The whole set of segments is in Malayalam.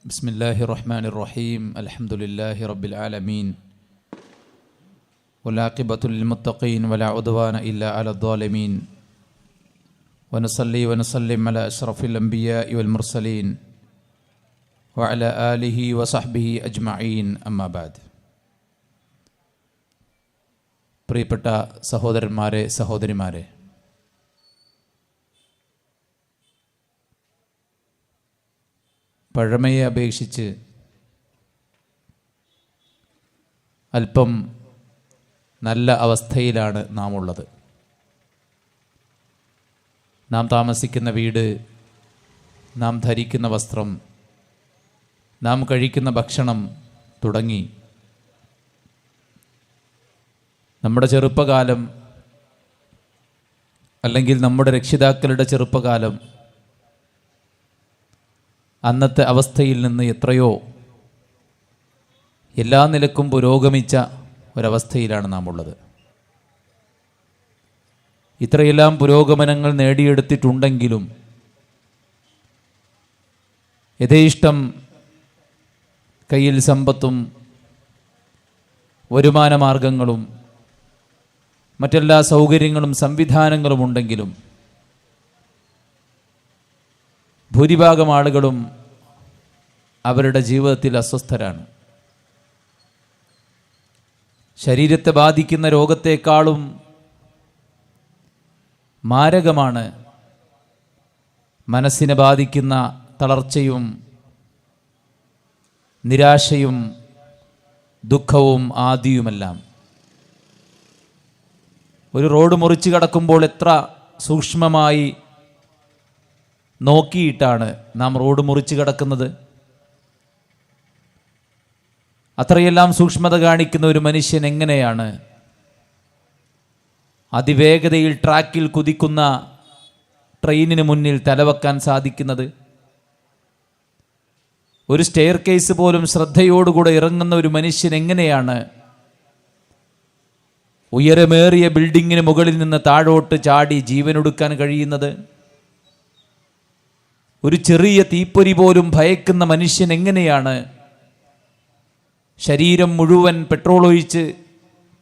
بسم الله الرحمن الرحيم الحمد لله رب العالمين والعاقبة للمتقين ولا عدوان إلا على الظالمين ونصلي ونسلم على أشرف الأنبياء والمرسلين وعلى آله وصحبه أجمعين أما بعد. പ്രിയപ്പെട്ട സഹോദരന്മാരെ സഹോദരിമാരെ, പഴമയെ അപേക്ഷിച്ച് അല്പം നല്ല അവസ്ഥയിലാണ് നാം ഉള്ളത്. നാം താമസിക്കുന്ന വീട്, നാം ധരിക്കുന്ന വസ്ത്രം, നാം കഴിക്കുന്ന ഭക്ഷണം തുടങ്ങി നമ്മുടെ ചെറുപ്പകാലം അല്ലെങ്കിൽ നമ്മുടെ രക്ഷിതാക്കളുടെ ചെറുപ്പകാലം അന്നത്തെ അവസ്ഥയിൽ നിന്ന് എത്രയോ എല്ലാ നിലക്കും പുരോഗമിച്ച ഒരവസ്ഥയിലാണ് നാം ഉള്ളത്. ഇത്രയെല്ലാം പുരോഗമനങ്ങൾ നേടിയെടുത്തിട്ടുണ്ടെങ്കിലും യഥേഷ്ടം കയ്യിൽ സമ്പത്തും വരുമാനമാർഗങ്ങളും മറ്റെല്ലാ സൗകര്യങ്ങളും സംവിധാനങ്ങളും ഉണ്ടെങ്കിലും ഭൂരിഭാഗം ആളുകളും അവരുടെ ജീവിതത്തിൽ അസ്വസ്ഥരാണ്. ശരീരത്തെ ബാധിക്കുന്ന രോഗത്തെക്കാളും മാരകമാണ് മനസ്സിനെ ബാധിക്കുന്ന തളർച്ചയും നിരാശയും ദുഃഖവും ആദിയുമെല്ലാം. ഒരു റോഡ് മുറിച്ച് കടക്കുമ്പോൾ എത്ര സൂക്ഷ്മമായി നോക്കിയിട്ടാണ് നാം റോഡ് മുറിച്ച് കടക്കുന്നത്. അത്രയെല്ലാം സൂക്ഷ്മത കാണിക്കുന്ന ഒരു മനുഷ്യൻ എങ്ങനെയാണ് അതിവേഗതയിൽ ട്രാക്കിൽ കുതിക്കുന്ന ട്രെയിനിന് മുന്നിൽ തലവെക്കാൻ സാധിക്കുന്നത്? ഒരു സ്റ്റെയർ കേസ് പോലും ശ്രദ്ധയോടുകൂടെ ഇറങ്ങുന്ന ഒരു മനുഷ്യൻ എങ്ങനെയാണ് ഉയരമേറിയ ബിൽഡിങ്ങിന് മുകളിൽ നിന്ന് താഴോട്ട് ചാടി ജീവനൊടുക്കാൻ കഴിയുന്നത്? ഒരു ചെറിയ തീപ്പൊരി പോലും ഭയക്കുന്ന മനുഷ്യൻ എങ്ങനെയാണ് ശരീരം മുഴുവൻ പെട്രോൾ ഒഴിച്ച്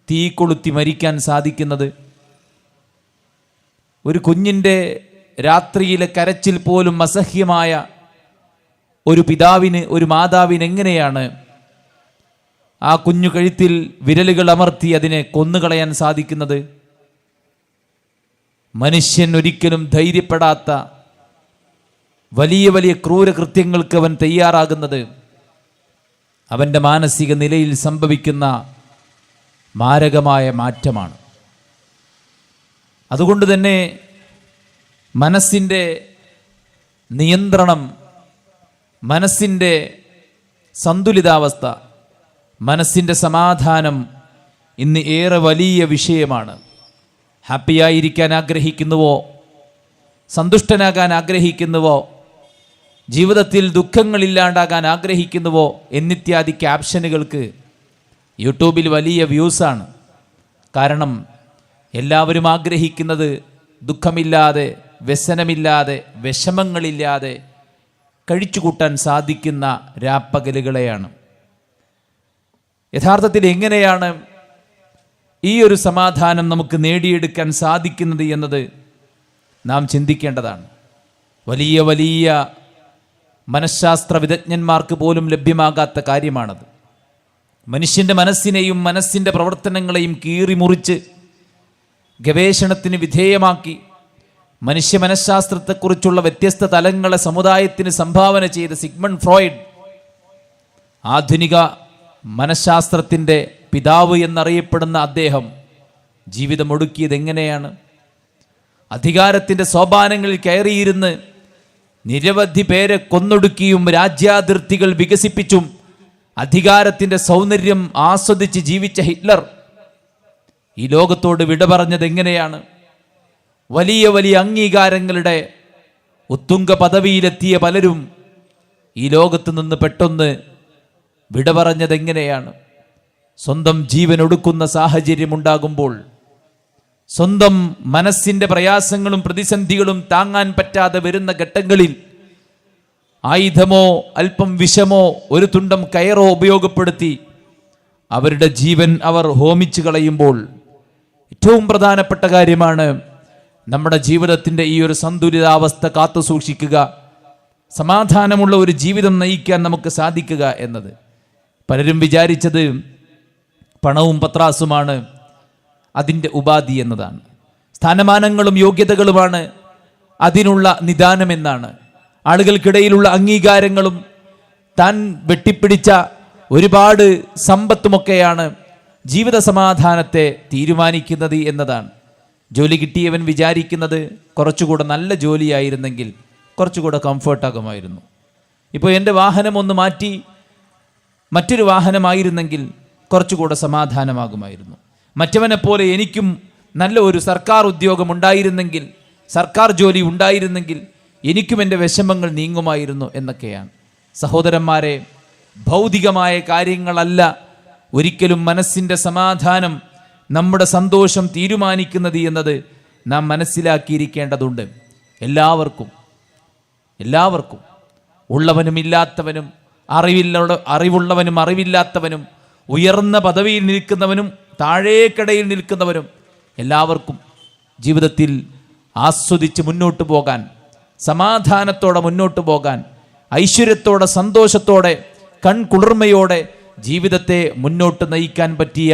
തീ കൊളുത്തി മരിക്കാൻ സാധിക്കുന്നത്? ഒരു കുഞ്ഞിൻ്റെ രാത്രിയിലെ കരച്ചിൽ പോലും അസഹ്യമായ ഒരു പിതാവിന്, ഒരു മാതാവിന് എങ്ങനെയാണ് ആ കുഞ്ഞു കഴുത്തിൽ വിരലുകൾ അമർത്തി അതിനെ കൊന്നുകളയാൻ സാധിക്കുന്നത്? മനുഷ്യൻ ഒരിക്കലും ധൈര്യപ്പെടാത്ത വലിയ വലിയ ക്രൂരകൃത്യങ്ങൾക്ക് അവൻ തയ്യാറാകുന്നത് അവൻ്റെ മാനസിക നിലയിൽ സംഭവിക്കുന്ന മാരകമായ മാറ്റമാണ്. അതുകൊണ്ട് തന്നെ മനസ്സിൻ്റെ നിയന്ത്രണം, മനസ്സിൻ്റെ സന്തുലിതാവസ്ഥ, മനസ്സിൻ്റെ സമാധാനം ഇന്ന് ഏറെ വലിയ വിഷയമാണ്. ഹാപ്പിയായിരിക്കാൻ ആഗ്രഹിക്കുന്നുവോ, സന്തുഷ്ടനാകാൻ ആഗ്രഹിക്കുന്നുവോ, ജീവിതത്തിൽ ദുഃഖങ്ങളില്ലാണ്ടാകാൻ ആഗ്രഹിക്കുന്നുവോ എന്നിത്യാദി ക്യാപ്ഷനുകൾക്ക് യൂട്യൂബിൽ വലിയ വ്യൂസാണ്. കാരണം എല്ലാവരും ആഗ്രഹിക്കുന്നത് ദുഃഖമില്ലാതെ, വ്യസനമില്ലാതെ, വിഷമങ്ങളില്ലാതെ കഴിച്ചുകൂട്ടാൻ സാധിക്കുന്ന രാപ്പകലുകളെയാണ്. യഥാർത്ഥത്തിൽ എങ്ങനെയാണ് ഈ ഒരു സമാധാനം നമുക്ക് നേടിയെടുക്കാൻ സാധിക്കുന്നത് എന്നത് നാം ചിന്തിക്കേണ്ടതാണ്. വലിയ വലിയ മനഃശാസ്ത്ര വിദഗ്ധന്മാർക്ക് പോലും ലഭ്യമാകാത്ത കാര്യമാണത്. മനുഷ്യൻ്റെ മനസ്സിനെയും മനസ്സിൻ്റെ പ്രവർത്തനങ്ങളെയും കീറിമുറിച്ച് ഗവേഷണത്തിന് വിധേയമാക്കി മനുഷ്യ മനഃശാസ്ത്രത്തെക്കുറിച്ചുള്ള വ്യത്യസ്ത തലങ്ങളെ സമുദായത്തിന് സംഭാവന ചെയ്ത സിഗ്മണ്ട് ഫ്രോയിഡ്, ആധുനിക മനഃശാസ്ത്രത്തിൻ്റെ പിതാവ് എന്നറിയപ്പെടുന്ന അദ്ദേഹം ജീവിതം ഒടുക്കിയത് എങ്ങനെയാണ്? അധികാരത്തിൻ്റെ സോപാനങ്ങളിൽ കയറിയിരുന്ന് നിരവധി പേരെ കൊന്നൊടുക്കിയും രാജ്യാതിർത്തികൾ വികസിപ്പിച്ചും അധികാരത്തിൻ്റെ സൗന്ദര്യം ആസ്വദിച്ച് ജീവിച്ച ഹിറ്റ്ലർ ഈ ലോകത്തോട് വിട പറഞ്ഞത് എങ്ങനെയാണ്? വലിയ വലിയ അംഗീകാരങ്ങളുടെ ഉത്തുംഗ പദവിയിലെത്തിയ പലരും ഈ ലോകത്ത് നിന്ന് പെട്ടെന്ന് വിട പറഞ്ഞത് എങ്ങനെയാണ്? സ്വന്തം ജീവൻ ഒടുക്കുന്ന സാഹചര്യമുണ്ടാകുമ്പോൾ, സ്വന്തം മനസ്സിൻ്റെ പ്രയാസങ്ങളും പ്രതിസന്ധികളും താങ്ങാൻ പറ്റാതെ വരുന്ന ഘട്ടങ്ങളിൽ ആയുധമോ അല്പം വിഷമോ ഒരു തുണ്ടം കയറോ ഉപയോഗപ്പെടുത്തി അവരുടെ ജീവൻ അവർ ഹോമിച്ചു കളയുമ്പോൾ ഏറ്റവും പ്രധാനപ്പെട്ട കാര്യമാണ് നമ്മുടെ ജീവിതത്തിൻ്റെ ഈ ഒരു സന്തുലിതാവസ്ഥ കാത്തു സൂക്ഷിക്കുക, സമാധാനമുള്ള ഒരു ജീവിതം നയിക്കാൻ നമുക്ക് സാധിക്കുക എന്നത്. പലരും വിചാരിച്ചത് പണവും പത്രാസുമാണ് അതിൻ്റെ ഉപാധി എന്നതാണ്, സ്ഥാനമാനങ്ങളും യോഗ്യതകളുമാണ് അതിനുള്ള നിദാനമെന്നാണ്, ആളുകൾക്കിടയിലുള്ള അംഗീകാരങ്ങളും താൻ വെട്ടിപ്പിടിച്ച ഒരുപാട് സമ്പത്തുമൊക്കെയാണ് ജീവിത സമാധാനത്തെ തീരുമാനിക്കുന്നത് എന്നതാണ്. ജോലി കിട്ടിയവൻ വിചാരിക്കുന്നത് കുറച്ചുകൂടെ നല്ല ജോലിയായിരുന്നെങ്കിൽ കുറച്ചുകൂടെ കംഫർട്ടാകുമായിരുന്നു. ഇപ്പോൾ എൻ്റെ വാഹനം ഒന്ന് മാറ്റി മറ്റൊരു വാഹനമായിരുന്നെങ്കിൽ കുറച്ചുകൂടെ സമാധാനമാകുമായിരുന്നു. മറ്റവനെപ്പോലെ എനിക്കും നല്ല ഒരു സർക്കാർ ഉദ്യോഗം ഉണ്ടായിരുന്നെങ്കിൽ, സർക്കാർ ജോലി ഉണ്ടായിരുന്നെങ്കിൽ എനിക്കും എൻ്റെ വിഷമങ്ങൾ നീങ്ങുമായിരുന്നു എന്നൊക്കെയാണ്. സഹോദരന്മാരെ, ഭൗതികമായ കാര്യങ്ങളല്ല ഒരിക്കലും മനസ്സിൻ്റെ സമാധാനം, നമ്മുടെ സന്തോഷം തീരുമാനിക്കുന്നത് എന്നത് നാം മനസ്സിലാക്കിയിരിക്കേണ്ടതുണ്ട്. എല്ലാവർക്കും ഉള്ളവനും ഇല്ലാത്തവനും, അറിവുള്ളവനും അറിവില്ലാത്തവനും, ഉയർന്ന പദവിയിൽ നിൽക്കുന്നവനും താഴേക്കടയിൽ നിൽക്കുന്നവരും എല്ലാവർക്കും ജീവിതത്തിൽ ആസ്വദിച്ച് മുന്നോട്ട് പോകാൻ, സമാധാനത്തോടെ മുന്നോട്ട് പോകാൻ, ഐശ്വര്യത്തോടെ സന്തോഷത്തോടെ കൺകുളിർമയോടെ ജീവിതത്തെ മുന്നോട്ട് നയിക്കാൻ പറ്റിയ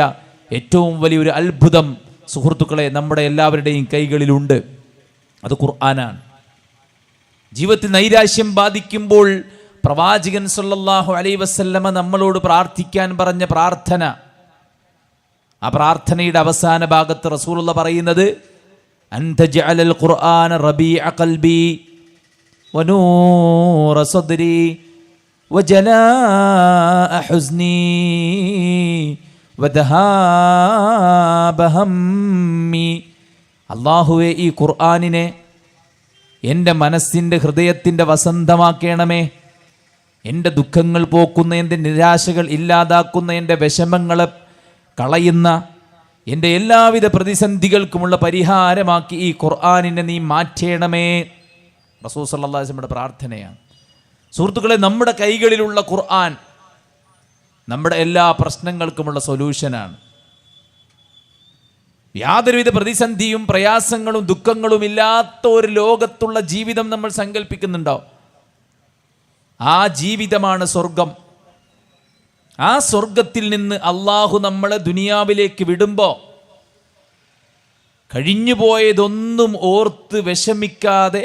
ഏറ്റവും വലിയൊരു അത്ഭുതം സുഹൃത്തുക്കളെ നമ്മുടെ എല്ലാവരുടെയും കൈകളിലുണ്ട്. അത് ഖുർആനാണ്. ജീവിതത്തിൽ നൈരാശ്യം ബാധിക്കുമ്പോൾ പ്രവാചകൻ സല്ലല്ലാഹു അലൈഹി വസല്ലമ നമ്മളോട് പ്രാർത്ഥിക്കാൻ പറഞ്ഞ പ്രാർത്ഥന, ആ പ്രാർത്ഥനയുടെ അവസാന ഭാഗത്ത് റസൂലുള്ള പറയുന്നത് അൻത ജഅലൽ ഖുർആന റബീഅ ഖൽബി വനൂറ സദ്രി വജലാഅ ഹുസ്നി വദഹാബ ഹമ്മി. അല്ലാഹുവേ, ഈ ഖുർആനിനെ എൻ്റെ മനസ്സിൻ്റെ ഹൃദയത്തിൻ്റെ വസന്തമാക്കണമേ. എൻ്റെ ദുഃഖങ്ങൾ പോക്കുന്ന, എൻ്റെ നിരാശകൾ ഇല്ലാതാക്കുന്ന, എൻ്റെ വിഷമങ്ങളെ കളയുന്ന, എൻ്റെ എല്ലാവിധ പ്രതിസന്ധികൾക്കുമുള്ള പരിഹാരമാക്കി ഈ ഖുർആനിനെ നീ മാറ്റണമേ. റസൂൽ സല്ലല്ലാഹു അലൈഹി വസല്ലമയുടെ പ്രാർത്ഥനയാണ്. സുഹൃത്തുക്കളെ, നമ്മുടെ കൈകളിലുള്ള ഖുർആൻ നമ്മുടെ എല്ലാ പ്രശ്നങ്ങൾക്കുമുള്ള സൊല്യൂഷനാണ്. യാതൊരുവിധ പ്രതിസന്ധിയും പ്രയാസങ്ങളും ദുഃഖങ്ങളും ഇല്ലാത്ത ഒരു ലോകത്തുള്ള ജീവിതം നമ്മൾ സങ്കല്പിക്കുന്നുണ്ടോ? ആ ജീവിതമാണ് സ്വർഗം. ആ സ്വർഗത്തിൽ നിന്ന് അള്ളാഹു നമ്മളെ ദുനിയാവിലേക്ക് വിടുമ്പോൾ കഴിഞ്ഞുപോയതൊന്നും ഓർത്ത് വിഷമിക്കാതെ,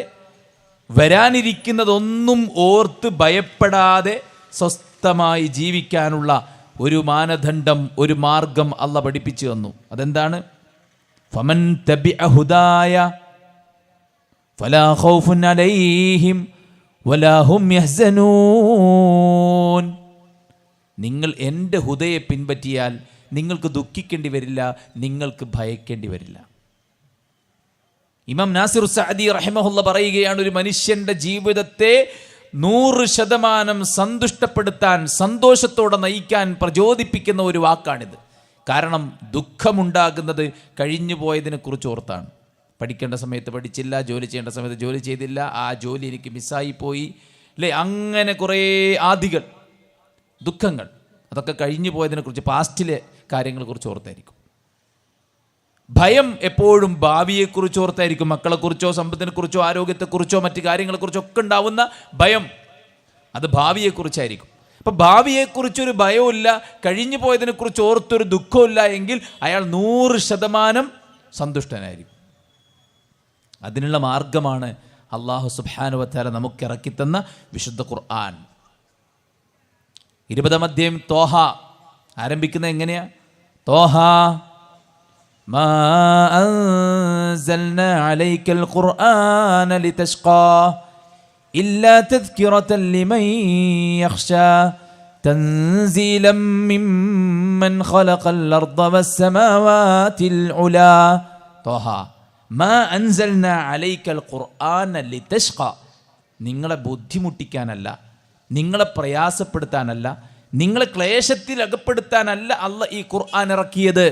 വരാനിരിക്കുന്നതൊന്നും ഓർത്ത് ഭയപ്പെടാതെ സ്വസ്ഥമായി ജീവിക്കാനുള്ള ഒരു മാനദണ്ഡം, ഒരു മാർഗം അള്ളാഹ് പഠിപ്പിച്ചു തന്നു. അതെന്താണ്? ഫമൻ തബിഅ ഹുദായ ഫലാ ഖൗഫുൻ അലൈഹിം വലാ ഹും യഹ്സനൂൻ. നിങ്ങൾ എൻ്റെ ഹുദയെ പിൻപറ്റിയാൽ നിങ്ങൾക്ക് ദുഃഖിക്കേണ്ടി വരില്ല, നിങ്ങൾക്ക് ഭയക്കേണ്ടി വരില്ല. ഇമാം നാസിർ സഅദി റഹിമഹുല്ല പറയുകയാണ്, ഒരു മനുഷ്യന്റെ ജീവിതത്തെ 100% സന്തുഷ്ടപ്പെടുത്താൻ, സന്തോഷത്തോടെ നയിക്കാൻ പ്രചോദിപ്പിക്കുന്ന ഒരു വാക്കാണിത്. കാരണം ദുഃഖമുണ്ടാകുന്നത് കഴിഞ്ഞു പോയതിനെ കുറിച്ച് ഓർത്താണ്. പഠിക്കേണ്ട സമയത്ത് പഠിച്ചില്ല, ജോലി ചെയ്യേണ്ട സമയത്ത് ജോലി ചെയ്തില്ല, ആ ജോലി എനിക്ക് മിസ്സായി പോയി, അല്ലേ? അങ്ങനെ കുറേ ആദികൾ, ദുഃഖങ്ങൾ, അതൊക്കെ കഴിഞ്ഞു പോയതിനെക്കുറിച്ച്, പാസ്റ്റിലെ കാര്യങ്ങളെക്കുറിച്ച് ഓർത്തായിരിക്കും. ഭയം എപ്പോഴും ഭാവിയെക്കുറിച്ച് ഓർത്തായിരിക്കും. മക്കളെക്കുറിച്ചോ സമ്പത്തിനെക്കുറിച്ചോ ആരോഗ്യത്തെക്കുറിച്ചോ മറ്റു കാര്യങ്ങളെക്കുറിച്ചോ ഒക്കെ ഉണ്ടാവുന്ന ഭയം അത് ഭാവിയെക്കുറിച്ചായിരിക്കും. അപ്പം ഭാവിയെക്കുറിച്ചൊരു ഭയമില്ല, കഴിഞ്ഞു പോയതിനെക്കുറിച്ച് ഓർത്തൊരു ദുഃഖമില്ല എങ്കിൽ അയാൾ 100% സന്തുഷ്ടനായിരിക്കും. അതിനുള്ള മാർഗമാണ് അല്ലാഹു സുബ്ഹാനഹു വ തആല നമുക്ക് ഇറക്കിത്തന്ന വിശുദ്ധ ഖുർആൻ. 20-ാം അധ്യായം തോഹ ആരംഭിക്കുന്നത് എങ്ങനെയാ? തോഹ മാ അൻസൽനാ അലൈക്കൽ ഖുർആന ലിതശ്ഖാ ഇല്ലാ തദ്കിറതൻ ലിമൻ യഖ്ശാ തൻസീലം മിമ്മൻ ഖലഖൽ അർദ വസ്സമാവാതിൽ ഉലാ. തോഹ മാ അൻസൽനാ അലൈക്കൽ ഖുർആന ലിതശ്ഖാ. നിങ്ങളെ ബുദ്ധിമുട്ടിക്കാനല്ല, നിങ്ങളെ പ്രയാസപ്പെടുത്താനല്ല, നിങ്ങളെ ക്ലേശത്തിൽ അകപ്പെടുത്താനല്ല അല്ലാഹ് ഈ ഖുർആൻ ഇറക്കിയത്.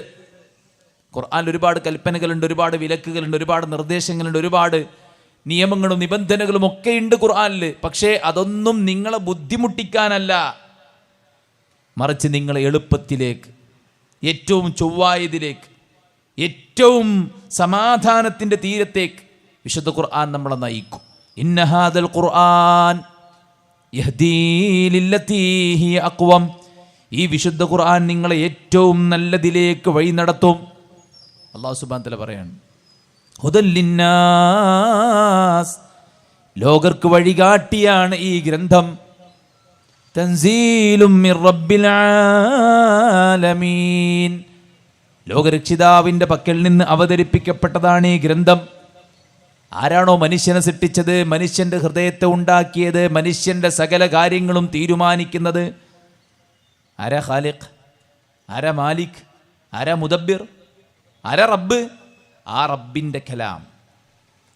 ഖുർആനിൽ ഒരുപാട് കൽപ്പനകളുണ്ട്, ഒരുപാട് വിലക്കുകളുണ്ട്, ഒരുപാട് നിർദ്ദേശങ്ങളുണ്ട്, ഒരുപാട് നിയമങ്ങളും നിബന്ധനകളും ഒക്കെ ഉണ്ട് ഖുർആനിൽ. പക്ഷേ അതൊന്നും നിങ്ങളെ ബുദ്ധിമുട്ടിക്കാനല്ല, മറിച്ച് നിങ്ങളെ എളുപ്പത്തിലേക്ക്, ഏറ്റവും ചൊവ്വായതിലേക്ക്, ഏറ്റവും സമാധാനത്തിൻ്റെ തീരത്തേക്ക് വിശുദ്ധ ഖുർആൻ നമ്മളെ നയിക്കും. ഇന്ന ഹാദൽ ഖുർആൻ യഹ്ദീ ലില്ലതീ ഹിയ അഖ്വം. ഈ വിശുദ്ധ ഖുർആൻ നിങ്ങളെ ഏറ്റവും നല്ലതിലേക്ക് വഴി നടത്തും. അല്ലാഹു സുബ്ഹാനഹു വ തആല പറയാണ്, ഹുദൽ ലിന്നാസ്, ലോകർക്ക് വഴികാട്ടിയാണ് ഈ ഗ്രന്ഥം. തൻസീലും മിർ റബ്ബിൽ ആലമീൻ, ലോകരക്ഷിതാവിൻ്റെ പക്കൽ നിന്ന് അവതരിപ്പിക്കപ്പെട്ടതാണ് ഈ ഗ്രന്ഥം. ആരാണോ മനുഷ്യനെ സൃഷ്ടിച്ചത്, മനുഷ്യൻ്റെ ഹൃദയത്തെ ഉണ്ടാക്കിയത്, മനുഷ്യൻ്റെ സകല കാര്യങ്ങളും തീരുമാനിക്കുന്നത്, ആരാ ഖാലിഖ്, ആരാ മാലിക്, ആരാ മുദബ്ബിർ, ആരാ റബ്ബ്? ആ റബ്ബിൻ്റെ കലാം.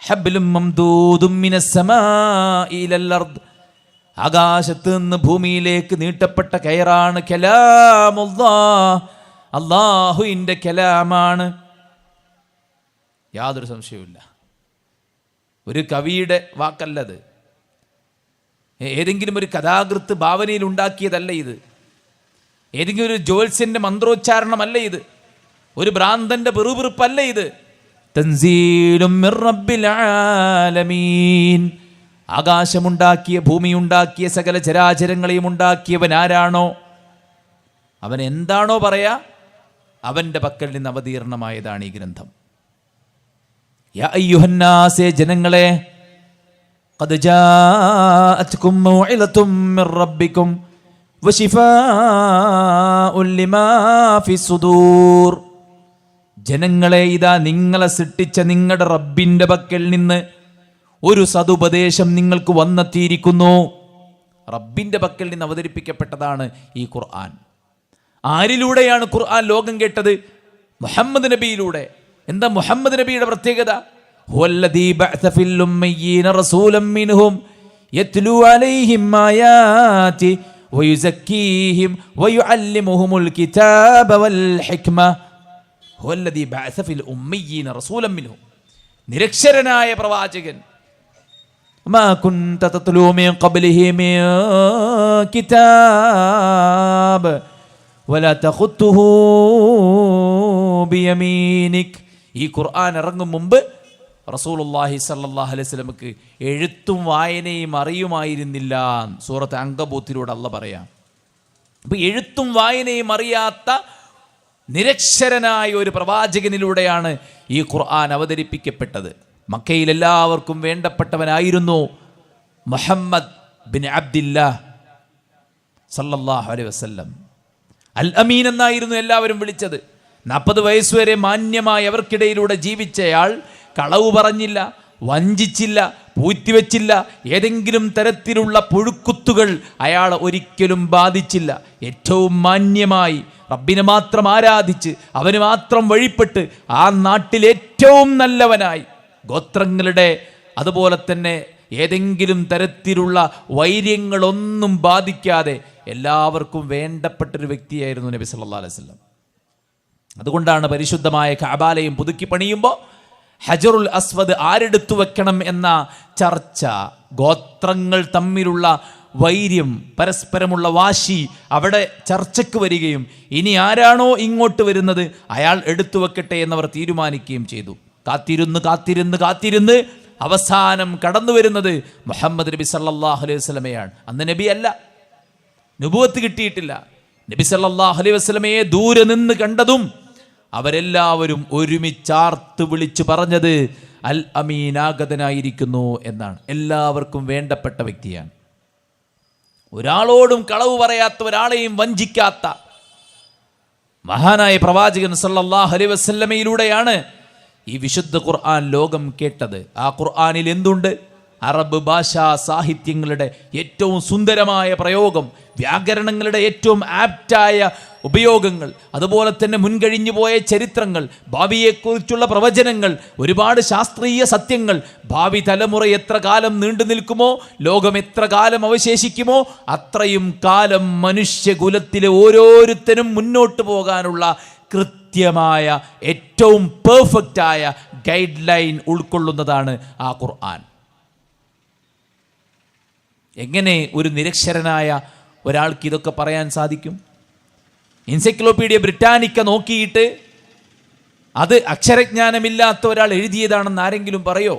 ഹബ്ലും മംദൂദും മിനസ് സമാഇ ഇലൽ അർദ്, ആകാശത്ത് നിന്ന് ഭൂമിയിലേക്ക് നീട്ടപ്പെട്ട കയറാണ് കലാമുല്ലാഹ്, അല്ലാഹുവിൻ്റെ കലാമാണ്. യാതൊരു സംശയവുമില്ല. ഒരു കവിയുടെ വാക്കല്ലത്, ഏതെങ്കിലും ഒരു കഥാകൃത്ത് ഭാവനയിൽ ഉണ്ടാക്കിയതല്ല ഇത്, ഏതെങ്കിലും ഒരു ജ്യോത്സ്യന്റെ മന്ത്രോച്ചാരണമല്ല ഇത്, ഒരു ഭ്രാന്തന്റെ പെറുപിറുപ്പല്ല ഇത്. തൻസീലും മിർ റബ്ബിൽ ആലമീൻ, ആകാശമുണ്ടാക്കിയ, ഭൂമിയുണ്ടാക്കിയ, സകല ചരാചരങ്ങളെയും ഉണ്ടാക്കിയവൻ ആരാണോ, അവൻ എന്താണോ പറയാ, അവൻ്റെ പക്കൽ നിന്ന് അവതീർണമായതാണ് ഈ ഗ്രന്ഥം. യാ അയ്യുഹന്നാസേ, ജനങ്ങളെ, ഖദ് ജാഅത്കും മൗഇലതും മിർ റബ്ബികും വശിഫാഉൻ ലിമാ ഫിസ്സുദൂർ. ജനങ്ങളെ, ഇതാ നിങ്ങളെ സൃഷ്ടിച്ച നിങ്ങളുടെ റബ്ബിൻ്റെ പക്കൽ നിന്ന് ഒരു സതുപദേശം നിങ്ങൾക്ക് വന്നെത്തിയിരിക്കുന്നു. റബ്ബിൻ്റെ പക്കൽ നിന്ന് അവതരിപ്പിക്കപ്പെട്ടതാണ് ഈ ഖുർആൻ. ആരിലൂടെയാണ് ഖുർആൻ ലോകം കേട്ടത്? മുഹമ്മദ് നബിയിലൂടെ. എന്താ മുഹമ്മദ് നബിയുടെ പ്രത്യേകത? ഹുവല്ലദീ ബഅസ ഫിൽ ഉമ്മയ്യീന റസൂലൻ മിൻഹും യത്ലൂ അലൈഹിം ആയാതി വയുസക്കീഹിം വയുഅല്ലിമുഹുൽ കിതാബ വൽ ഹിക്മ. ഹുവല്ലദീ ബഅസ ഫിൽ ഉമ്മയ്യീന റസൂലൻ മിൻഹും, നിരക്ഷരനായ പ്രവാചകൻ. മാ കുൻത തത്ലൂ മിൻ ഖബ്ലിഹി മിൻ കിതാബ് വലാ തഖുത്തുഹു ബിയമീനിക്. ഈ ഖുർആൻ ഇറങ്ങും മുമ്പ് റസൂലുള്ളാഹി സ്വല്ലല്ലാഹു അലൈഹി വസല്ലമക്ക് എഴുത്തും വായനയും അറിയുമായിരുന്നില്ല. സൂറത്ത് അങ്കബൂത്തിലൂടെ അല്ലാഹ് പറയാം. അപ്പോൾ എഴുത്തും വായനയും അറിയാത്ത നിരക്ഷരനായ ഒരു പ്രവാചകനിലൂടെയാണ് ഈ ഖുർആൻ അവതരിപ്പിക്കപ്പെട്ടത്. മക്കയിൽ എല്ലാവർക്കും വേണ്ടപ്പെട്ടവനായിരുന്നു മുഹമ്മദ് ബിൻ അബ്ദില്ലാഹ് സല്ലല്ലാഹു അലൈഹി വസല്ലം. അൽ അമീൻ എന്നായിരുന്നു എല്ലാവരും വിളിച്ചത്. 40 വയസ്സുവരെ മാന്യമായി അവർക്കിടയിലൂടെ ജീവിച്ചയാൾ കളവ് പറഞ്ഞില്ല, വഞ്ചിച്ചില്ല, പൂഴ്ത്തിവെച്ചില്ല. ഏതെങ്കിലും തരത്തിലുള്ള പുഴുക്കുത്തുകൾ അയാൾ ഒരിക്കലും ബാധിച്ചില്ല. ഏറ്റവും മാന്യമായി റബ്ബിനെ മാത്രം ആരാധിച്ച് അവന് മാത്രം വഴിപ്പെട്ട് ആ നാട്ടിൽ ഏറ്റവും നല്ലവനായി, ഗോത്രങ്ങളുടെ അതുപോലെ തന്നെ ഏതെങ്കിലും തരത്തിലുള്ള വൈര്യങ്ങളൊന്നും ബാധിക്കാതെ എല്ലാവർക്കും വേണ്ടപ്പെട്ടൊരു വ്യക്തിയായിരുന്നു നബി സല്ലല്ലാഹു അലൈഹി വസല്ലം. അതുകൊണ്ടാണ് പരിശുദ്ധമായ കഅബാലയം പുതുക്കി പണിയുമ്പോൾ ഹജറുൽ അസ്വദ് ആരെടുത്തു വെക്കണം എന്ന ചർച്ച, ഗോത്രങ്ങൾ തമ്മിലുള്ള വൈര്യം, പരസ്പരമുള്ള വാശി അവിടെ ചർച്ചയ്ക്ക് വരികയും ഇനി ആരാണോ ഇങ്ങോട്ട് വരുന്നത് അയാൾ എടുത്തു വെക്കട്ടെ എന്നവർ തീരുമാനിക്കുകയും ചെയ്തു. കാത്തിരുന്ന് കാത്തിരുന്ന് കാത്തിരുന്ന് അവസാനം കടന്നു വരുന്നത് മുഹമ്മദ് നബി സല്ലല്ലാഹു അലൈഹി വസല്ലമയാണ്. അന്ന് നബി അല്ല, നുബുവത്ത് കിട്ടിയിട്ടില്ല. നബി സല്ലല്ലാഹു അലൈഹി വസല്ലമയെ ദൂരെ നിന്ന് കണ്ടതും അവരെല്ലാവരും ഒരുമിച്ചാർത്ത് വിളിച്ചു പറഞ്ഞത് അൽ അമീനാഗതനായിരിക്കുന്നു എന്നാണ്. എല്ലാവർക്കും വേണ്ടപ്പെട്ട വ്യക്തിയാണ്. ഒരാളോടും കളവ് പറയാത്ത, ഒരാളെയും വഞ്ചിക്കാത്ത മഹാനായ പ്രവാചകൻ സല്ലല്ലാഹു അലൈഹി വസല്ലമയിലൂടെയാണ് ഈ വിശുദ്ധ ഖുർആൻ ലോകം കേട്ടത്. ആ ഖുർആനിൽ എന്തുണ്ട്? അറബ് ഭാഷാ സാഹിത്യങ്ങളുടെ ഏറ്റവും സുന്ദരമായ പ്രയോഗം, വ്യാകരണങ്ങളുടെ ഏറ്റവും ആപ്റ്റായ ഉപയോഗങ്ങൾ, അതുപോലെ തന്നെ മുൻകഴിഞ്ഞു പോയ ചരിത്രങ്ങൾ, ഭാവിയെക്കുറിച്ചുള്ള പ്രവചനങ്ങൾ, ഒരുപാട് ശാസ്ത്രീയ സത്യങ്ങൾ. ഭാവി തലമുറ എത്ര കാലം നീണ്ടു നിൽക്കുമോ, ലോകം എത്ര കാലം അവശേഷിക്കുമോ അത്രയും കാലം മനുഷ്യകുലത്തിലെ ഓരോരുത്തരും മുന്നോട്ട് പോകാനുള്ള കൃത്യമായ ഏറ്റവും പെർഫെക്റ്റായ ഗൈഡ് ലൈൻ ഉൾക്കൊള്ളുന്നതാണ് ആ ഖുർആൻ. എങ്ങനെ ഒരു നിരക്ഷരനായ ഒരാൾക്ക് ഇതൊക്കെ പറയാൻ സാധിക്കും? എൻസൈക്ലോപീഡിയ ബ്രിട്ടാനിക്ക നോക്കിയിട്ട് അത് അക്ഷരജ്ഞാനമില്ലാത്ത ഒരാൾ എഴുതിയതാണെന്ന് ആരെങ്കിലും പറയോ?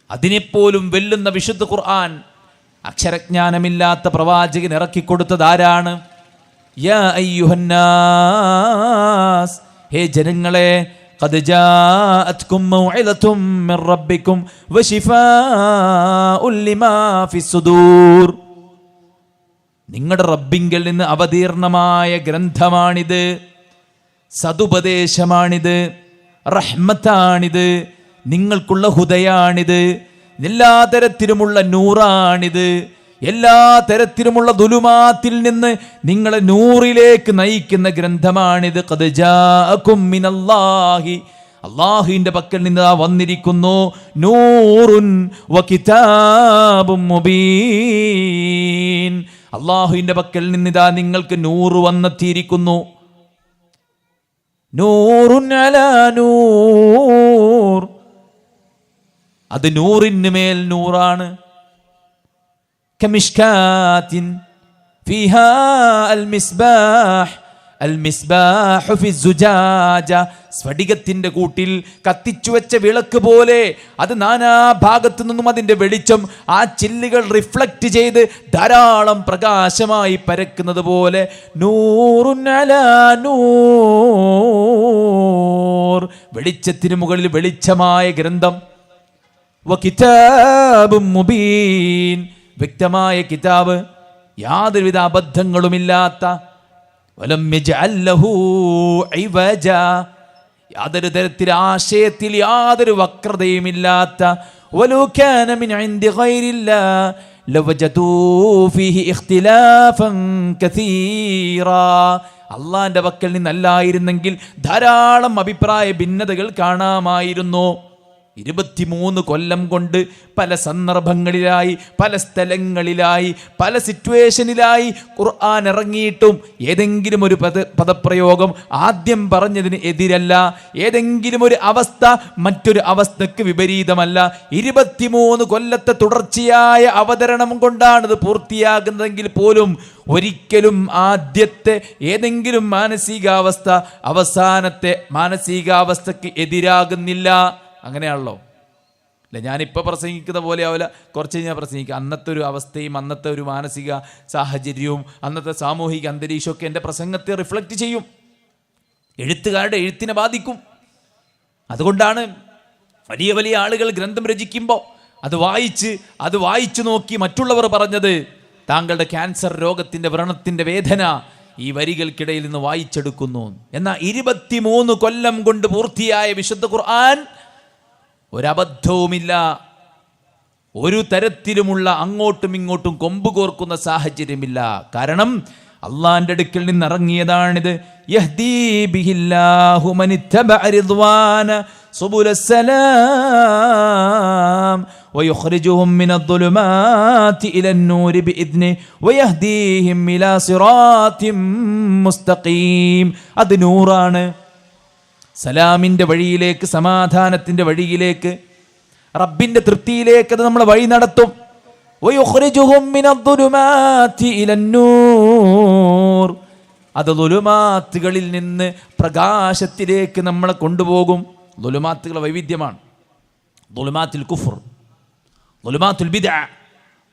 അതിനെപ്പോലും വെല്ലുന്ന വിശുദ്ധ ഖുർആൻ അക്ഷരജ്ഞാനമില്ലാത്ത പ്രവാചകൻ ഇറക്കിക്കൊടുത്തത് ആരാണ്? യാ അയ്യുഹന്നാസ്, ഹേ ജനങ്ങളെ, ഖദ് ജാഅത്കും മൗഇദത്തും മിർ റബ്ബിക്കും വശിഫാഉൻ ലിമാ ഫിസ്സുദൂർ. നിങ്ങളുടെ റബ്ബിങ്കൽ നിന്ന് അവതീർണമായ ഗ്രന്ഥമാണിത്, സതുപദേശമാണിത്, റഹ്മത്താണിത്, നിങ്ങൾക്കുള്ള ഹുദയാണിത്, എല്ലാ തരത്തിലുമുള്ള നൂറാണിത്, എല്ലാ തരത്തിലുമുള്ള ദുലുമാത്തിൽ നിന്ന് നിങ്ങളെ നൂറിലേക്ക് നയിക്കുന്ന ഗ്രന്ഥമാണിത്. ഖദ് ജാഅകും മിനല്ലാഹി, അല്ലാഹുവിന്റെ പക്കൽ നിന്ന് വന്നിരിക്കുന്നു. നൂറുൻ വ കിതാബും മുബീൻ, അല്ലാഹുവിന്റെ പക്കൽ നിന്നിതാ നിങ്ങൾക്ക് നൂറ് വന്നെത്തിയിരിക്കുന്നു. നൂറുൻ അലാ നൂർ, അത് നൂറിന് മേൽ നൂറാണ്. കമിഷ്കാത്തിൻ ഫീഹാ അൽ മിസ്ബാഹ്, അൽ മിസ്ബാഹു ഫി സുജാജ, സ്ഫടികത്തിന്റെ കൂട്ടിൽ കത്തിച്ചു വെച്ച വിളക്ക് പോലെ അത് നാനാ ഭാഗത്തു നിന്നും അതിന്റെ വെളിച്ചം ആ ചില്ലുകൾ റിഫ്ലക്റ്റ് ചെയ്ത് ധാരാളം പ്രകാശമായി പരക്കുന്നത് പോലെ നൂറുൻ അലാ നൂർ, വെളിച്ചത്തിന് മുകളിൽ വെളിച്ചമായ ഗ്രന്ഥം. വകിതാബും മുബീൻ, വ്യക്തമായ കിതാബ്, യാതൊരുവിധ അബദ്ധങ്ങളുമില്ലാത്ത. വലം യജ്അൽ ലഹു ഇവജ, യാതൊരു തരത്തിൽ ആശയത്തിൽ യാതൊരു വക്രതയുമില്ലാത്ത. വലൗ കാന മിൻ ഇൻദി ഗൈരില്ലാ ലവജദൂ ഫീഹി ഇഖ്തിലാഫൻ കസീറാ, അല്ലാഹുവിന്റെ പക്കൽ നിന്നല്ലായിരുന്നെങ്കിൽ ധാരാളം അഭിപ്രായ ഭിന്നതകൾ കാണാമായിരുന്നു. 23 കൊല്ലം കൊണ്ട് പല സന്ദർഭങ്ങളിലായി, പല സ്ഥലങ്ങളിലായി, പല സിറ്റുവേഷനിലായി ഖുർആൻ ഇറങ്ങിയിട്ടും ഏതെങ്കിലും ഒരു പദപ്രയോഗം ആദ്യം പറഞ്ഞതിന് എതിരല്ല, ഏതെങ്കിലും ഒരു അവസ്ഥ മറ്റൊരു അവസ്ഥക്ക് വിപരീതമല്ല. 23 കൊല്ലത്തെ തുടർച്ചയായ അവതരണം കൊണ്ടാണിത് പൂർത്തിയാകുന്നതെങ്കിൽ പോലും ഒരിക്കലും ആദ്യത്തെ ഏതെങ്കിലും മാനസികാവസ്ഥ അവസാനത്തെ മാനസികാവസ്ഥക്ക് എതിരാകുന്നില്ല. അങ്ങനെയാണല്ലോ അല്ലെ? ഞാനിപ്പോൾ പ്രസംഗിക്കുന്ന പോലെ ആവില്ല, കുറച്ച് കഴിഞ്ഞാൽ പ്രസംഗിക്കുക. അന്നത്തെ ഒരു അവസ്ഥയും അന്നത്തെ ഒരു മാനസിക സാഹചര്യവും അന്നത്തെ സാമൂഹിക അന്തരീക്ഷമൊക്കെ എൻ്റെ പ്രസംഗത്തെ റിഫ്ലക്റ്റ് ചെയ്യും, എഴുത്തുകാരുടെ എഴുത്തിനെ ബാധിക്കും. അതുകൊണ്ടാണ് വലിയ വലിയ ആളുകൾ ഗ്രന്ഥം രചിക്കുമ്പോൾ അത് വായിച്ചു നോക്കി മറ്റുള്ളവർ പറഞ്ഞത് താങ്കളുടെ ക്യാൻസർ രോഗത്തിൻ്റെ വ്രണത്തിൻ്റെ വേദന ഈ വരികൾക്കിടയിൽ നിന്ന് വായിച്ചെടുക്കുന്നു. എന്നാൽ 23 കൊല്ലം കൊണ്ട് പൂർത്തിയായ വിശുദ്ധ ഖുർആൻ ഒരബദ്ധവുമില്ല, ഒരു തരത്തിലുമുള്ള അങ്ങോട്ടും ഇങ്ങോട്ടും കൊമ്പ് കോർക്കുന്ന സാഹചര്യമില്ല. കാരണം അള്ളാന്റെ അടുക്കൽ നിന്ന് ഇറങ്ങിയതാണിത്. യഹ്ദീ ബിഹില്ലാഹു മനിത്തബഅ റിദ്വാന സുബുലസ്സലാം വയുഖ്രിജുഹും മിനദ്ദുലുമാതി ഇലന്നൂരി ബിഇദ്നിഹി വയഹ്ദീഹിം ഇലാ സിറാത്തിൻ മുസ്തഖീം. അത് നൂറാണ്, സലാമിൻ്റെ വഴിയിലേക്ക്, സമാധാനത്തിൻ്റെ വഴിയിലേക്ക്, റബ്ബിൻ്റെ തൃപ്തിയിലേക്ക് അത് നമ്മളെ വഴി നടത്തും. വയുഖ്രിജുഹും മിനദ്ദുലുമാതി ഇലന്നൂർ, അത് ദുലുമാത്തുകളിൽ നിന്ന് പ്രകാശത്തിലേക്ക് നമ്മളെ കൊണ്ടുപോകും. ദുലുമാത്തുകൾ വൈവിധ്യമാണ്. ദുലുമാത്തുൽ കുഫ്ർ, ദുലുമാത്തുൽ ബിദ്അ,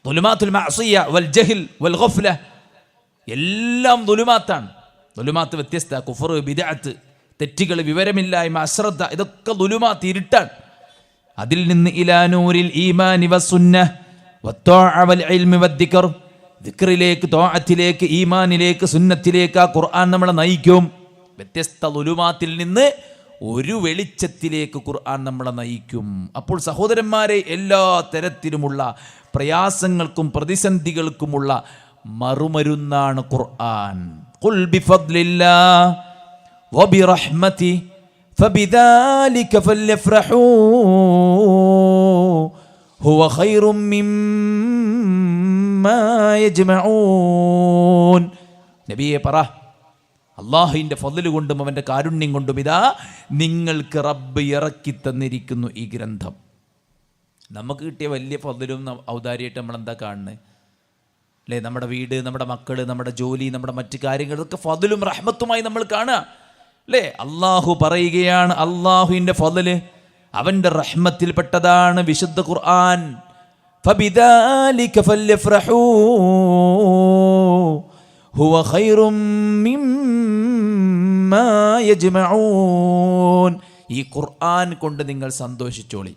ദുലുമാത്തുൽ മഅസിയ വൽ ജഹൽ വൽ ഗഫ്ല, എല്ലാം ദുലുമാത്താണ്. ദുലുമാത്ത് വ്യത്യസ്ത, കുഫർ, ബിദ്അത്ത്, തെറ്റുകൾ, വിവരമില്ലായ്മ, അശ്രദ്ധ, ഇതൊക്കെ ദുലുമാത്ത്, ഇരുട്ടാണ്. അതിൽ നിന്ന് ഇലാ നൂരിൽ ഈമാനി വസുന്നഹ് വത്ത്വാഅ വൽ ഇൽമി വദ്ദിക്ർ, ദിക്റിലേക്ക്, ത്വാഅത്തിലേക്ക്, ഈമാനിലേക്ക്, സുന്നത്തിലേക്ക് ആ ഖുർആൻ നമ്മളെ നയിക്കും. വ്യത്യസ്ത ദുലുമാത്തിൽ നിന്ന് ഒരു വെളിച്ചത്തിലേക്ക് ഖുർആൻ നമ്മളെ നയിക്കും. അപ്പോൾ സഹോദരന്മാരെ, എല്ലാ തരത്തിലുമുള്ള പ്രയാസങ്ങൾക്കും പ്രതിസന്ധികൾക്കുമുള്ള മറുമരുന്നാണ് ഖുർആൻ. ഖുൽ ബിഫദ്ലില്ലാഹ് വബിറഹ്മതി ഫബിദാലിക ഫല്യഫ്റഹൂ ഹുവ ഖൈറും മിമ്മാ യജ്മഊൻ. നബിയെ പറ, അള്ളാഹുവിൻ്റെ ഫദ്ല് കൊണ്ടും അവൻ്റെ കാരുണ്യം കൊണ്ടും ഇതാ നിങ്ങൾക്ക് റബ്ബ് ഇറക്കി തന്നിരിക്കുന്നു ഈ ഗ്രന്ഥം. നമുക്ക് കിട്ടിയ വലിയ ഫദ്ലും ഔദാര്യമായിട്ട് നമ്മളെന്താ കാണുന്നത് അല്ലേ? നമ്മുടെ വീട്, നമ്മുടെ മക്കൾ, നമ്മുടെ ജോലി, നമ്മുടെ മറ്റു കാര്യങ്ങളൊക്കെ ഫദ്ലും റഹ്മത്തുമായി നമ്മൾ കാണുക അല്ലേ? അള്ളാഹു പറയുകയാണ്, അള്ളാഹുവിൻ്റെ ഫദ്ല് അവൻ്റെ റഹ്മത്തിൽപ്പെട്ടതാണ് വിശുദ്ധ ഖുർആൻ. ഫബിദാലിക ഫല്യഫ്റഹൂ ഹുവ ഖൈറും മിമ്മാ യജ്മഊൻ. ഈ ഖുർആൻ കൊണ്ട് നിങ്ങൾ സന്തോഷിച്ചോളി,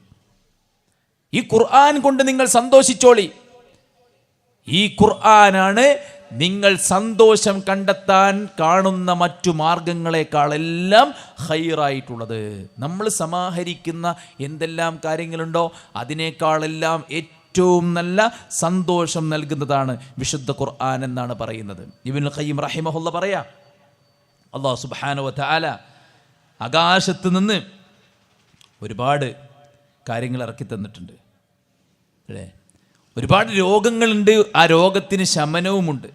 ഈ ഖുർആൻ കൊണ്ട് നിങ്ങൾ സന്തോഷിച്ചോളി. ഈ ഖുർആനാണ് നിങ്ങൾ സന്തോഷം കണ്ടെത്താൻ കാണുന്ന മറ്റു മാർഗങ്ങളെക്കാളെല്ലാം ഖൈറായിട്ടുള്ളത്. നമ്മൾ സമാഹരിക്കുന്ന എന്തെല്ലാം കാര്യങ്ങളുണ്ടോ അതിനേക്കാളെല്ലാം ഏറ്റവും നല്ല സന്തോഷം നൽകുന്നതാണ് വിശുദ്ധ ഖുർആൻ എന്നാണ് പറയുന്നത്. ഇബ്നുൽ ഖയ്യിം റഹിമഹുല്ലാഹ് പറയാ, അല്ലാഹു സുബ്ഹാനഹു വ തആല ആകാശത്ത് നിന്ന് ഒരുപാട് കാര്യങ്ങൾ ഇറക്കി തന്നിട്ടുണ്ട് അല്ലേ? ഒരുപാട് രോഗങ്ങളുണ്ട്, ആ രോഗത്തിന് ശമനവുമുണ്ട്.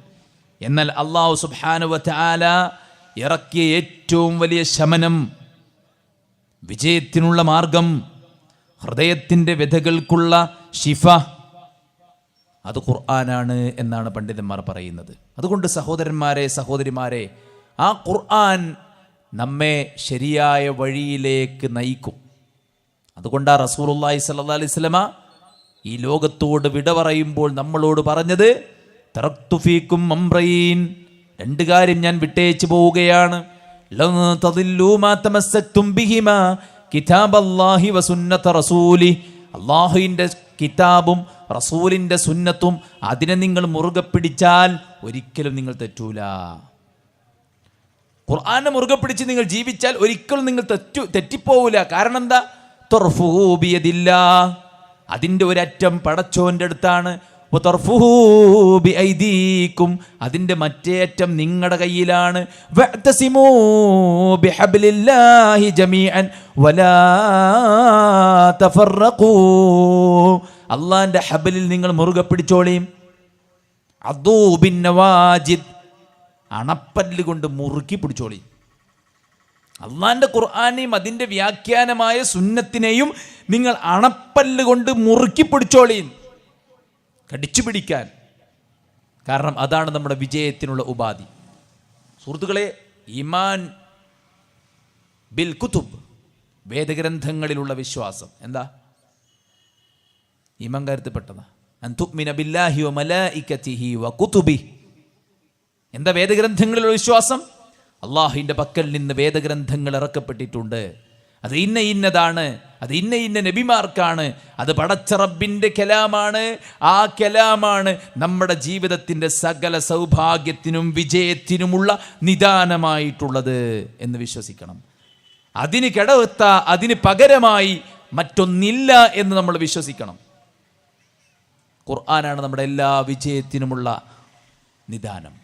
എന്നാൽ അല്ലാഹു സുബ്ഹാനഹു വ തആല ഇറക്കിയ ഏറ്റവും വലിയ ശമനം, വിജയത്തിനുള്ള മാർഗം, ഹൃദയത്തിൻ്റെ വ്യഥകൾക്കുള്ള ശിഫ, അത് ഖുർആനാണ് എന്നാണ് പണ്ഡിതന്മാർ പറയുന്നത്. അതുകൊണ്ട് സഹോദരന്മാരെ, സഹോദരിമാരെ, ആ ഖുർആൻ നമ്മെ ശരിയായ വഴിയിലേക്ക് നയിക്കും. അതുകൊണ്ടാണ് റസൂലുള്ളാഹി സ്വല്ലല്ലാഹു അലൈഹി വസല്ലമ ഈ ലോകത്തോട് വിട പറയുമ്പോൾ നമ്മളോട് പറഞ്ഞത്, തറക്തു ഫീക്കും അംറൈൻ, രണ്ട് കാര്യം ഞാൻ വിട്ടേച്ചു പോവുകയാണ്. ലൻ തദില്ലൂ മാ തമസ്സക്തും ബിഹിമാ കിതാബല്ലാഹി വസുന്നത റസൂലി. അല്ലാഹുവിൻ്റെ കിതാബും റസൂലിൻ്റെ സുന്നത്തും അതിനെ നിങ്ങൾ മുറുകെ പിടിച്ചാൽ ഒരിക്കലും നിങ്ങൾ തെറ്റൂല. ഖുർആനെ മുറുകെ പിടിച്ച് നിങ്ങൾ ജീവിച്ചാൽ ഒരിക്കലും നിങ്ങൾ തെറ്റിപ്പോവില്ല. കാരണം എന്താ? തർഫുഹു ബിയദില്ലാഹ്, അതിൻ്റെ ഒരറ്റം പടച്ചോൻ്റെ അടുത്താണ്. വതർഫുഹു ബിഐദീകും, അതിൻ്റെ മറ്റേ അറ്റം നിങ്ങളുടെ കയ്യിലാണ്. വഅ്തസിമൂ ബിഹബ്ലില്ലാഹി ജമീഅൻ വലാ തഫറഖൂ, അല്ലാഹുവിൻ്റെ ഹബ്ലിൽ നിങ്ങൾ മുറുകെ പിടിച്ചോളീം. അദൂ ബിന്നവാജിദ്, അണപ്പല്ല് കൊണ്ട് മുറുക്കി പിടിച്ചോളി. അള്ളാന്റെ ഖുർആനെയും അതിൻ്റെ വ്യാഖ്യാനമായ സുന്നത്തിനെയും നിങ്ങൾ അണപ്പല്ല് കൊണ്ട് മുറുക്കി പിടിച്ചോളി, കടിച്ചു പിടിക്കാൻ. കാരണം അതാണ് നമ്മുടെ വിജയത്തിനുള്ള ഉപാധി. സുഹൃത്തുക്കളെ, ഈമാൻ ബിൽ കുതുബ്, വേദഗ്രന്ഥങ്ങളിലുള്ള വിശ്വാസം എന്താ? ഈമാൻ കാര്യത്തിൽപ്പെട്ടതാ. അൻ തുഅ്മിന ബില്ലാഹി വ മലായികതിഹി വ കുതുബിഹി. എന്താ വേദഗ്രന്ഥങ്ങളിലുള്ള വിശ്വാസം? അള്ളാഹുവിൻ്റെ പക്കൽ നിന്ന് വേദഗ്രന്ഥങ്ങൾ ഇറക്കപ്പെട്ടിട്ടുണ്ട്. അത് ഇന്നതാണ്, അത് ഇന്ന നബിമാർക്കാണ്, അത് പടച്ച റബ്ബിൻ്റെ കലാമാണ്. ആ കലാമാണ് നമ്മുടെ ജീവിതത്തിൻ്റെ സകല സൗഭാഗ്യത്തിനും വിജയത്തിനുമുള്ള നിദാനമായിട്ടുള്ളത് എന്ന് വിശ്വസിക്കണം. അതിന് കിടവെത്ത, അതിന് പകരമായി മറ്റൊന്നില്ല എന്ന് നമ്മൾ വിശ്വസിക്കണം. ഖുർആനാണ് നമ്മുടെ എല്ലാ വിജയത്തിനുമുള്ള നിദാനം.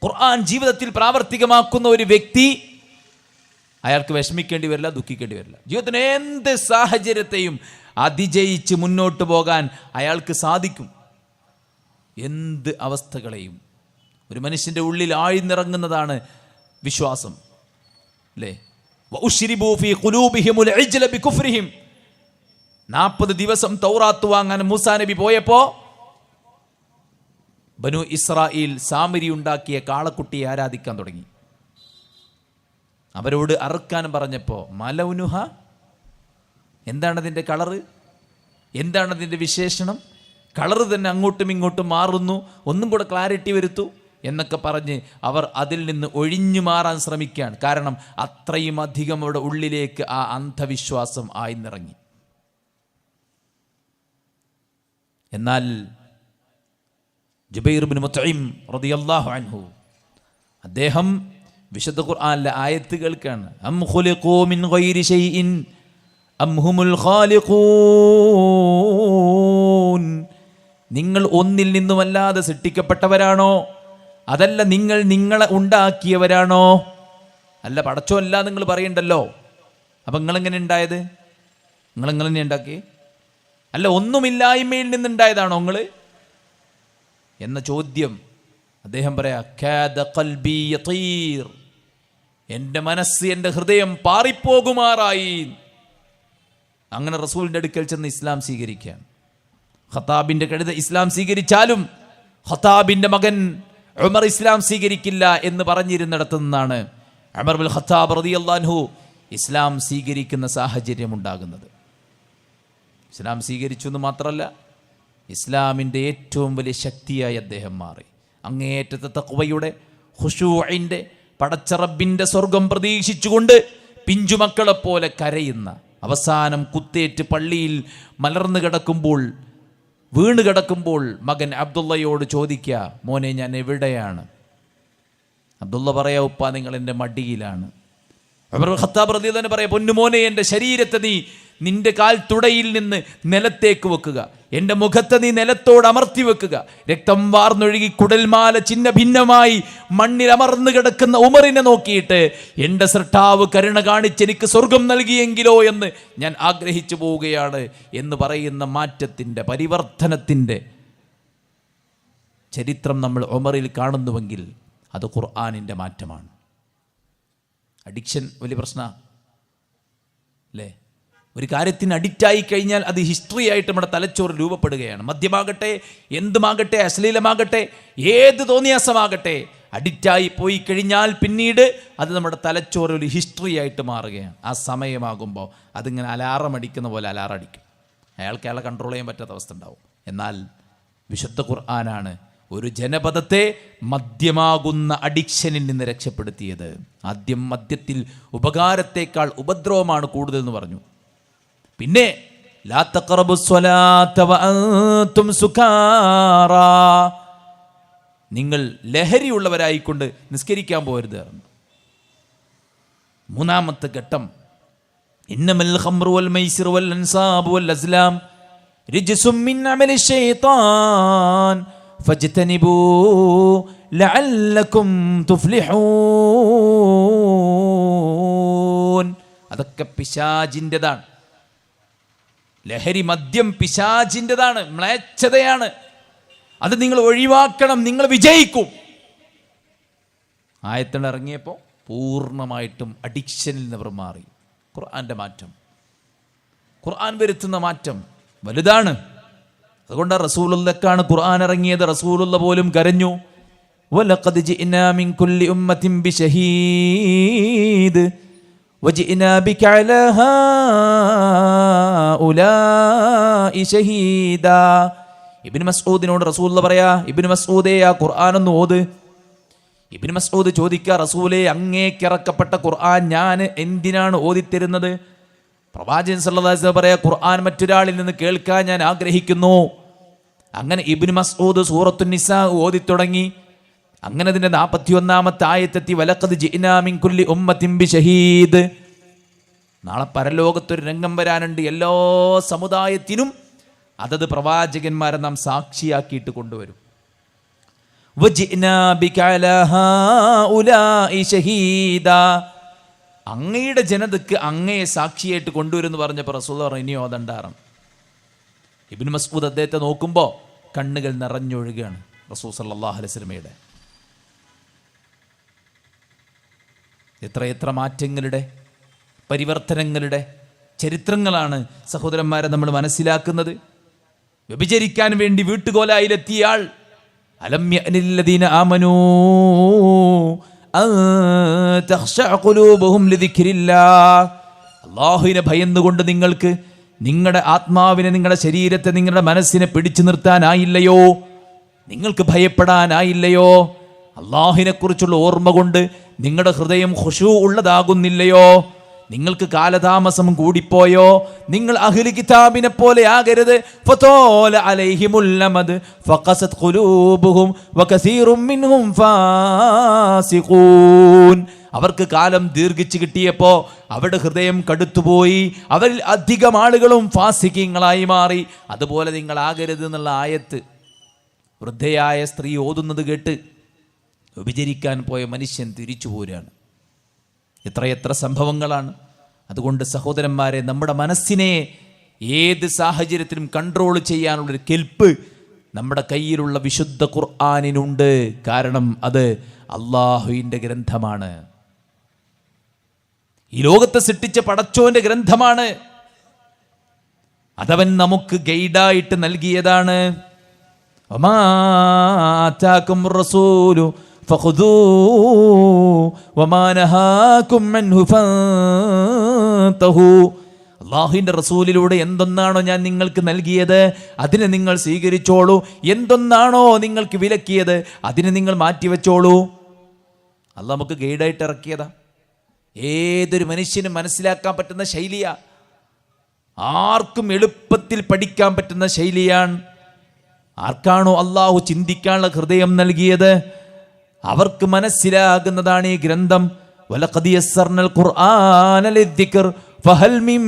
ഖുർആൻ ജീവിതത്തിൽ പ്രാവർത്തികമാക്കുന്ന ഒരു വ്യക്തി, അയാൾക്ക് വിഷമിക്കേണ്ടി വരില്ല, ദുഃഖിക്കേണ്ടി വരില്ല. ജീവിതത്തിന് എന്ത് സാഹചര്യത്തെയും അതിജയിച്ച് മുന്നോട്ട് പോകാൻ അയാൾക്ക് സാധിക്കും. എന്ത് അവസ്ഥകളെയും. ഒരു മനുഷ്യൻ്റെ ഉള്ളിൽ ആഴ്ന്നിറങ്ങുന്നതാണ് വിശ്വാസം അല്ലേ? 40 ദിവസം തൗറാത്ത് വാങ്ങാൻ മൂസാ നബി പോയപ്പോ ബനു ഇസ്രായേൽ സാമരി ഉണ്ടാക്കിയ കാളക്കുട്ടിയെ ആരാധിക്കാൻ തുടങ്ങി. അവരോട് അറുക്കാൻ പറഞ്ഞപ്പോൾ മലൗനുഹ, എന്താണ് അതിൻ്റെ കളറ്, എന്താണ് അതിൻ്റെ വിശേഷണം, കളറ് തന്നെ അങ്ങോട്ടും ഇങ്ങോട്ടും മാറുന്നു, ഒന്നും കൂടെ ക്ലാരിറ്റി വരുത്തൂ എന്നൊക്കെ പറഞ്ഞ് അവർ അതിൽ നിന്ന് ഒഴിഞ്ഞു മാറാൻ ശ്രമിക്കുകയാണ്. കാരണം അത്രയും അധികം അവരുടെ ഉള്ളിലേക്ക് ആ അന്ധവിശ്വാസം ആയിന്നിറങ്ങി. എന്നാൽ ജുബൈർ ഇബ്നു മുത്ഇം റളിയല്ലാഹു അൻഹു, അദ്ദേഹം വിശുദ്ധ ഖുർആനിലെ ആയത്ത് കേൾക്കാണ്. അം ഖുലിഖൂ മിൻ ഗൈരി ശൈഇൻ അം ഹുമുൽ ഖാലിഖൂൻ, നിങ്ങൾ ഒന്നിൽ നിന്നുമല്ലാതെ സൃഷ്ടിക്കപ്പെട്ടവരാണോ, അതല്ല നിങ്ങൾ നിങ്ങളെ ഉണ്ടാക്കിയവരാണോ? അല്ല, പടച്ചോ അല്ല നിങ്ങൾ പറയണ്ടല്ലോ. അപ്പം നിങ്ങളെങ്ങനെ ഉണ്ടായത്? നിങ്ങളെങ്ങനെ ഉണ്ടാക്കി? അല്ല, ഒന്നുമില്ലായ്മയിൽ നിന്നുണ്ടായതാണോ നിങ്ങൾ എന്ന ചോദ്യം അദ്ദേഹം പറയാ, കാദ ഖൽബി യതീർ, എൻ്റെ മനസ്സ്, എൻ്റെ ഹൃദയം പാറിപ്പോകുമാറായി. അങ്ങനെ റസൂലിൻ്റെ അടുക്കൽ ചെന്ന് ഇസ്ലാം സ്വീകരിക്കുകയാണ്. ഖത്താബിൻ്റെ കഴുത ഇസ്ലാം സ്വീകരിച്ചാലും ഖത്താബിൻ്റെ മകൻ ഉമർ ഇസ്ലാം സ്വീകരിക്കില്ല എന്ന് പറഞ്ഞിരുന്നിടത്തു നിന്നാണ് ഉമർ ബിൻ ഖത്താബ് റളിയല്ലാഹു അൻഹു ഇസ്ലാം സ്വീകരിക്കുന്ന സാഹചര്യം ഉണ്ടാകുന്നത്. ഇസ്ലാം സ്വീകരിച്ചു എന്ന് മാത്രമല്ല, ഇസ്ലാമിൻ്റെ ഏറ്റവും വലിയ ശക്തിയായി അദ്ദേഹം മാറി. അങ്ങേയറ്റത്തെ തഖ്വയുടെ, ഖുശൂഇൻ്റെ, പടച്ച റബ്ബിൻ്റെ സ്വർഗം പ്രതീക്ഷിച്ചുകൊണ്ട് പിഞ്ചുമക്കളെപ്പോലെ കരയുന്ന, അവസാനം കുത്തേറ്റ് പള്ളിയിൽ മലർന്നു കിടക്കുമ്പോൾ, വീണ് കിടക്കുമ്പോൾ മകൻ അബ്ദുള്ളയോട് ചോദിക്കുക, മോനെ ഞാൻ എവിടെയാണ്? അബ്ദുള്ള പറയാ, ഉപ്പ നിങ്ങൾ എൻ്റെ മടിയിലാണ്. ഉമർ ഖത്താബ് റളിയല്ലാഹു അൻഹു പറയാ, പൊന്നുമോനെ എൻ്റെ ശരീരത്തെ നീ നിന്റെ കാൽ തുടയിൽ നിന്ന് നിലത്തേക്ക് വെക്കുക, എൻ്റെ മുഖത്തെ നീ നിലത്തോട് അമർത്തി വെക്കുക. രക്തം വാർന്നൊഴുകി കുടൽമാല ചിന്ന ഭിന്നമായി മണ്ണിൽ അമർന്നു കിടക്കുന്ന ഉമറിനെ നോക്കിയിട്ട് എൻ്റെ സൃഷ്ടാവ് കരുണ കാണിച്ച് എനിക്ക് സ്വർഗം നൽകിയെങ്കിലോ എന്ന് ഞാൻ ആഗ്രഹിച്ചു പോവുകയാണ് എന്ന് പറയുന്ന മാറ്റത്തിൻ്റെ, പരിവർത്തനത്തിൻ്റെ ചരിത്രം നമ്മൾ ഉമറിൽ കാണുന്നുവെങ്കിൽ അത് ഖുർആനിൻ്റെ മാറ്റമാണ്. അഡിക്ഷൻ വലിയ പ്രശ്നമാണ് അല്ലേ? ഒരു കാര്യത്തിന് അഡിക്റ്റായി കഴിഞ്ഞാൽ അത് ഹിസ്റ്ററി ആയിട്ട് നമ്മുടെ തലച്ചോറ് രൂപപ്പെടുകയാണ്. മദ്യമാകട്ടെ, എന്തുമാകട്ടെ, അശ്ലീലമാകട്ടെ, ഏത് തോന്നിയാസമാകട്ടെ, അഡിക്റ്റായി പോയി കഴിഞ്ഞാൽ പിന്നീട് അത് നമ്മുടെ തലച്ചോറ് ഒരു ഹിസ്റ്ററി ആയിട്ട് മാറുകയാണ്. ആ സമയമാകുമ്പോൾ അതിങ്ങനെ അലാറം അടിക്കുന്ന പോലെ അലാറം അടിക്കും. അയാൾക്ക് അയാളെ കൺട്രോൾ ചെയ്യാൻ പറ്റാത്ത അവസ്ഥ ഉണ്ടാവും. എന്നാൽ വിശുദ്ധ ഖുർആനാണ് ഒരു ജനപദത്തെ മദ്യമാകുന്ന അഡിക്ഷനിൽ നിന്ന് രക്ഷപ്പെടുത്തിയത്. ആദ്യം മദ്യത്തിൽ ഉപകാരത്തേക്കാൾ ഉപദ്രവമാണ് കൂടുതൽ എന്ന് പറഞ്ഞു. പിന്നെ ലാ തഖറബുസ്സലാത്ത വഅൻതും സുകാറാ, നിങ്ങൾ ലഹരിയുള്ളവരായിക്കൊണ്ട് നിസ്കരിക്കാൻ പോകരുത്. മൂന്നാമത്തെ ഘട്ടം ഇന്നമൽ ഖംറു വൽ മൈസിറു വൽ അൻസാബു വൽ അസ്ലാം റിജ്സും മിൻ അമലി ശൈത്താൻ ഫജ്തനിബൂ ലഅല്ലകും തുഫ്ലിഹൂൻ. അതൊക്കെ പിശാചിൻ്റെതാണ്. ലഹരി, മദ്യം പിശാചിൻ്റെതാണ്, മ്ലേച്ഛതയാണ്. അത് നിങ്ങൾ ഒഴിവാക്കണം, നിങ്ങൾ വിജയിക്കും. ആയത്തിന് ഇറങ്ങിയപ്പോൾ പൂർണ്ണമായിട്ടും അഡിക്ഷനിൽ നിന്ന് മാറി. ഖുർആൻ്റെ മാറ്റം, ഖുർആൻ വരുത്തുന്ന മാറ്റം വലുതാണ്. അതുകൊണ്ട് റസൂലുള്ളാഹിക്കാണ് ഖുർആൻ ഇറങ്ങിയത്. റസൂലുള്ള പോലും കരഞ്ഞു, വലഖദ് ജിഇനാ മിൻ കുല്ലി ഉമ്മത്തിൻ ബിശഹീദ് വജിഇനാ ബിക അലാ ഹൗലാഇ ശഹീദാ. ഇബ്നു മസ്ഊദിനോട് റസൂലുള്ള പറയാ, ഇബ്നു മസ്ഊദേ ആ ഖുർആൻ ഒന്ന് ഓത്. ഇബ്നു മസ്ഊദ് ചോദിക്കുക, റസൂലേ അങ്ങേക്കിറക്കപ്പെട്ട ഖുർആൻ ഞാൻ എന്തിനാണ് ഓതിത്തരുന്നത്? പ്രവാചകൻ സല്ലല്ലാഹു അലൈഹി വസല്ലം പറയാ, ഖുർആൻ മറ്റൊരാളിൽ നിന്ന് കേൾക്കാൻ ഞാൻ ആഗ്രഹിക്കുന്നു. അങ്ങനെ ഇബ്നു മസ്ഊദ് സൂറത്തുൻ നിസാ ഓതി തുടങ്ങി. അങ്ങനെ അതിൻ്റെ 41-ാമത്തെ ആയത്തെത്തി, വലഖദ് ജിഇനാ മിൻ കുല്ലി ഉമ്മത്തിൻ ബിശഹീദ്. നാളെ പരലോകത്തൊരു രംഗം വരാനുണ്ട്. എല്ലാ സമുദായത്തിനും അതത് പ്രവാചകന്മാരെ നാം സാക്ഷിയാക്കിയിട്ട് കൊണ്ടുവരും. വജിഇനാ ബിക അലാ ഹൗലാഇ ശഹീദാ, അങ്ങയുടെ ജനതയ്ക്ക് അങ്ങയെ സാക്ഷിയായിട്ട് കൊണ്ടുവരുമെന്ന് പറഞ്ഞപ്പോൾ റസൂൽ പറഞ്ഞു, ഇനി ഓതണ്ടാറാണ്. ഇബ്നു മസ്ഊദ് അദ്ദേഹത്തെ നോക്കുമ്പോൾ കണ്ണുകൾ നിറഞ്ഞൊഴുകയാണ്. റസൂൽ സല്ലല്ലാഹു അലൈഹി വസല്ലമയുടെ എത്രയെത്ര മാറ്റങ്ങളുടെ, പരിവർത്തനങ്ങളുടെ ചരിത്രങ്ങളാണ് സഹോദരന്മാരെ നമ്മൾ മനസ്സിലാക്കുന്നത്. വ്യഭിചരിക്കാൻ വേണ്ടി വീട്ടുകോലായിലെത്തിയ ആൾ, അലം യഅനില്ലദീന ആമനൂ അൻ തഖ്ശഅ ഖുലൂബുഹും ലിദിക്രില്ലാഹ്. അല്ലാഹുവിനെ ഭയന്നുകൊണ്ട് നിങ്ങൾക്ക് നിങ്ങളുടെ ആത്മാവിനെ, നിങ്ങളുടെ ശരീരത്തെ, നിങ്ങളുടെ മനസ്സിനെ പിടിച്ചു നിർത്താനായില്ലയോ? നിങ്ങൾക്ക് ഭയപ്പെടാനായില്ലയോ? അല്ലാഹുവിനെ കുറിച്ചുള്ള ഓർമ്മ കൊണ്ട് നിങ്ങളുടെ ഹൃദയം ഖുശൂ ഉള്ളതാകുന്നില്ലയോ? നിങ്ങൾക്ക് കാലതാമസം കൂടിപ്പോയോ? നിങ്ങൾ അഹ്ലു കിതാബിനെ പോലെ ആകരുത്. ഫതോല അലൈഹിമുൽ അമദ് ഫഖസത് ഖുലൂബുഹും വകസീറും മിൻഹും ഫാസിഖൂൻ. അവർക്ക് കാലം ദീർഘിച്ചു കിട്ടിയപ്പോൾ അവരുടെ ഹൃദയം കടുത്തുപോയി. അവരിൽ അധികം ആളുകളും ഫാസിഖീങ്ങളായി മാറി. അതുപോലെ നിങ്ങൾ ആകരുത് എന്നുള്ള ആയത്ത് വൃദ്ധയായ സ്ത്രീ ഓതുന്നത് കേട്ട് വ്യഭിചരിക്കാൻ പോയ മനുഷ്യൻ തിരിച്ചു പോരാണ്. എത്രയെത്ര സംഭവങ്ങളാണ്. അതുകൊണ്ട് സഹോദരന്മാരെ, നമ്മുടെ മനസ്സിനെ ഏത് സാഹചര്യത്തിലും കൺട്രോൾ ചെയ്യാനുള്ളൊരു കെൽപ്പ് നമ്മുടെ കയ്യിലുള്ള വിശുദ്ധ ഖുർആനിനുണ്ട്. കാരണം അത് അള്ളാഹുവിൻ്റെ ഗ്രന്ഥമാണ്. ഈ ലോകത്തെ സൃഷ്ടിച്ച പടച്ചോന്റെ ഗ്രന്ഥമാണ്. അതവൻ നമുക്ക് ഗൈഡായിട്ട് നൽകിയതാണ്. വമാ ആതാകും റസൂലു ഫഖുദൂഹു വമാ നഹാകും അൻഹു ഫന്തഹു. അല്ലാഹുവിൻ്റെ റസൂലിലൂടെ എന്തൊന്നാണോ ഞാൻ നിങ്ങൾക്ക് നൽകിയത് അതിനെ നിങ്ങൾ സ്വീകരിച്ചോളൂ. എന്തൊന്നാണോ നിങ്ങൾക്ക് വിലക്കിയത് അതിനെ നിങ്ങൾ മാറ്റിവെച്ചോളൂ. അല്ലാഹ് നമുക്ക് ഗൈഡായിട്ട് ഇറക്കിയതാ. ഏതൊരു മനുഷ്യനും മനസ്സിലാക്കാൻ പറ്റുന്ന ശൈലിയാ, ആർക്കും എളുപ്പത്തിൽ പഠിക്കാൻ പറ്റുന്ന ശൈലിയാണ്. ആർക്കാണോ അള്ളാഹു ചിന്തിക്കാനുള്ള ഹൃദയം നൽകിയത് അവർക്ക് മനസ്സിലാകുന്നതാണ് ഈ ഗ്രന്ഥം. വലഖദ് യസ്സർനൽ ഖുർആന ലിദ്ദിക്ർ ഫഹൽ മിൻ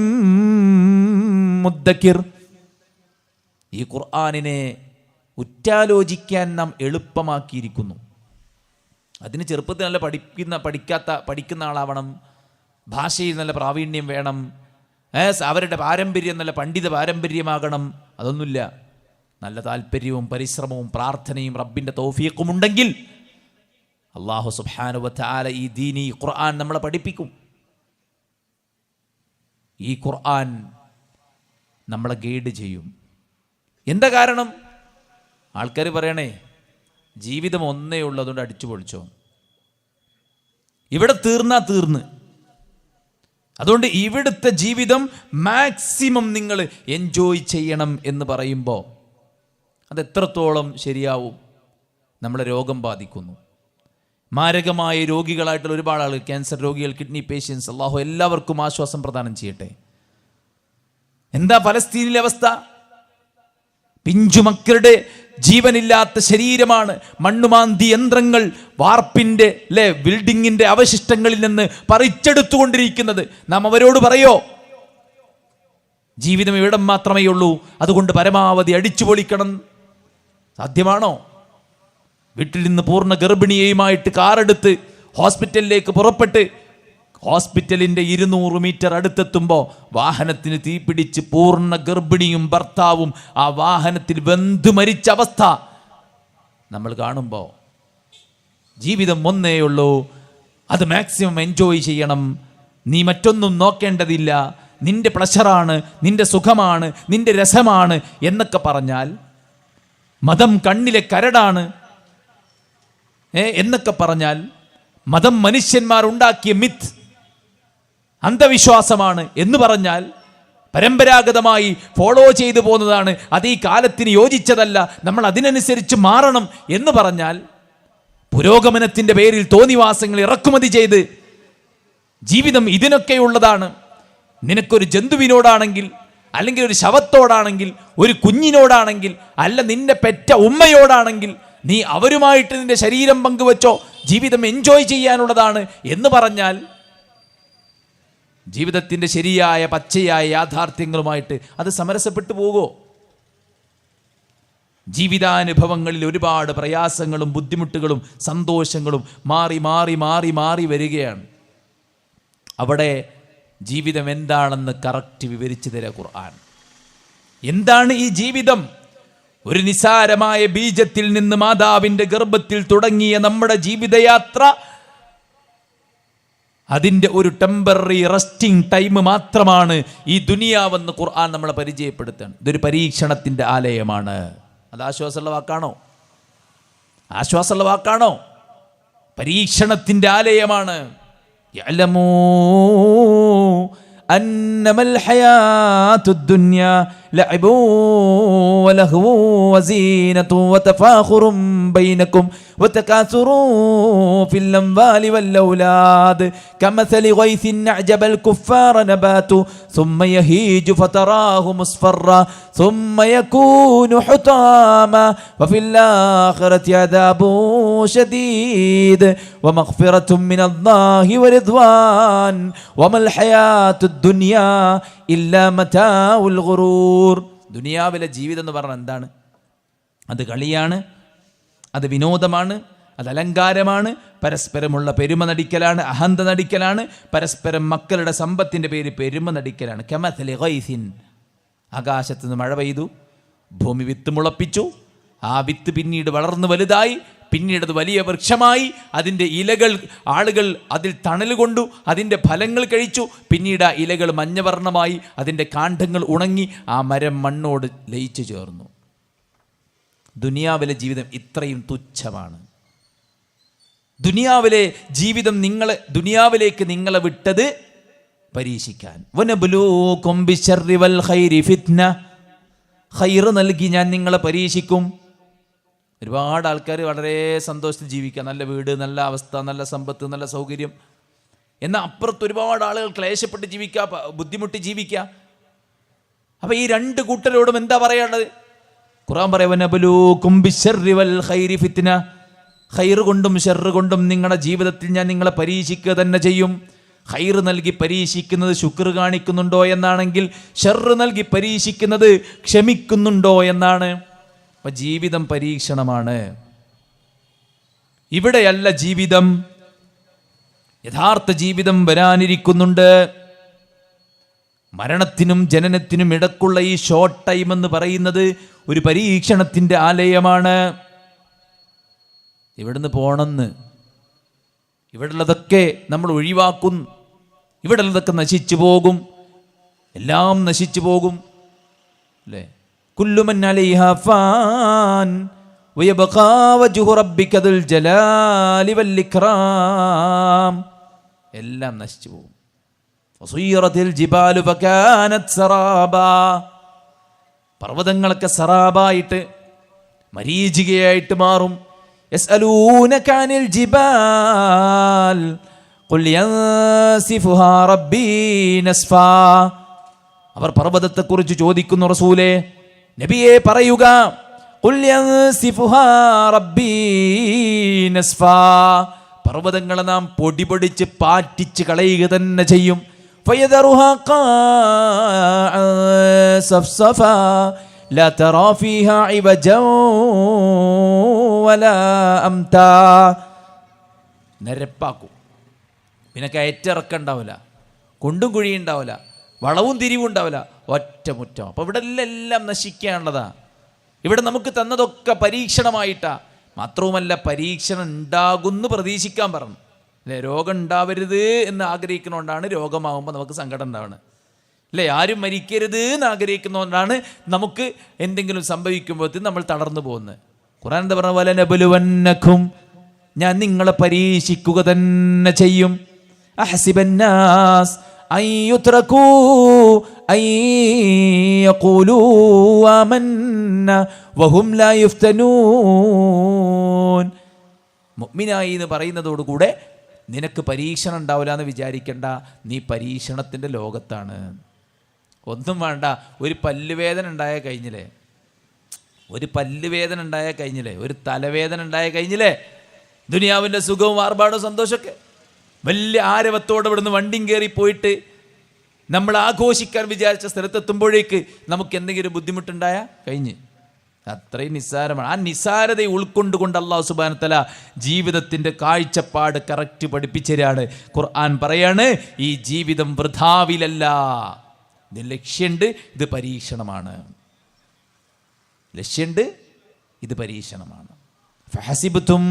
മുദ്ദക്കിർ. ഈ ഖുർആനിനെ ഉറ്റാലോചിക്കാൻ നാം എളുപ്പമാക്കിയിരിക്കുന്നു. അതിന് ചെറുപ്പത്തിൽ നല്ല പഠിക്കുന്ന ആളാവണം, ഭാഷയിൽ നല്ല പ്രാവീണ്യം വേണം, അവരുടെ പാരമ്പര്യം നല്ല പണ്ഡിത പാരമ്പര്യമാകണം. അതൊന്നുമില്ല. നല്ല താല്പര്യവും പരിശ്രമവും പ്രാർത്ഥനയും റബ്ബിൻ്റെ തൗഫീഖും ഉണ്ടെങ്കിൽ അല്ലാഹു സുബ്ഹാനഹു വ തആല ഈ ദീനി ഖുർആൻ നമ്മളെ പഠിപ്പിക്കും. ഈ ഖുർആൻ നമ്മളെ ഗൈഡ് ചെയ്യും. എന്താ കാരണം? ആൾക്കാർ പറയണേ ജീവിതം ഒന്നേ ഉള്ളൂ, അതുകൊണ്ട് അടിച്ചു പൊളിച്ചോ, ഇവിടെ തീർന്നാ തീർന്ന്, അതുകൊണ്ട് ഇവിടുത്തെ ജീവിതം മാക്സിമം നിങ്ങൾ എൻജോയ് ചെയ്യണം എന്ന് പറയുമ്പോൾ അത് എത്രത്തോളം ശരിയാവും? നമ്മളെ രോഗം ബാധിക്കുന്നു. മാരകമായ രോഗികളായിട്ടുള്ള ഒരുപാട് ആളുകൾ, ക്യാൻസർ രോഗികൾ, കിഡ്നി പേഷ്യൻസ്, അല്ലാഹു എല്ലാവർക്കും ആശ്വാസം പ്രദാനം ചെയ്യട്ടെ. എന്താ ഫലസ്തീനിലെ അവസ്ഥ? പിഞ്ചുമക്കളുടെ ജീവനില്ലാത്ത ശരീരമാണ്. മണ്ണുമാന്തി യന്ത്രങ്ങൾ വാർപ്പിന്റെ ബിൽഡിങ്ങിന്റെ അവശിഷ്ടങ്ങളിൽ നിന്ന് പറിച്ചെടുത്തുകൊണ്ടിരിക്കുന്നത്. നാം അവരോട് പറയോ ജീവിതം ഇവിടം മാത്രമേ ഉള്ളൂ, അതുകൊണ്ട് പരമാവധി അടിച്ചു പൊളിക്കണം? സാധ്യമാണോ? വീട്ടിൽ നിന്ന് പൂർണ്ണ ഗർഭിണിയുമായിട്ട് കാറെടുത്ത് ഹോസ്പിറ്റലിലേക്ക് പുറപ്പെട്ട് ഹോസ്പിറ്റലിൻ്റെ 200 മീറ്റർ അടുത്തെത്തുമ്പോൾ വാഹനത്തിന് തീപിടിച്ച് പൂർണ്ണ ഗർഭിണിയും ഭർത്താവും ആ വാഹനത്തിൽ വെന്തു മരിച്ച അവസ്ഥ നമ്മൾ കാണുമ്പോൾ ജീവിതം ഒന്നേ ഉള്ളൂ, അത് മാക്സിമം എൻജോയ് ചെയ്യണം. നീ മറ്റൊന്നും നോക്കേണ്ടതില്ല, നിന്റെ പ്ലഷറാണ്, നിന്റെ സുഖമാണ്, നിന്റെ രസമാണ് എന്നൊക്കെ പറഞ്ഞാൽ, മതം കണ്ണിലെ കരടാണ് എന്നൊക്കെ പറഞ്ഞാൽ, മതം മനുഷ്യന്മാർ ഉണ്ടാക്കിയ മിത്ത്, അന്ധവിശ്വാസമാണ് എന്ന് പറഞ്ഞാൽ, പരമ്പരാഗതമായി ഫോളോ ചെയ്തു പോകുന്നതാണ്, അത് ഈ കാലത്തിന് യോജിച്ചതല്ല, നമ്മൾ അതിനനുസരിച്ച് മാറണം എന്ന് പറഞ്ഞാൽ, പുരോഗമനത്തിൻ്റെ പേരിൽ തോന്നിവാസങ്ങൾ ഇറക്കുമതി ചെയ്ത് ജീവിതം ഇതിനൊക്കെയുള്ളതാണ്. നിനക്കൊരു ജന്തുവിനോടാണെങ്കിൽ, അല്ലെങ്കിൽ ഒരു ശവത്തോടാണെങ്കിൽ, ഒരു കുഞ്ഞിനോടാണെങ്കിൽ, അല്ല നിന്റെ പെറ്റ ഉമ്മയോടാണെങ്കിൽ, നീ അവരുമായിട്ട് നിന്റെ ശരീരം പങ്കുവച്ചോ, ജീവിതം എൻജോയ് ചെയ്യാനുള്ളതാണ് എന്ന് പറഞ്ഞാൽ, ജീവിതത്തിൻ്റെ ശരിയായ പച്ചയായ യാഥാർത്ഥ്യങ്ങളുമായിട്ട് അത് സമരസപ്പെട്ടു പോകുമോ? ജീവിതാനുഭവങ്ങളിൽ ഒരുപാട് പ്രയാസങ്ങളും ബുദ്ധിമുട്ടുകളും സന്തോഷങ്ങളും മാറി മാറി മാറി മാറി വരികയാണ്. അവിടെ ജീവിതം എന്താണെന്ന് കറക്റ്റ് വിവരിച്ചു തരാം ഖുർആൻ. എന്താണ് ഈ ജീവിതം? ഒരു നിസാരമായ ബീജത്തിൽ നിന്ന് മാതാവിൻ്റെ ഗർഭത്തിൽ തുടങ്ങിയ നമ്മുടെ ജീവിതയാത്ര, അതിൻ്റെ ഒരു ടെമ്പററി റെസ്റ്റിംഗ് ടൈം മാത്രമാണ് ഈ ദുനിയാവെന്ന് ഖുർആൻ നമ്മളെ പരിചയപ്പെടുത്തുകയാണ്. ഇതൊരു പരീക്ഷണത്തിൻ്റെ ആലയമാണ്. അത് ആശ്വാസമുള്ള വാക്കാണോ? ആശ്വാസമുള്ള വാക്കാണോ? പരീക്ഷണത്തിൻ്റെ ആലയമാണ്. യഅലമൂ അന്നമൽ ഹയാത്തുദ് ദുനിയ ലഅബു വലഹു വസീനതു വതഫാഖുറും ബൈനകും വതകാസുറു ഫിൽ അംവാലി വൽ ഔലാദ് കമസലി ഗൈസിൻ അഅജബൽ കുഫാറ നബാതു ثم يهيج فتراه مصفرا ثم يكون حطاما وفي الآخرة عذاب شديد ومغفرة من الله ورضوان وما الحياة الدنيا إلا متاع الغرور. ദുനിയാവിലെ ജീവിതം എന്ന് പറഞ്ഞാൽ എന്താണ്? അത് കളിയാണ്, അത് വിനോദമാണ്, അത് അലങ്കാരമാണ്, പരസ്പരമുള്ള പെരുമ നടിക്കലാണ്, അഹന്ത നടിക്കലാണ്, പരസ്പരം മക്കളുടെ സമ്പത്തിൻ്റെ പേര് പെരുമ നടിക്കലാണ്. കമസലി ഗൈസിൻ, ആകാശത്ത് നിന്ന് മഴ പെയ്തു, ഭൂമി വിത്ത് മുളപ്പിച്ചു, ആ വിത്ത് പിന്നീട് വളർന്നു വലുതായി പിന്നീട് അത് വലിയ വൃക്ഷമായി, അതിൻ്റെ ഇലകൾ ആളുകൾ അതിൽ തണൽ കൊണ്ടു, അതിൻ്റെ ഫലങ്ങൾ കഴിച്ചു. പിന്നീട് ആ ഇലകൾ മഞ്ഞവർണ്ണമായി, അതിൻ്റെ കാണ്ഡങ്ങൾ ഉണങ്ങി, ആ മരം മണ്ണോട് ലയിച്ചു ചേർന്നു. ദുനിയാവിലെ ജീവിതം ഇത്രയും തുച്ഛമാണ്. ദുനിയാവിലെ ജീവിതം ദുനിയാവിലേക്ക് നിങ്ങളെ വിട്ടത് പരീക്ഷിക്കാൻ. വനബ്ലൂകും ബിശ്ശർരി വൽ ഖൈരി ഫിത്ന, ഖൈർ നൽകി ഞാൻ നിങ്ങളെ പരീക്ഷിക്കും. ഒരുപാട് ആൾക്കാർ വളരെ സന്തോഷത്തിൽ ജീവിക്കുക, നല്ല വീട്, നല്ല അവസ്ഥ, നല്ല സമ്പത്ത്, നല്ല സൗകര്യം. എന്നാൽ അപ്പുറത്ത് ഒരുപാട് ആളുകൾ ക്ലേശപ്പെട്ട് ജീവിക്കുക, ബുദ്ധിമുട്ടി ജീവിക്കുക. അപ്പം ഈ രണ്ട് കൂട്ടരോടും എന്താ പറയാനുള്ളത്? ഖുർആൻ പറയാ വനബ്ലൂകും ബിശ്ശർരി വൽ ഖൈരി ഫിത്ന, ഖൈർ കൊണ്ടും ശർറ് കൊണ്ടും നിങ്ങളുടെ ജീവിതത്തിൽ ഞാൻ നിങ്ങളെ പരീക്ഷിക്കുക തന്നെ ചെയ്യും. ഖൈർ നൽകി പരീക്ഷിക്കുന്നത് ശുക്ർ കാണിക്കുന്നുണ്ടോ എന്നാണെങ്കിൽ, ശർറ് നൽകി പരീക്ഷിക്കുന്നത് ക്ഷമിക്കുന്നുണ്ടോ എന്നാണ്. അപ്പം ജീവിതം പരീക്ഷണമാണ്. ഇവിടെയല്ല ജീവിതം, യഥാർത്ഥ ജീവിതം വരാനിരിക്കുന്നുണ്ട്. മരണത്തിനും ജനനത്തിനും ഇടക്കുള്ള ഈ ഷോർട്ട് ടൈം എന്ന് പറയുന്നത് ഒരു പരീക്ഷണത്തിൻ്റെ ആലയമാണ്. ഇവിടുന്ന് പോണെന്ന്, ഇവിടെയുള്ളതൊക്കെ നമ്മൾ ഒഴിവാക്കും, ഇവിടെയുള്ളതൊക്കെ നശിച്ചു പോകും, എല്ലാം നശിച്ചു പോകും, അല്ലേ? കുല്ലു മൻ അലൈഹാ ഫാൻ വയബ്ഖാ വജ്ഹു റബ്ബിക ദുൽ ജലാലി വൽ ഇക്റാം, എല്ലാം നശിച്ചു പോകും. ഫസുയ്റത്തിൽ ജിബാലു ഫകാനത് സറാബാ, പർവ്വതങ്ങളൊക്കെ സറാബായിട്ട് മരീചികയായിട്ട് മാറും. യസ്അലൂനക അനിൽ ജിബാൽ ഖുൽ യൻസിഫുഹാ റബ്ബീ നസ്ഫാ, അവർ പർവ്വതത്തെക്കുറിച്ച് ചോദിക്കുന്നു. റസൂലേ, നബിയെ പറയുക, ഖുൽ യൻസിഫുഹാ റബ്ബീ നസ്ഫാ, പർവ്വതങ്ങളെ നാം പൊടിപൊടിച്ച് പാറ്റിച്ച് കളയുക തന്നെ ചെയ്യും. ഫയദറുഹാ ഖാഅൻ സഫ്സഫാ ലാ തറാ ഫീഹാ ഇവജൻ വലാ അംതാ, നിരപ്പാക്കും. പിന്നെ കയറ്റിറക്കം ഉണ്ടാവില്ല, കുണ്ടും കുഴി ഉണ്ടാവില്ല, വളവും തിരിവും ഉണ്ടാവില്ല, ഒറ്റ മുറ്റം. അപ്പോൾ ഇവിടെ എല്ലാം നശിക്കാനുള്ളതാ. ഇവിടെ നമുക്ക് തന്നതൊക്കെ പരീക്ഷണമായിട്ടാ. മാത്രവുമല്ല, പരീക്ഷണം ഉണ്ടാകുന്നു പ്രതീക്ഷിക്കാൻ പറഞ്ഞു, അല്ലേ? രോഗം ഉണ്ടാവരുത് എന്ന് ആഗ്രഹിക്കുന്നതുകൊണ്ടാണ് രോഗമാകുമ്പോൾ നമുക്ക് സങ്കടം ഉണ്ടാവുന്നത്, അല്ലേ? ആരും മരിക്കരുത് എന്ന് ആഗ്രഹിക്കുന്നതുകൊണ്ടാണ് നമുക്ക് എന്തെങ്കിലും സംഭവിക്കുമ്പോഴത്തേക്കും നമ്മൾ തളർന്നു പോകുന്നത്. ഖുർആൻ എന്താ പറഞ്ഞ? വലനബ്ലുവന്നകും, ഞാൻ നിങ്ങളെ പരീക്ഷിക്കുക തന്നെ ചെയ്യും. അഹ്സിബന്നാസ് അയ്യുത്രകൂ അയ്യഖൂലൂ ആമന്ന വഹും ലാ യുഫ്തനൂൻ. മുഅ്മിനായി എന്ന് പറയുന്നതോടുകൂടെ നിനക്ക് പരീക്ഷണം ഉണ്ടാവില്ല എന്ന് വിചാരിക്കേണ്ട, നീ പരീക്ഷണത്തിൻ്റെ ലോകത്താണ്. ഒന്നും വേണ്ട, ഒരു പല്ലുവേദന ഉണ്ടായ കഴിഞ്ഞില്ലേ, ഒരു പല്ലുവേദന ഉണ്ടായ കഴിഞ്ഞില്ലേ, ഒരു തലവേദന ഉണ്ടായ കഴിഞ്ഞില്ലേ, ദുനിയാവിൻ്റെ സുഖവും ആർഭാടവും സന്തോഷമൊക്കെ. വലിയ ആരവത്തോടെ ഇവിടുന്ന് വണ്ടിയും കയറി പോയിട്ട് നമ്മൾ ആഘോഷിക്കാൻ വിചാരിച്ച സ്ഥലത്തെത്തുമ്പോഴേക്ക് നമുക്ക് എന്തെങ്കിലും ബുദ്ധിമുട്ടുണ്ടായ കഴിഞ്ഞ്. അത്രയും നിസ്സാരമാണ്. ആ നിസ്സാരതയെ ഉൾക്കൊണ്ടുകൊണ്ട് അല്ലാഹു സുബ്ഹാനഹു വ തആല ജീവിതത്തിൻ്റെ കാഴ്ചപ്പാട് കറക്റ്റ് പഠിപ്പിച്ചതാണ്. ഖുർആൻ പറയാണ്, ഈ ജീവിതം വൃഥാവിലല്ല, ഇത് ലക്ഷ്യമുണ്ട്, ഇത് പരീക്ഷണമാണ്. ലക്ഷ്യമുണ്ട്, ഇത് പരീക്ഷണമാണ്. ഫഹസിബ്തും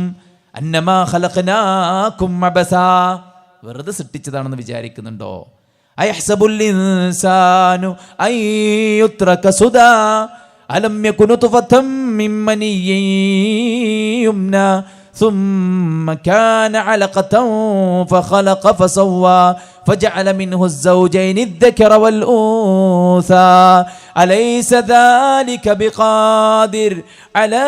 അന്നമാ ഖലഖനാകും അബസാ, വെറുതെ സൃഷ്ടിച്ചതാണെന്ന് വിചാരിക്കുന്നുണ്ടോ? അയഹ്സബുൽ ഇൻസാനു അയ്യുത്രക സുദാ അലം യകുനു തുഫതം മിൻ മനിയ്യിൻ യുംനാ ثم كان علقة فخلق فسوى فجعل منه الزوجين الذكر والأنثى أليس ذلك بقادر على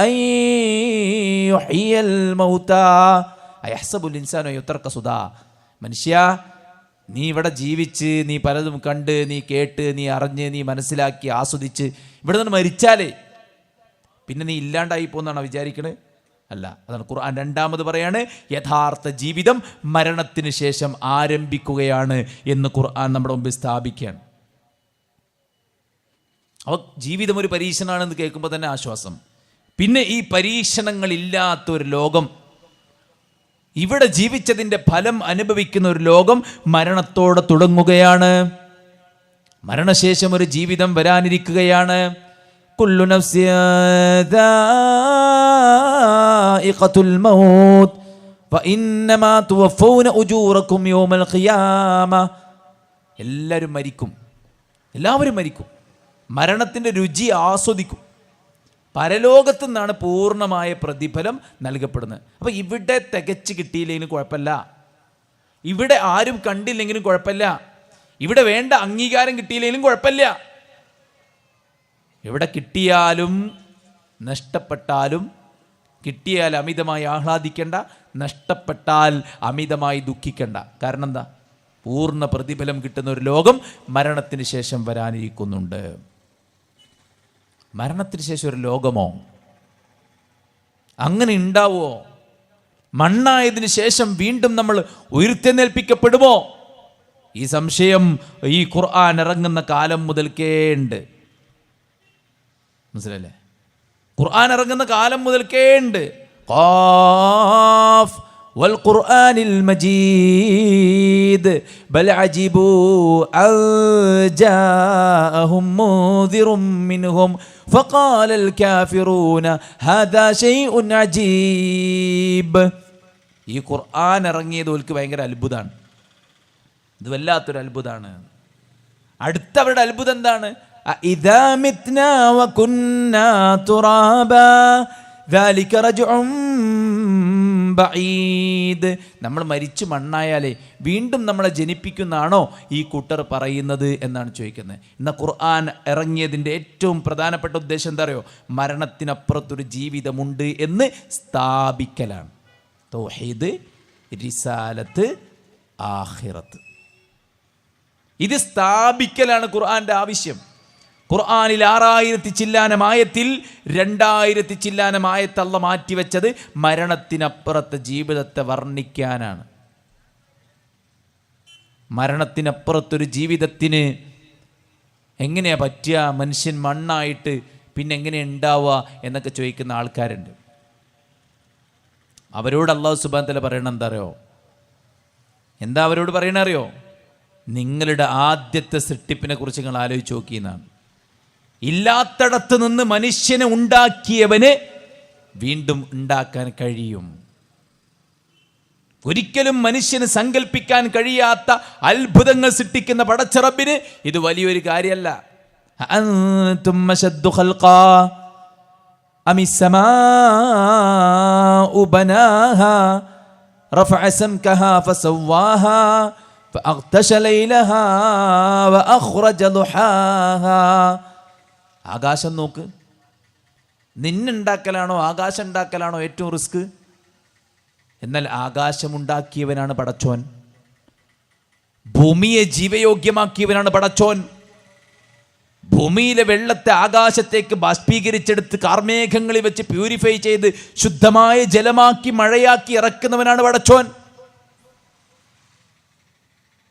أن يحيي الموتى أيحسب الإنسان يترك سدى. മനുഷ്യ, നീ ഇവിടെ ജീവിച്ച്, നീ പലതും കണ്ട്, നീ കേട്ട്, നീ അറിഞ്ഞ്, നീ മനസ്സിലാക്കി, ആസ്വദിച്ച് ഇവിടെ നിന്ന് മരിച്ചാലേ പിന്നെ നീ ഇല്ലാണ്ടായി പോകുന്നതാണോ വിചാരിക്കണേ? അല്ല. അതാണ് ഖുർആൻ രണ്ടാമത് പറയാണ്, യഥാർത്ഥ ജീവിതം മരണത്തിന് ശേഷം ആരംഭിക്കുകയാണ് എന്ന് ഖുർആൻ നമ്മുടെ മുമ്പിൽ സ്ഥാപിക്കുകയാണ്. അപ്പോൾ ജീവിതം ഒരു പരീക്ഷണമാണെന്ന് കേൾക്കുമ്പോൾ തന്നെ ആശ്വാസം. പിന്നെ ഈ പരീക്ഷണങ്ങളില്ലാത്തൊരു ലോകം, ഇവിടെ ജീവിച്ചതിൻ്റെ ഫലം അനുഭവിക്കുന്ന ഒരു ലോകം മരണത്തോടെ തുടങ്ങുകയാണ്. മരണശേഷം ഒരു ജീവിതം വരാനിരിക്കുകയാണ്. കുല്ലു നഫ്സിൻ ദാഇഖത്തുൽ മൗത്ത് ഫഇന്നമാ തുവഫൗന ഉജൂറക്കും യൗമൽ ഖിയാമ. എല്ലാവരും മരിക്കും, എല്ലാവരും മരിക്കും, മരണത്തിൻ്റെ രുചി ആസ്വദിക്കും. പരലോകത്തു നിന്നാണ് പൂർണ്ണമായ പ്രതിഫലം നൽകപ്പെടുന്നത്. അപ്പോൾ ഇവിടെ തികച്ച് കിട്ടിയില്ലെങ്കിലും കുഴപ്പമില്ല, ഇവിടെ ആരും കണ്ടില്ലെങ്കിലും കുഴപ്പമില്ല, ഇവിടെ വേണ്ട അംഗീകാരം കിട്ടിയില്ലെങ്കിലും കുഴപ്പമില്ല. ഇവിടെ കിട്ടിയാലും നഷ്ടപ്പെട്ടാലും, കിട്ടിയാൽ അമിതമായി ആഹ്ലാദിക്കേണ്ട, നഷ്ടപ്പെട്ടാൽ അമിതമായി ദുഃഖിക്കേണ്ട. കാരണം എന്താ? പൂർണ്ണ പ്രതിഫലം കിട്ടുന്ന ഒരു ലോകം മരണത്തിന് ശേഷം വരാനിരിക്കുന്നുണ്ട്. മരണത്തിന് ശേഷം ഒരു ലോകമോ? അങ്ങനെ ഉണ്ടാവുമോ? മണ്ണായതിനു ശേഷം വീണ്ടും നമ്മൾ ഉയർത്തെഴുന്നേൽപ്പിക്കപ്പെടുമോ? ഈ സംശയം ഈ ഖുർആൻ ഇറങ്ങുന്ന കാലം മുതൽക്കേ ഉണ്ട്. മനസ്സിലല്ലേ? ഖുർആൻ ഇറങ്ങുന്ന കാലം മുതൽക്കേ ഉണ്ട്. ഖാഫ് വൽ ഖുർആനിൽ മജീദ് ബൽ അജിബു അൻ ജാഅഹും മുൻദിറും മിൻഹും ഫഖാലൽ കാഫിറൂന ഹാദാ ഷൈഉൻ അജീബ്. ഈ ഖുർആൻ ഇറങ്ങിയത് ഓൽക്ക് ഭയങ്കര അത്ഭുതമാണ്. ഇത് വല്ലാത്തൊരു അത്ഭുതമാണ്. അടുത്ത അവരുടെ അത്ഭുതം എന്താണ്? ഇദാ മിത്നാ വകുന്നാ തുറാബാ ദാലിക റജ്ഉം ബഈദ്. നമ്മൾ മരിച്ചു മണ്ണായാലേ വീണ്ടും നമ്മളെ ജനിപ്പിക്കുന്നതാണോ ഈ കൂട്ടർ പറയുന്നത് എന്നാണ് ചോദിക്കുന്നത്. എന്നാൽ ഖുർആൻ ഇറങ്ങിയതിൻ്റെ ഏറ്റവും പ്രധാനപ്പെട്ട ഉദ്ദേശം എന്താ അറിയോ? മരണത്തിനപ്പുറത്തൊരു ജീവിതമുണ്ട് എന്ന് സ്ഥാപിക്കലാണ്. തൗഹീദ്, റിസാലത്ത്, ആഖിറത്ത്, ഇത് സ്ഥാപിക്കലാണ് ഖുർആന്റെ ആവശ്യം. ഖുർആനിൽ 6000 ചില്ലാനം ആയത്തിൽ 2000 ചില്ലാനം ആയത്ത് അല്ലാഹ് മാറ്റിവെച്ചത് മരണത്തിനപ്പുറത്തെ ജീവിതത്തെ വർണ്ണിക്കാനാണ്. മരണത്തിനപ്പുറത്തൊരു ജീവിതത്തിന് എങ്ങനെയാ പറ്റുക? മനുഷ്യൻ മണ്ണായിട്ട് പിന്നെ എങ്ങനെ ഉണ്ടാവുക എന്നൊക്കെ ചോദിക്കുന്ന ആൾക്കാരുണ്ട്. അവരോട് അല്ലാഹു സുബ്ഹാനഹു വ തആല പറയണ എന്താ അറിയോ? എന്താ അവരോട് പറയണ അറിയോ? നിങ്ങളുടെ ആദ്യത്തെ സൃഷ്ടിപ്പിനെ കുറിച്ച് നിങ്ങൾ ആലോചിച്ച് നോക്കിയെന്നാണ്. ഇല്ലാത്തടത്ത് നിന്ന് മനുഷ്യനെ ഉണ്ടാക്കിയവന് വീണ്ടും ഉണ്ടാക്കാൻ കഴിയും. ഒരിക്കലും മനുഷ്യന് സങ്കല്പിക്കാൻ കഴിയാത്ത അത്ഭുതങ്ങൾ സൃഷ്ടിക്കുന്ന പടച്ച റബ്ബിന് ഇത് വലിയൊരു കാര്യമല്ല. അഅൻതും അശദ്ദു ഖൽഖാ അമിസ് സമാഉ ബനാഹാ റഫഅ സംകഹാ ഫസവ്വാഹാ ഫഅഗ്തശ ലൈലഹാ വഅഖ്റജ ദുഹാഹാ. ആകാശം നോക്ക്. നിന്നുണ്ടാക്കലാണോ ആകാശം ഉണ്ടാക്കലാണോ ഏറ്റവും റിസ്ക്? എന്നാൽ ആകാശമുണ്ടാക്കിയവനാണ് പടച്ചോൻ. ഭൂമിയെ ജീവയോഗ്യമാക്കിയവനാണ് പടച്ചോൻ. ഭൂമിയിലെ വെള്ളത്തെ ആകാശത്തേക്ക് ബാഷ്പീകരിച്ചെടുത്ത് കാർമേഘങ്ങളിൽ വെച്ച് പ്യൂരിഫൈ ചെയ്ത് ശുദ്ധമായ ജലമാക്കി മഴയാക്കി ഇറക്കുന്നവനാണ് പടച്ചോൻ.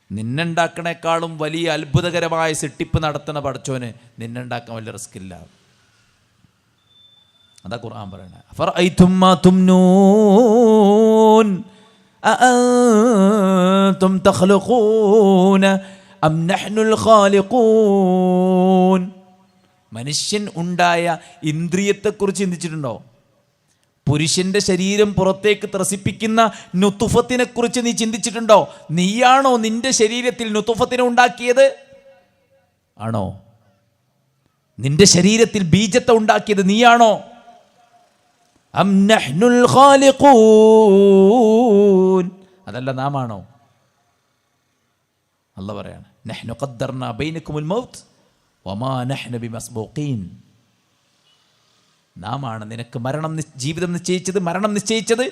നിന്നുണ്ടാക്കണേക്കാളും വലിയ അത്ഭുതകരമായ സൃഷ്ടിപ്പ് നടത്തുന്ന പടച്ചോന് നിന്നുണ്ടാക്കാൻ വലിയ റിസ്ക് ഇല്ല. അതാ ഖുർആൻ പറയണേ. അഫറഅയ്തും മാ തുംനൂൻ അഅൻതും തഖ്ലുഖൂന അം നഹ്നുൽ ഖാലിഖൂൻ. മനുഷ്യൻ ഉണ്ടായ ഇന്ദ്രിയത്തെക്കുറിച്ച് ചിന്തിച്ചിട്ടുണ്ടോ? പുരുഷന്റെ ശരീരം പുറത്തേക്ക് ത്രസിപ്പിക്കുന്ന നുതുഫത്തിനെ കുറിച്ച് നീ ചിന്തിച്ചിട്ടുണ്ടോ? നീയാണോ നിന്റെ ശരീരത്തിൽ നുതുഫത്തിനെ ഉണ്ടാക്കിയത്? ആണോ? നിന്റെ ശരീരത്തിൽ ബീജത്തെ ഉണ്ടാക്കിയത് നീയാണോ? അം നഹ്നുൽ ഖാലിഖൂൻ, അതല്ല നാം ആണോ? അല്ലാഹ് പറയാണ്, നഹ്നു ഖദ്ദർനാ ബൈനകുമുൽ മൗത്ത് വമാ നഹ്നു ബിമസ്ബൂഖീൻ. നാം ആണ് നിനക്ക് ജീവിതം നിശ്ചയിച്ചത്, മരണം നിശ്ചയിച്ചത്.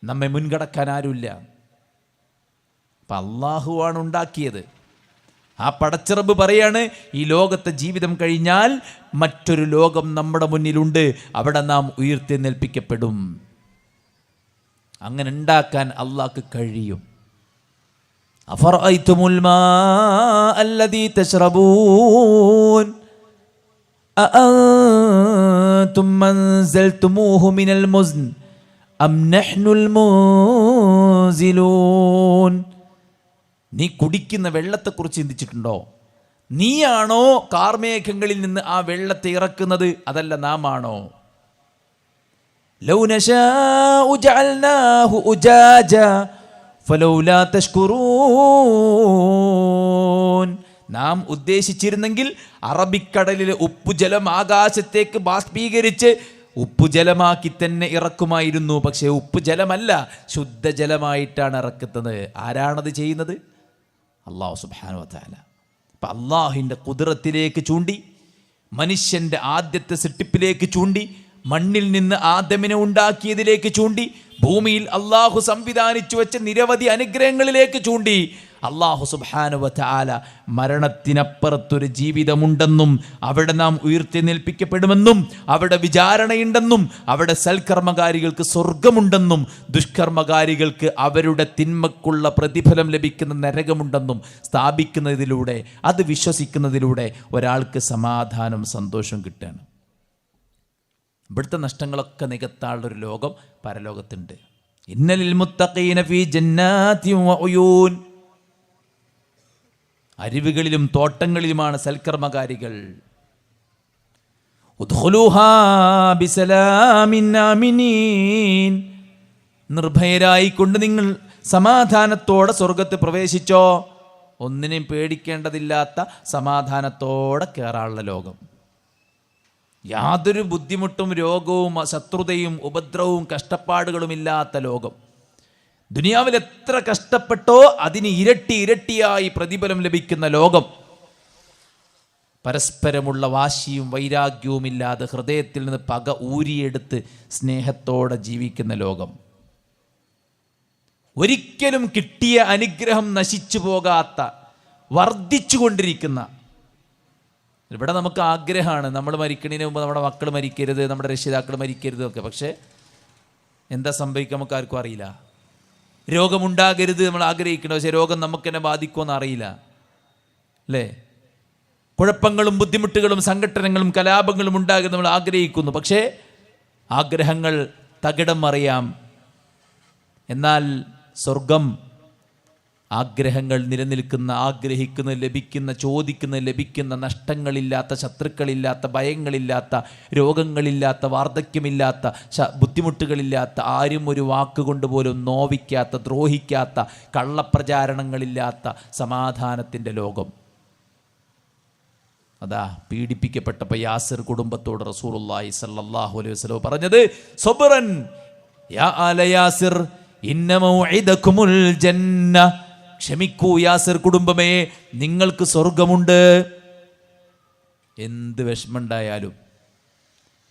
നമ്മെ മുൻകടക്കാൻ ആരുമില്ല. അപ്പം അള്ളാഹുവാണ് ഉണ്ടാക്കിയത്. ആ പടച്ചിറബ് പറയാണ്, ഈ ലോകത്തെ ജീവിതം കഴിഞ്ഞാൽ മറ്റൊരു ലോകം നമ്മുടെ മുന്നിലുണ്ട്, അവിടെ നാം ഉയർത്തെഴുന്നേൽപ്പിക്കപ്പെടും. അങ്ങനെ ഉണ്ടാക്കാൻ അള്ളാഹ്ക്ക് കഴിയും. അഫറഅയ്തുമുൽ മാഅ അല്ലദീ തശ്റബൂൻ അഅൻതും അൻസൽതുമൂഹു മിനൽ മുസ്ൻ അം നഹ്നുൽ മുൻസിലൂൻ. നീ കുടിക്കുന്ന വെള്ളത്തെക്കുറിച്ച് ചിന്തിച്ചിട്ടുണ്ടോ? നീയാണോ കാർമേഘങ്ങളിൽ നിന്ന് ആ വെള്ളത്തെ ഇറക്കുന്നത്, അതല്ല നാം ആണോ? ലൗ നശാഉ ജഅൽനാഹു ഉജാജ ഫലൗലാ തഷ്കുറൂൻ. നാം ഉദ്ദേശിച്ചിരുന്നെങ്കിൽ അറബിക്കടലിലെ ഉപ്പുജലം ആകാശത്തേക്ക് ബാഷ്പീകരിച്ച് ഉപ്പുജലമാക്കി തന്നെ ഇറക്കുമായിരുന്നു. പക്ഷേ ഉപ്പുജലമല്ല, ശുദ്ധജലമായിട്ടാണ് ഇറക്കുന്നത്. ആരാണത് ചെയ്യുന്നത്? അല്ലാഹു സുബ്ഹാനഹു വ തആല. അപ്പം അള്ളാഹുവിൻ്റെ ഖുദ്റത്തിലേക്ക് ചൂണ്ടി, മനുഷ്യൻ്റെ ആദ്യത്തെ സൃഷ്ടിപ്പിലേക്ക് ചൂണ്ടി, മണ്ണിൽ നിന്ന് ആദമിനെ ഉണ്ടാക്കിയതിലേക്ക് ചൂണ്ടി, ഭൂമിയിൽ അള്ളാഹു സംവിധാനിച്ചു വെച്ച നിരവധി അനുഗ്രഹങ്ങളിലേക്ക് ചൂണ്ടി, അള്ളാഹു സുബ്ഹാനഹു വ തആല മരണത്തിനപ്പുറത്തൊരു ജീവിതമുണ്ടെന്നും അവിടെ നാം ഉയർത്തെഴുന്നേൽപ്പിക്കപ്പെടുമെന്നും അവിടെ വിചാരണയുണ്ടെന്നും അവിടെ സൽക്കർമ്മകാരികൾക്ക് സ്വർഗമുണ്ടെന്നും ദുഷ്കർമ്മകാരികൾക്ക് അവരുടെ തിന്മക്കുള്ള പ്രതിഫലം ലഭിക്കുന്ന നരകമുണ്ടെന്നും സ്ഥാപിക്കുന്നതിലൂടെ, അത് വിശ്വസിക്കുന്നതിലൂടെ ഒരാൾക്ക് സമാധാനം, സന്തോഷം കിട്ടുകയാണ്. ഇവിടുത്തെ നഷ്ടങ്ങളൊക്കെ നികത്താനുള്ളൊരു ലോകം പരലോകത്തുണ്ട്. ഇന്നലിൽ മുത്തഖീന ഫീ ജന്നാതിൻ വ ഉയൂൻ. അരുവികളിലും തോട്ടങ്ങളിലുമാണ് സൽക്കർമ്മകാരികൾ. ഉദ്ഖുലൂഹാ ബിസലാമിൻ ആമിനീൻ. നിർഭയരായിക്കൊണ്ട് നിങ്ങൾ സമാധാനത്തോടെ സ്വർഗത്ത് പ്രവേശിച്ചോ. ഒന്നിനെയും പേടിക്കേണ്ടതില്ലാത്ത സമാധാനത്തോടെ കയറാനുള്ള ലോകം. യാതൊരു ബുദ്ധിമുട്ടും രോഗവും ശത്രുതയും ഉപദ്രവവും കഷ്ടപ്പാടുകളും ഇല്ലാത്ത ലോകം. ദുനിയാവിൽ എത്ര കഷ്ടപ്പെട്ടോ അതിന് ഇരട്ടിയായി പ്രതിഫലം ലഭിക്കുന്ന ലോകം. പരസ്പരമുള്ള വാശിയും വൈരാഗ്യവും ഇല്ലാതെ ഹൃദയത്തിൽ നിന്ന് പക ഊരിയെടുത്ത് സ്നേഹത്തോടെ ജീവിക്കുന്ന ലോകം. ഒരിക്കലും കിട്ടിയ അനുഗ്രഹം നശിച്ചു പോകാത്ത, വർദ്ധിച്ചു കൊണ്ടിരിക്കുന്ന. ഇവിടെ നമുക്ക് ആഗ്രഹമാണ് നമ്മൾ മരിക്കണതിന് മുമ്പ് നമ്മുടെ മക്കൾ മരിക്കരുത്, നമ്മുടെ രക്ഷിതാക്കൾ മരിക്കരുത് ഒക്കെ. പക്ഷേ എന്താ സംഭവിക്കുക നമുക്ക് ആർക്കും അറിയില്ല. രോഗമുണ്ടാകരുത് നമ്മൾ ആഗ്രഹിക്കണം, പക്ഷേ രോഗം നമുക്ക് തന്നെ ബാധിക്കുമെന്ന് അറിയില്ല അല്ലേ? കുഴപ്പങ്ങളും ബുദ്ധിമുട്ടുകളും സംഘട്ടനങ്ങളും കലാപങ്ങളും ഉണ്ടാകും നമ്മൾ ആഗ്രഹിക്കുന്നു. പക്ഷേ ആഗ്രഹങ്ങൾ തകിടം മറിയാം. എന്നാൽ സ്വർഗം ആഗ്രഹങ്ങൾ നിലനിൽക്കുന്ന, ആഗ്രഹിക്കുന്ന, ലഭിക്കുന്ന, ചോദിക്കുന്ന, ലഭിക്കുന്ന, നഷ്ടങ്ങളില്ലാത്ത, ശത്രുക്കളില്ലാത്ത, ഭയങ്ങളില്ലാത്ത, രോഗങ്ങളില്ലാത്ത, വാർദ്ധക്യമില്ലാത്ത, ബുദ്ധിമുട്ടുകളില്ലാത്ത, ആരും ഒരു വാക്കുകൊണ്ട് പോലും നോവിക്കാത്ത, ദ്രോഹിക്കാത്ത, കള്ളപ്രചാരണങ്ങളില്ലാത്ത സമാധാനത്തിൻ്റെ ലോകം. അതാ പീഡിപ്പിക്കപ്പെട്ടപ്പോൾ യാസിർ കുടുംബത്തോട് റസൂലുള്ളാഹി സ്വല്ലല്ലാഹു അലൈഹി വസല്ലം പറഞ്ഞത്, സബ്റൻ യാ ആല യാസിർ ഇന്ന മൗഇദകുമുൽ ജന്ന. ക്ഷമിക്കൂ യാസിർ കുടുംബമേ, നിങ്ങൾക്ക് സ്വർഗമുണ്ട്. എന്ത് വിഷമമുണ്ടായാലും,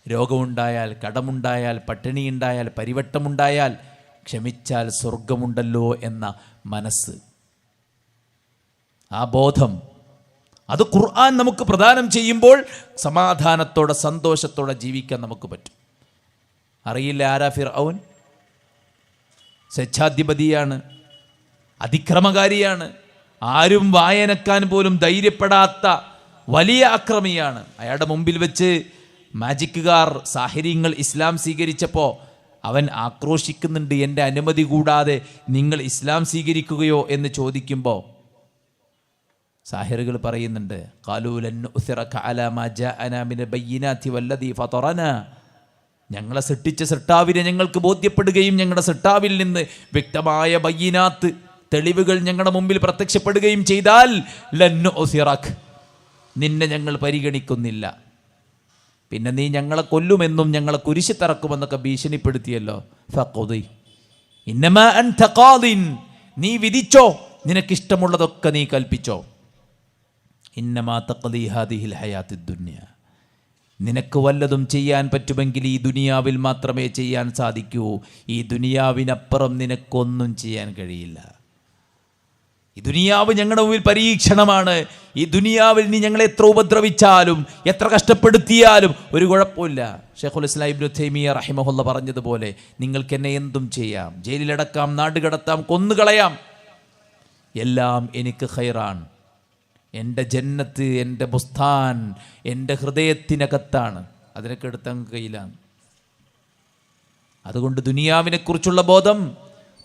രോഗമുണ്ടായാൽ, കടമുണ്ടായാൽ, പട്ടിണിയുണ്ടായാൽ, പരിവട്ടമുണ്ടായാൽ ക്ഷമിച്ചാൽ സ്വർഗമുണ്ടല്ലോ എന്ന മനസ്സ്, ആ ബോധം, അത് ഖുർആൻ നമുക്ക് പ്രദാനം ചെയ്യുമ്പോൾ സമാധാനത്തോടെ സന്തോഷത്തോടെ ജീവിക്കാൻ നമുക്ക് പറ്റും. അറിയില്ല ആരാ ഫിർഔൻ? സ്വേച്ഛാധിപതിയാണ്, അതിക്രമകാരിയാണ്, ആരും വായനക്കാൻ പോലും ധൈര്യപ്പെടാത്ത വലിയ അക്രമിയാണ്. അയാളുടെ മുമ്പിൽ വെച്ച് മാജിക്കുകാർ, സാഹിര്യങ്ങൾ ഇസ്ലാം സ്വീകരിച്ചപ്പോൾ അവൻ ആക്രോശിക്കുന്നുണ്ട്, എൻ്റെ അനുമതി കൂടാതെ നിങ്ങൾ ഇസ്ലാം സ്വീകരിക്കുകയോ എന്ന് ചോദിക്കുമ്പോൾ സാഹിറുകൾ പറയുന്നുണ്ട്, ഖാലൂ ലൻ ഉസിറക അലാ മാ ജാഅനാ മിനൽ ബയ്യിനാതി വല്ലദീ ഫതറനാ. ഞങ്ങളെ സൃഷ്ടിച്ച സൃഷ്ടാവിനെ ഞങ്ങൾക്ക് ബോധ്യപ്പെടുകയും ഞങ്ങളുടെ സൃഷ്ടാവിൽ നിന്ന് വ്യക്തമായ ബയ്യിനാത്ത്, തെളിവുകൾ ഞങ്ങളുടെ മുമ്പിൽ പ്രത്യക്ഷപ്പെടുകയും ചെയ്താൽ ലൻ ഉസിറക, നിന്നെ ഞങ്ങൾ പരിഗണിക്കുന്നില്ല. പിന്നെ നീ ഞങ്ങളെ കൊല്ലുമെന്നും ഞങ്ങളെ കുരിശി തറക്കുമെന്നൊക്കെ ഭീഷണിപ്പെടുത്തിയല്ലോ. ഫഖുദി ഇന്നമാ അൻത ഖാദിൻ, നീ വിധിച്ചോ, നിനക്കിഷ്ടമുള്ളതൊക്കെ നീ കൽപ്പിച്ചോ. ഇന്നമാ തഖ്ദി ഹാദിഹിൽ ഹയാത്തിദ് ദുനിയ, നിനക്ക് വല്ലതും ചെയ്യാൻ പറ്റുമെങ്കിൽ ഈ ദുനിയാവിൽ മാത്രമേ ചെയ്യാൻ സാധിക്കൂ. ഈ ദുനിയാവിനപ്പുറം നിനക്കൊന്നും ചെയ്യാൻ കഴിയില്ല. ഈ ദുനിയാവ് ഞങ്ങളുടെ മുമ്പിൽ പരീക്ഷണമാണ്. ഈ ദുനിയാവിൽ നീ ഞങ്ങളെ എത്ര ഉപദ്രവിച്ചാലും എത്ര കഷ്ടപ്പെടുത്തിയാലും ഒരു കുഴപ്പമില്ല. ഷെയ്ഖുൽ ഇസ്ലാം ഇബ്നു തൈമിയ്യ റഹിമഹുല്ല പറഞ്ഞതുപോലെ, നിങ്ങൾക്ക് എന്നെ എന്തും ചെയ്യാം, ജയിലിലടക്കാം, നാടുകടത്താം, കൊന്നുകളയാം, എല്ലാം എനിക്ക് ഖൈറാൻ. എൻ്റെ ജന്നത്ത്, എൻ്റെ ബുസ്താൻ എൻ്റെ ഹൃദയത്തിനകത്താണ്, അതിനൊക്കെ എടുത്താൽ കയ്യിലാണ്. അതുകൊണ്ട് ദുനിയാവിനെക്കുറിച്ചുള്ള ബോധം,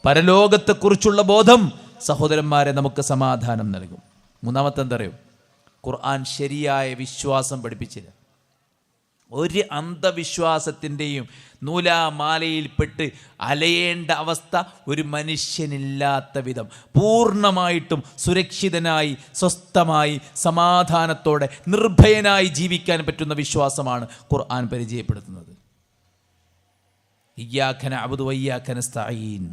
പരലോകത്തെക്കുറിച്ചുള്ള ബോധം സഹോദരന്മാരെ നമുക്ക് സമാധാനം നൽകും. മൂന്നാമത്തെ എന്താ അറിയോ? ഖുർആൻ ശരിയായ വിശ്വാസം പഠിപ്പിച്ചില്ല. ഒരു അന്ധവിശ്വാസത്തിൻ്റെയും നൂലാമാലയിൽപ്പെട്ട് അലയേണ്ട അവസ്ഥ ഒരു മനുഷ്യനില്ലാത്ത വിധം പൂർണ്ണമായിട്ടും സുരക്ഷിതനായി സ്വസ്ഥമായി സമാധാനത്തോടെ നിർഭയനായി ജീവിക്കാൻ പറ്റുന്ന വിശ്വാസമാണ് ഖുർആൻ പരിചയപ്പെടുത്തുന്നത്. ഇയ്യാക നഅ്ബുദു വഇയ്യാക നസ്തഈൻ,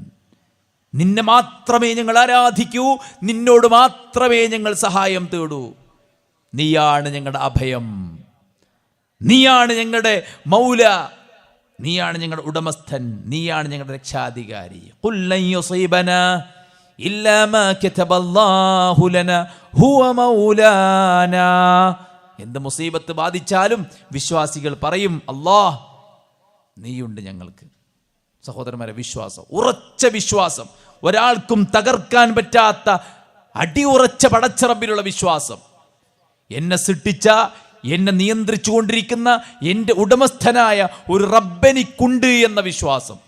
നിന്നെ മാത്രമേ ഞങ്ങൾ ആരാധിക്കൂ, നിന്നോട് മാത്രമേ ഞങ്ങൾ സഹായം തേടൂ, നീയാണ് ഞങ്ങളുടെ അഭയം, നീയാണ് ഞങ്ങളുടെ മൗല, നീയാണ് ഞങ്ങളുടെ ഉടമസ്ഥൻ, നീയാണ് ഞങ്ങളുടെ രക്ഷാധികാരി. ഖുൽ ലൻ യുസീബനാ ഇല്ലാ മാ കതബല്ലാഹു ലനാ ഹുവ മൗലാനാ. എന്ത് മുസീബത്ത് ബാധിച്ചാലും വിശ്വാസികൾ പറയും, അല്ലാഹ് നീയുണ്ട് ഞങ്ങൾക്ക്. സഹോദരന്മാരെ, വിശ്വാസം, ഉറച്ച വിശ്വാസം, ഒരാൾക്കും തകർക്കാൻ പറ്റാത്ത അടിയുറച്ച പടച്ചറബിലുള്ള വിശ്വാസം, എന്നെ സൃഷ്ടിച്ച എന്നെ നിയന്ത്രിച്ചു കൊണ്ടിരിക്കുന്ന എൻ്റെ ഉടമസ്ഥനായ ഒരു റബ്ബെനിക്കുണ്ട് എന്ന വിശ്വാസം.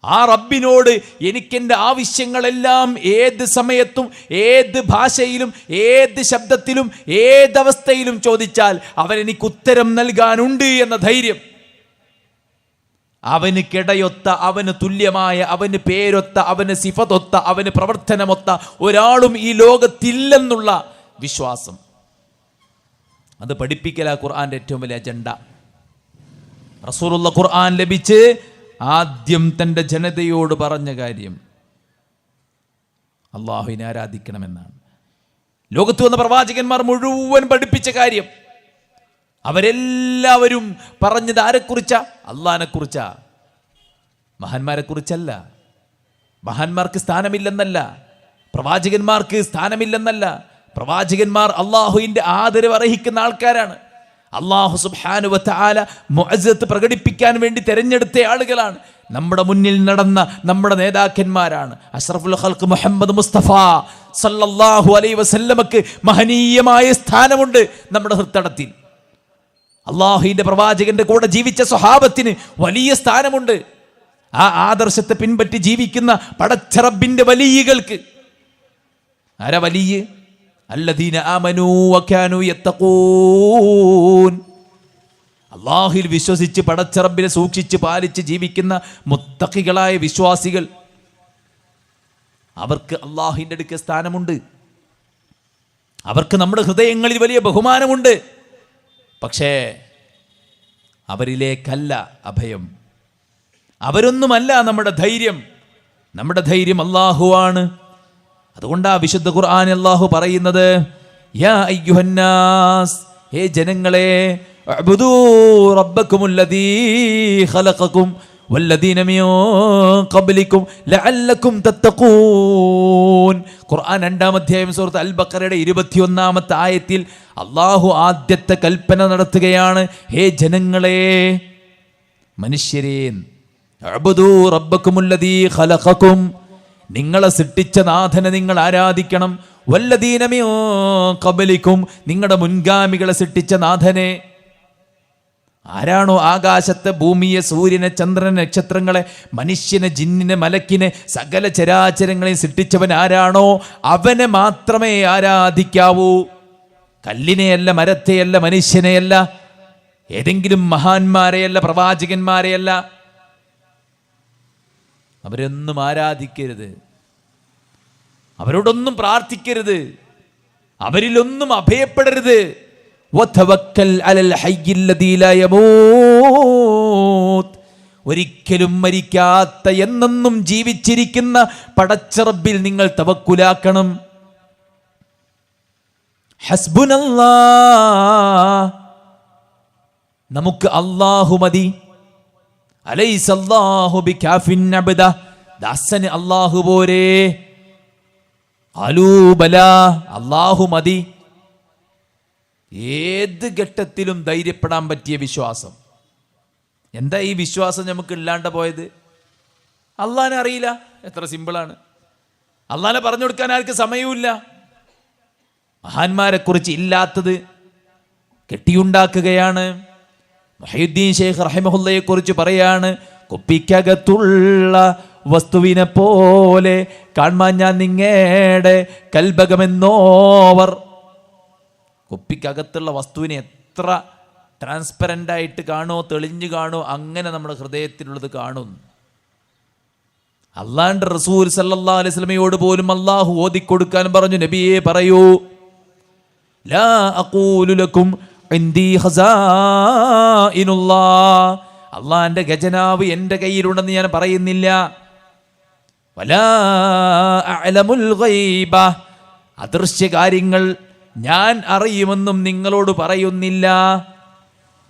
ആ റബ്ബിനോട് എനിക്കെൻ്റെ ആവശ്യങ്ങളെല്ലാം ഏത് സമയത്തും ഏത് ഭാഷയിലും ഏത് ശബ്ദത്തിലും ഏതവസ്ഥയിലും ചോദിച്ചാൽ അവൻ എനിക്ക് ഉത്തരം നൽകാനുണ്ട് എന്ന ധൈര്യം, അവന് കിടയൊത്ത, അവന് തുല്യമായ, അവന് പേരൊത്ത, അവന് സിഫത്തൊത്ത, അവന് പ്രവർത്തനമൊത്ത ഒരാളും ഈ ലോകത്തില്ലെന്നുള്ള വിശ്വാസം, അത് പഠിപ്പിക്കലാ ഖുർആന്റെ ഏറ്റവും വലിയ അജണ്ട. റസൂലുള്ള ഖുർആൻ ലഭിച്ച് ആദ്യം തൻ്റെ ജനതയോട് പറഞ്ഞ കാര്യം അള്ളാഹുവിനെ ആരാധിക്കണമെന്നാണ്. ലോകത്ത് വന്ന പ്രവാചകന്മാർ മുഴുവൻ പഠിപ്പിച്ച കാര്യം, അവരെല്ലാവരും പറഞ്ഞത് ആരെക്കുറിച്ചാ? അള്ളാഹിനെ കുറിച്ചാ, മഹാന്മാരെ കുറിച്ചല്ല. മഹാന്മാർക്ക് സ്ഥാനമില്ലെന്നല്ല, പ്രവാചകന്മാർക്ക് സ്ഥാനമില്ലെന്നല്ല. പ്രവാചകന്മാർ അള്ളാഹുവിൻ്റെ ആദരവ് അർഹിക്കുന്ന ആൾക്കാരാണ്. അള്ളാഹു സുബ്ഹാനഹു വ തആല മുഅസ്സത്ത് പ്രകടിപ്പിക്കാൻ വേണ്ടി തെരഞ്ഞെടുത്ത ആളുകളാണ്. നമ്മുടെ മുന്നിൽ നടന്ന നമ്മുടെ നേതാക്കന്മാരാണ്. അഷ്റഫുൽ ഖൽഖ് മുഹമ്മദ് മുസ്തഫ സല്ലല്ലാഹു അലൈഹി വസല്ലമക്ക് മഹനീയമായ സ്ഥാനമുണ്ട് നമ്മുടെ ഹൃദയത്തിൽ. അള്ളാഹുവിൻ്റെ പ്രവാചകന്റെ കൂടെ ജീവിച്ച സ്വഹാബത്തിന് വലിയ സ്ഥാനമുണ്ട്. ആ ആദർശത്തെ പിൻപറ്റി ജീവിക്കുന്ന പടച്ച റബ്ബിന്റെ വലിയകൾക്ക്, ആരാ വലിയ? അല്ലദീന ആമനൂ വകാനൂ യത്തഖൂൻ, അള്ളാഹുവിൽ വിശ്വസിച്ച് പടച്ച റബ്ബിനെ സൂക്ഷിച്ച് പാലിച്ച് ജീവിക്കുന്ന മുത്തഖികളായ വിശ്വാസികൾ, അവർക്ക് അള്ളാഹുവിൻ്റെ അടുക്കൽ സ്ഥാനമുണ്ട്. അവർക്ക് നമ്മുടെ ഹൃദയങ്ങളിൽ വലിയ ബഹുമാനമുണ്ട്. പക്ഷേ അവരിലേക്കല്ല അഭയം, അവരൊന്നുമല്ല നമ്മുടെ ധൈര്യം. നമ്മുടെ ധൈര്യം അല്ലാഹുവാണ്. അതുകൊണ്ടാ വിശുദ്ധ ഖുർആൻ അല്ലാഹു പറയുന്നത്, യാ അയ്യുഹന്നാസ്, ഹേ ജനങ്ങളെ, അഅ്ബുദൂ റബ്ബക്കുമുല്ലദീ ഖലഖക്കും വല്ലദീന മിൻ ഖബ്ലിക്കും ലഅല്ലക്കും തത്തഖൂൻ. ഖുർആൻ 2-ാം അധ്യായം സൂറത്ത് അൽ ബഖറയുടെ 21-ാമത്തെ ആയത്തിൽ അല്ലാഹു ആദ്യത്തെ കൽപ്പന നടത്തുകയാണ്, ഹേ ജനങ്ങളെ, മനുഷ്യരേ, അഅ്ബുദൂ റബ്ബക്കുമുല്ലദീ ഖലഖക്കും, നിങ്ങളെ സൃഷ്ടിച്ച നാഥനെ നിങ്ങൾ ആരാധിക്കണം. വല്ലദീന മിൻ ഖബ്ലിക്കും, നിങ്ങളുടെ മുൻഗാമികളെ സൃഷ്ടിച്ച നാഥനെ. ആരാണോ ആകാശത്തെ, ഭൂമിയെ, സൂര്യനെ, ചന്ദ്രനെ, നക്ഷത്രങ്ങളെ, മനുഷ്യനെ, ജിന്നിനെ, മലക്കിനെ, സകല ചരാചരങ്ങളെയും സൃഷ്ടിച്ചവൻ ആരാണോ അവനെ മാത്രമേ ആരാധിക്കാവൂ. കല്ലിനെയല്ല, മരത്തെയല്ല, മനുഷ്യനെയല്ല, ഏതെങ്കിലും മഹാന്മാരെയല്ല, പ്രവാചകന്മാരെയല്ല. അവരൊന്നും ആരാധിക്കരുത്, അവരോടൊന്നും പ്രാർത്ഥിക്കരുത്, അവരിലൊന്നും അഭയപ്പെടരുത്. ഒരിക്കലും മരിക്കാത്ത, എന്നെന്നും ജീവിച്ചിരിക്കുന്ന പടച്ച റബ്ബിൽ നിങ്ങൾ തവക്കുലാക്കണം. ഹസ്ബുനല്ലാഹ്, നമുക്ക് അല്ലാഹു മതി. അലൈസല്ലാഹു ബികാഫിൻ അബ്ദ, ദാസന് അല്ലാഹു പോരെ. അലൂബല, അല്ലാഹു മതി. ഏത് ഘട്ടത്തിലും ധൈര്യപ്പെടാൻ പറ്റിയ വിശ്വാസം. എന്താ ഈ വിശ്വാസം നമുക്ക് ഇല്ലാണ്ട് പോയത്? അള്ളാഹിനെ അറിയില്ല. എത്ര സിമ്പിളാണ്. അള്ളാഹിനെ പറഞ്ഞു കൊടുക്കാൻ ആർക്ക് സമയവുമില്ല. മഹാന്മാരെ കുറിച്ച് ഇല്ലാത്തത് കെട്ടിയുണ്ടാക്കുകയാണ്. മുഹയ്യിദ്ദീൻ ശൈഖ് റഹിമഹുല്ലയെ കുറിച്ച് പറയാണ്, കുപ്പിക്കകത്തുള്ള വസ്തുവിനെ പോലെ കാൺമാൻ ഞാൻ നിങ്ങേടെ കൽബകമെന്നോവർ. കുപ്പിക്കകത്തുള്ള വസ്തുവിനെ എത്ര ട്രാൻസ്പെറൻ്റായിട്ട് കാണോ, തെളിഞ്ഞു കാണോ, അങ്ങനെ നമ്മുടെ ഹൃദയത്തിലുള്ളത് കാണും. അള്ളാഹുവിൻ്റെ റസൂൽ സല്ലല്ലാഹു അലൈഹി വസല്ലമയോട് പോലും അള്ളാഹു ഓതിക്കൊടുക്കാൻ പറഞ്ഞു, നബിയെ പറയൂ, ലാ അഖൂലു ലക്കും ഇൻദീ ഖസാഇനുല്ലാഹ്, അള്ളാഹിൻ്റെ ഖജനാവ് എൻ്റെ കയ്യിലുണ്ടെന്ന് ഞാൻ പറയുന്നില്ല. വലാ അഅലമുൽ ഗൈബ, അദൃശ്യ കാര്യങ്ങൾ ഞാൻ അറിയുമെന്നും നിങ്ങളോട് പറയുന്നില്ല.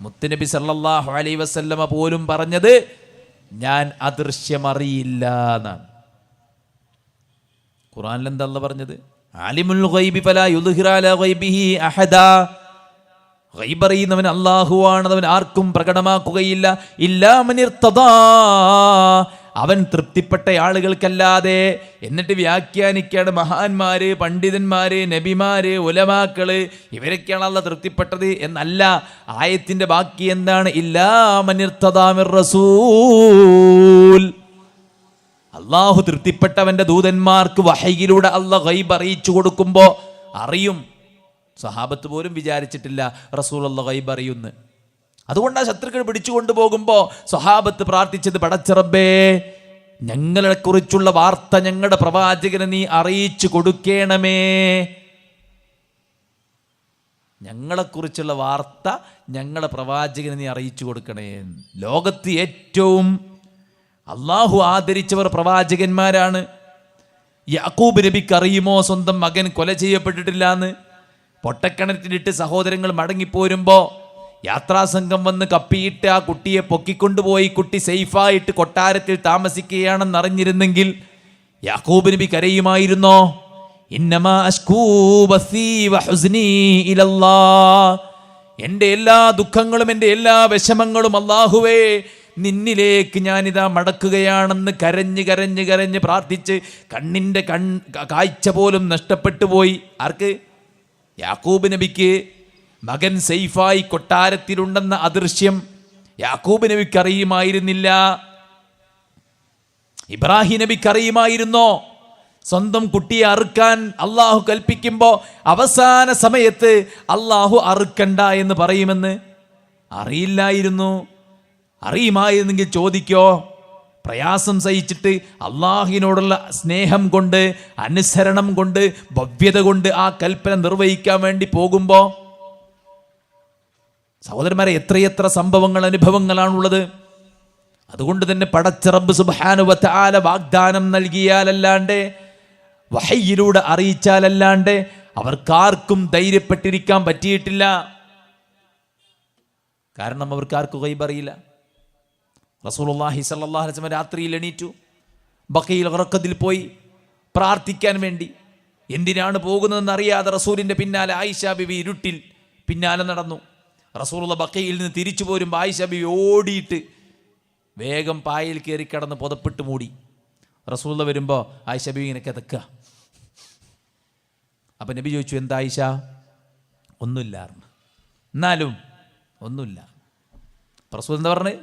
മുത്തുനബി സല്ലല്ലാഹു അലൈഹി വസല്ലമ പോലും പറഞ്ഞത് ഞാൻ അദൃശ്യമറിയില്ല എന്നാണ്. ഖുർആനിൽ എന്താ അല്ലാഹ് പറഞ്ഞത്? ആലിമുൽ ഗൈബി ഫലാ യുദ്ഹിറു അലാ ഗൈബിഹി അഹദാ, ഗൈബ് അറിയുന്നവൻ അല്ലാഹുവാണ്, അവൻ ആർക്കും പ്രകടമാക്കുകയില്ല. ഇല്ലാ മൻ ഇർതദാ, അവൻ തൃപ്തിപ്പെട്ട ആളുകൾക്കല്ലാതെ. എന്നിട്ട് വ്യാഖ്യാനിക്കാണ് മഹാന്മാര്, പണ്ഡിതന്മാര്, നബിമാര്, ഉലമാക്കള്, ഇവരൊക്കെയാണ് അല്ലാഹ് തൃപ്തിപ്പെട്ടത് എന്നല്ല. ആയത്തിന്റെ ബാക്കി എന്താണ്? ഇല്ലാ മൻ ഇർതദാ മിർ റസൂൽ, അള്ളാഹു തൃപ്തിപ്പെട്ടവന്റെ ദൂതന്മാർക്ക് വഹയിലൂടെ അല്ലാഹ് ഗൈബ് അറിയിച്ചു കൊടുക്കുമ്പോ അറിയും. സഹാബത്ത് പോലും വിചാരിച്ചിട്ടില്ല റസൂലുള്ളാഹി ഗൈബ് അറിയുന്നു. അതുകൊണ്ടാണ് ശത്രുക്കൾ പിടിച്ചുകൊണ്ടു പോകുമ്പോ സ്വഹാബത്ത് പ്രാർത്ഥിച്ചത്, പടച്ച റബ്ബേ, ഞങ്ങളെ കുറിച്ചുള്ള വാർത്ത ഞങ്ങളുടെ പ്രവാചകനെ നീ അറിയിച്ചു കൊടുക്കണമേ. ഞങ്ങളെക്കുറിച്ചുള്ള വാർത്ത ഞങ്ങളുടെ പ്രവാചകനെ നീ അറിയിച്ചു കൊടുക്കണേ. ലോകത്ത് ഏറ്റവും അള്ളാഹു ആദരിച്ചവർ പ്രവാചകന്മാരാണ്. യാക്കൂബ് നബിക്ക് അറിയുമോ സ്വന്തം മകൻ കൊല ചെയ്യപ്പെട്ടിട്ടില്ല എന്ന്? പൊട്ടക്കിണറ്റിലിട്ട് സഹോദരങ്ങൾ മടങ്ങിപ്പോരുമ്പോ യാത്രാസംഘം വന്ന് കപ്പിയിട്ട് ആ കുട്ടിയെ പൊക്കിക്കൊണ്ടുപോയി കുട്ടി സേഫായിട്ട് കൊട്ടാരത്തിൽ താമസിക്കുകയാണെന്ന് അറിഞ്ഞിരുന്നെങ്കിൽ യാക്കൂബ് നബി കരയുമായിരുന്നോ? ഇന്നമാ അശ്കൂ ബസീ വഹുസ്നീ ഇലല്ലാഹ്, എൻ്റെ എല്ലാ ദുഃഖങ്ങളും എൻ്റെ എല്ലാ വിഷമങ്ങളും അല്ലാഹുവേ നിന്നിലേക്ക് ഞാനിതാ മടക്കുകയാണെന്ന് കരഞ്ഞ് കരഞ്ഞ് കരഞ്ഞ് പ്രാർത്ഥിച്ച് കണ്ണിൻ്റെ കാഴ്ച പോലും നഷ്ടപ്പെട്ടു പോയി. ആർക്ക്? യാക്കൂബ് നബിക്ക് മകൻ സൈഫായി കൊട്ടാരത്തിലുണ്ടെന്ന അദൃശ്യം യാക്കൂബ് നബിക്ക് അറിയുമായിരുന്നില്ല. ഇബ്രാഹിം നബിക്ക് അറിയുമായിരുന്നോ? സ്വന്തം കുട്ടിയെ അറുക്കാൻ അള്ളാഹു കൽപ്പിക്കുമ്പോ അവസാന സമയത്ത് അള്ളാഹു അറുക്കണ്ട എന്ന് പറയുമെന്ന് അറിയില്ലായിരുന്നു. അറിയുമായിരുന്നെങ്കിൽ ചോദിക്കോ? പ്രയാസം സഹിച്ചിട്ട് അള്ളാഹിനോടുള്ള സ്നേഹം കൊണ്ട്, അനുസരണം കൊണ്ട്, ഭവ്യത കൊണ്ട് ആ കൽപ്പന നിർവഹിക്കാൻ വേണ്ടി പോകുമ്പോ സഹോദരന്മാരെ എത്രയെത്ര സംഭവങ്ങൾ, അനുഭവങ്ങളാണുള്ളത്. അതുകൊണ്ട് തന്നെ പടച്ച റബ്ബ് സുബ്ഹാനഹു വ തആല വാഗ്ദാനം നൽകിയാലല്ലാണ്ട്, വഹയിലൂടെ അറിയിച്ചാലല്ലാണ്ട് അവർക്കാർക്കും ധൈര്യപ്പെട്ടിരിക്കാൻ പറ്റിയിട്ടില്ല. കാരണം അവർക്കാർക്കും ഗൈബ് അറിയില്ല. റസൂലുള്ളാഹി സ്വല്ലല്ലാഹു അലൈഹി വസല്ലം രാത്രിയിൽ എണീറ്റു, ബഖീൽ ഗർഖദിൽ പോയി പ്രാർത്ഥിക്കാൻ വേണ്ടി. എന്തിനാണ് പോകുന്നതെന്ന് അറിയാതെ റസൂലിന്റെ പിന്നാലെ ആയിഷ ബിബി ഇരുട്ടിൽ പിന്നാലെ നടന്നു. റസൂലുള്ള ബഖീയിൽ നിന്ന് തിരിച്ചു പോരുമ്പോൾ ആയിഷ ബിബി ഓടിയിട്ട് വേഗം പായയിൽ കയറി കിടന്ന് പുതപ്പിട്ട് മൂടി. റസൂലുള്ള വരുമ്പോൾ ആയിഷ ബിബി ഇങ്ങനെ കിതക്കുക. അപ്പം നബി ചോദിച്ചു, എന്താ ആയിഷ? ഒന്നുമില്ല. എന്നാലും ഒന്നുമില്ല. റസൂൽ എന്താ പറഞ്ഞത്?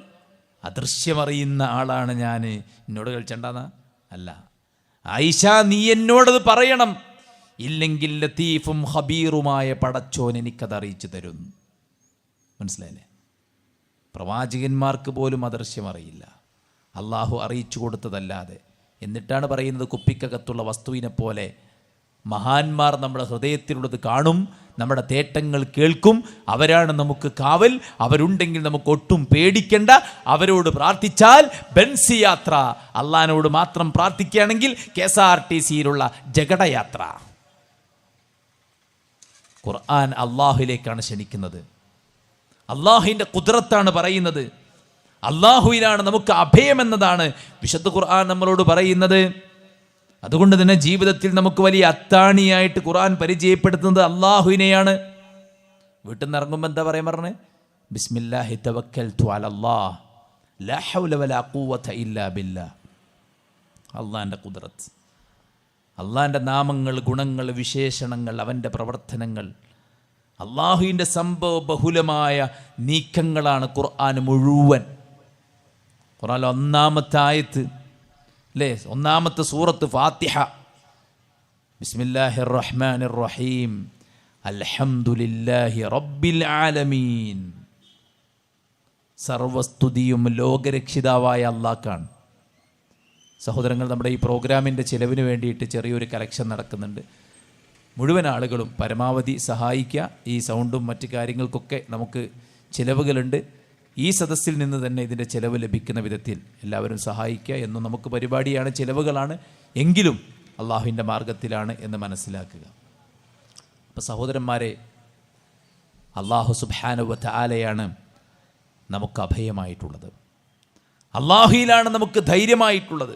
അദൃശ്യമറിയുന്ന ആളാണ് ഞാൻ, എന്നോട് കളിച്ചണ്ടെന്നാ? അല്ല, ആയിഷ നീ എന്നോടത് പറയണം, ഇല്ലെങ്കിൽ ലത്തീഫും ഹബീറുമായ പടച്ചോൻ എനിക്കത് അറിയിച്ചു തരും. മനസ്സിലായില്ലേ? പ്രവാചകന്മാർക്ക് പോലും അദൃശ്യം അറിയില്ല, അള്ളാഹു അറിയിച്ചു കൊടുത്തതല്ലാതെ. എന്നിട്ടാണ് പറയുന്നത്, കുപ്പിക്കകത്തുള്ള വസ്തുവിനെ പോലെ മഹാന്മാർ നമ്മുടെ ഹൃദയത്തിലുള്ളത് കാണും, നമ്മുടെ തേട്ടങ്ങൾ കേൾക്കും. അവരാണ് നമുക്ക് കാവൽ. അവരുണ്ടെങ്കിൽ നമുക്ക് ഒട്ടും പേടിക്കണ്ട. അവരോട് പ്രാർത്ഥിച്ചാൽ ബെൻസി യാത്ര, അള്ളാഹിനോട് മാത്രം പ്രാർത്ഥിക്കുകയാണെങ്കിൽ KSRTCയിലുള്ള ജഗടയാത്ര. ഖുർആൻ അള്ളാഹുവിലേക്കാണ് ക്ഷണിക്കുന്നത്. അള്ളാഹുവിൻ്റെ ഖുദ്റത്താണ് പറയുന്നത്. അള്ളാഹുവിലാണ് നമുക്ക് അഭയമെന്നതാണ് വിശുദ്ധ ഖുർആൻ നമ്മളോട് പറയുന്നത്. അതുകൊണ്ട് തന്നെ ജീവിതത്തിൽ നമുക്ക് വലിയ അത്താണിയായിട്ട് ഖുർആൻ പരിചയപ്പെടുത്തുന്നത് അള്ളാഹുവിനെയാണ്. വീട്ടിൽ നിന്ന് ഇറങ്ങുമ്പോൾ എന്താ പറയാൻ പറഞ്ഞത്? ബിസ്മില്ലാഹി തവക്കൽതു അലല്ലാഹ് ലാ ഹൗല വലാ ഖുവത ഇല്ലാ ബില്ലാഹ്. അള്ളാഹിൻ്റെ ഖുദ്റത്ത്, അള്ളാഹിൻ്റെ നാമങ്ങൾ, ഗുണങ്ങൾ, വിശേഷണങ്ങൾ, അവൻ്റെ പ്രവർത്തനങ്ങൾ, അള്ളാഹുവിൻ്റെ സംഭവ ബഹുലമായ നീക്കങ്ങളാണ് ഖുർആൻ മുഴുവൻ. ഖുർആനിലെ ഒന്നാമത്തെ ആയത്ത് അല്ലേ, ഒന്നാമത്തെ സൂറത്ത് ഫാത്തിഹ, ബിസ്മില്ലാഹിർ റഹ്മാനിർ റഹീം അൽഹംദുലില്ലാഹി റബ്ബിൽ ആലമീൻ. സർവസ്തുതിയും ലോകരക്ഷിതാവായ അല്ലാഹ്ക്കാണ്. സഹോദരങ്ങൾ, നമ്മുടെ ഈ പ്രോഗ്രാമിൻ്റെ ചിലവിന് വേണ്ടിയിട്ട് ചെറിയൊരു കലക്ഷൻ നടക്കുന്നുണ്ട്. മുഴുവൻ ആളുകളും പരമാവധി സഹായിക്കുക. ഈ സൗണ്ടും മറ്റു കാര്യങ്ങൾക്കൊക്കെ നമുക്ക് ചിലവുകളുണ്ട്. ഈ സദസ്സിൽ നിന്ന് തന്നെ ഇതിൻ്റെ ചിലവ് ലഭിക്കുന്ന വിധത്തിൽ എല്ലാവരും സഹായിക്കുക. എന്നും നമുക്ക് പരിപാടിയാണ്, ചിലവുകളാണ്, എങ്കിലും അള്ളാഹുവിൻ്റെ മാർഗത്തിലാണ് എന്ന് മനസ്സിലാക്കുക. അപ്പോൾ സഹോദരന്മാരെ, അള്ളാഹു സുബ്ഹാനഹു വ തആലയാണ് നമുക്ക് അഭയമായിട്ടുള്ളത്. അള്ളാഹുവിലാണ് നമുക്ക് ധൈര്യമായിട്ടുള്ളത്.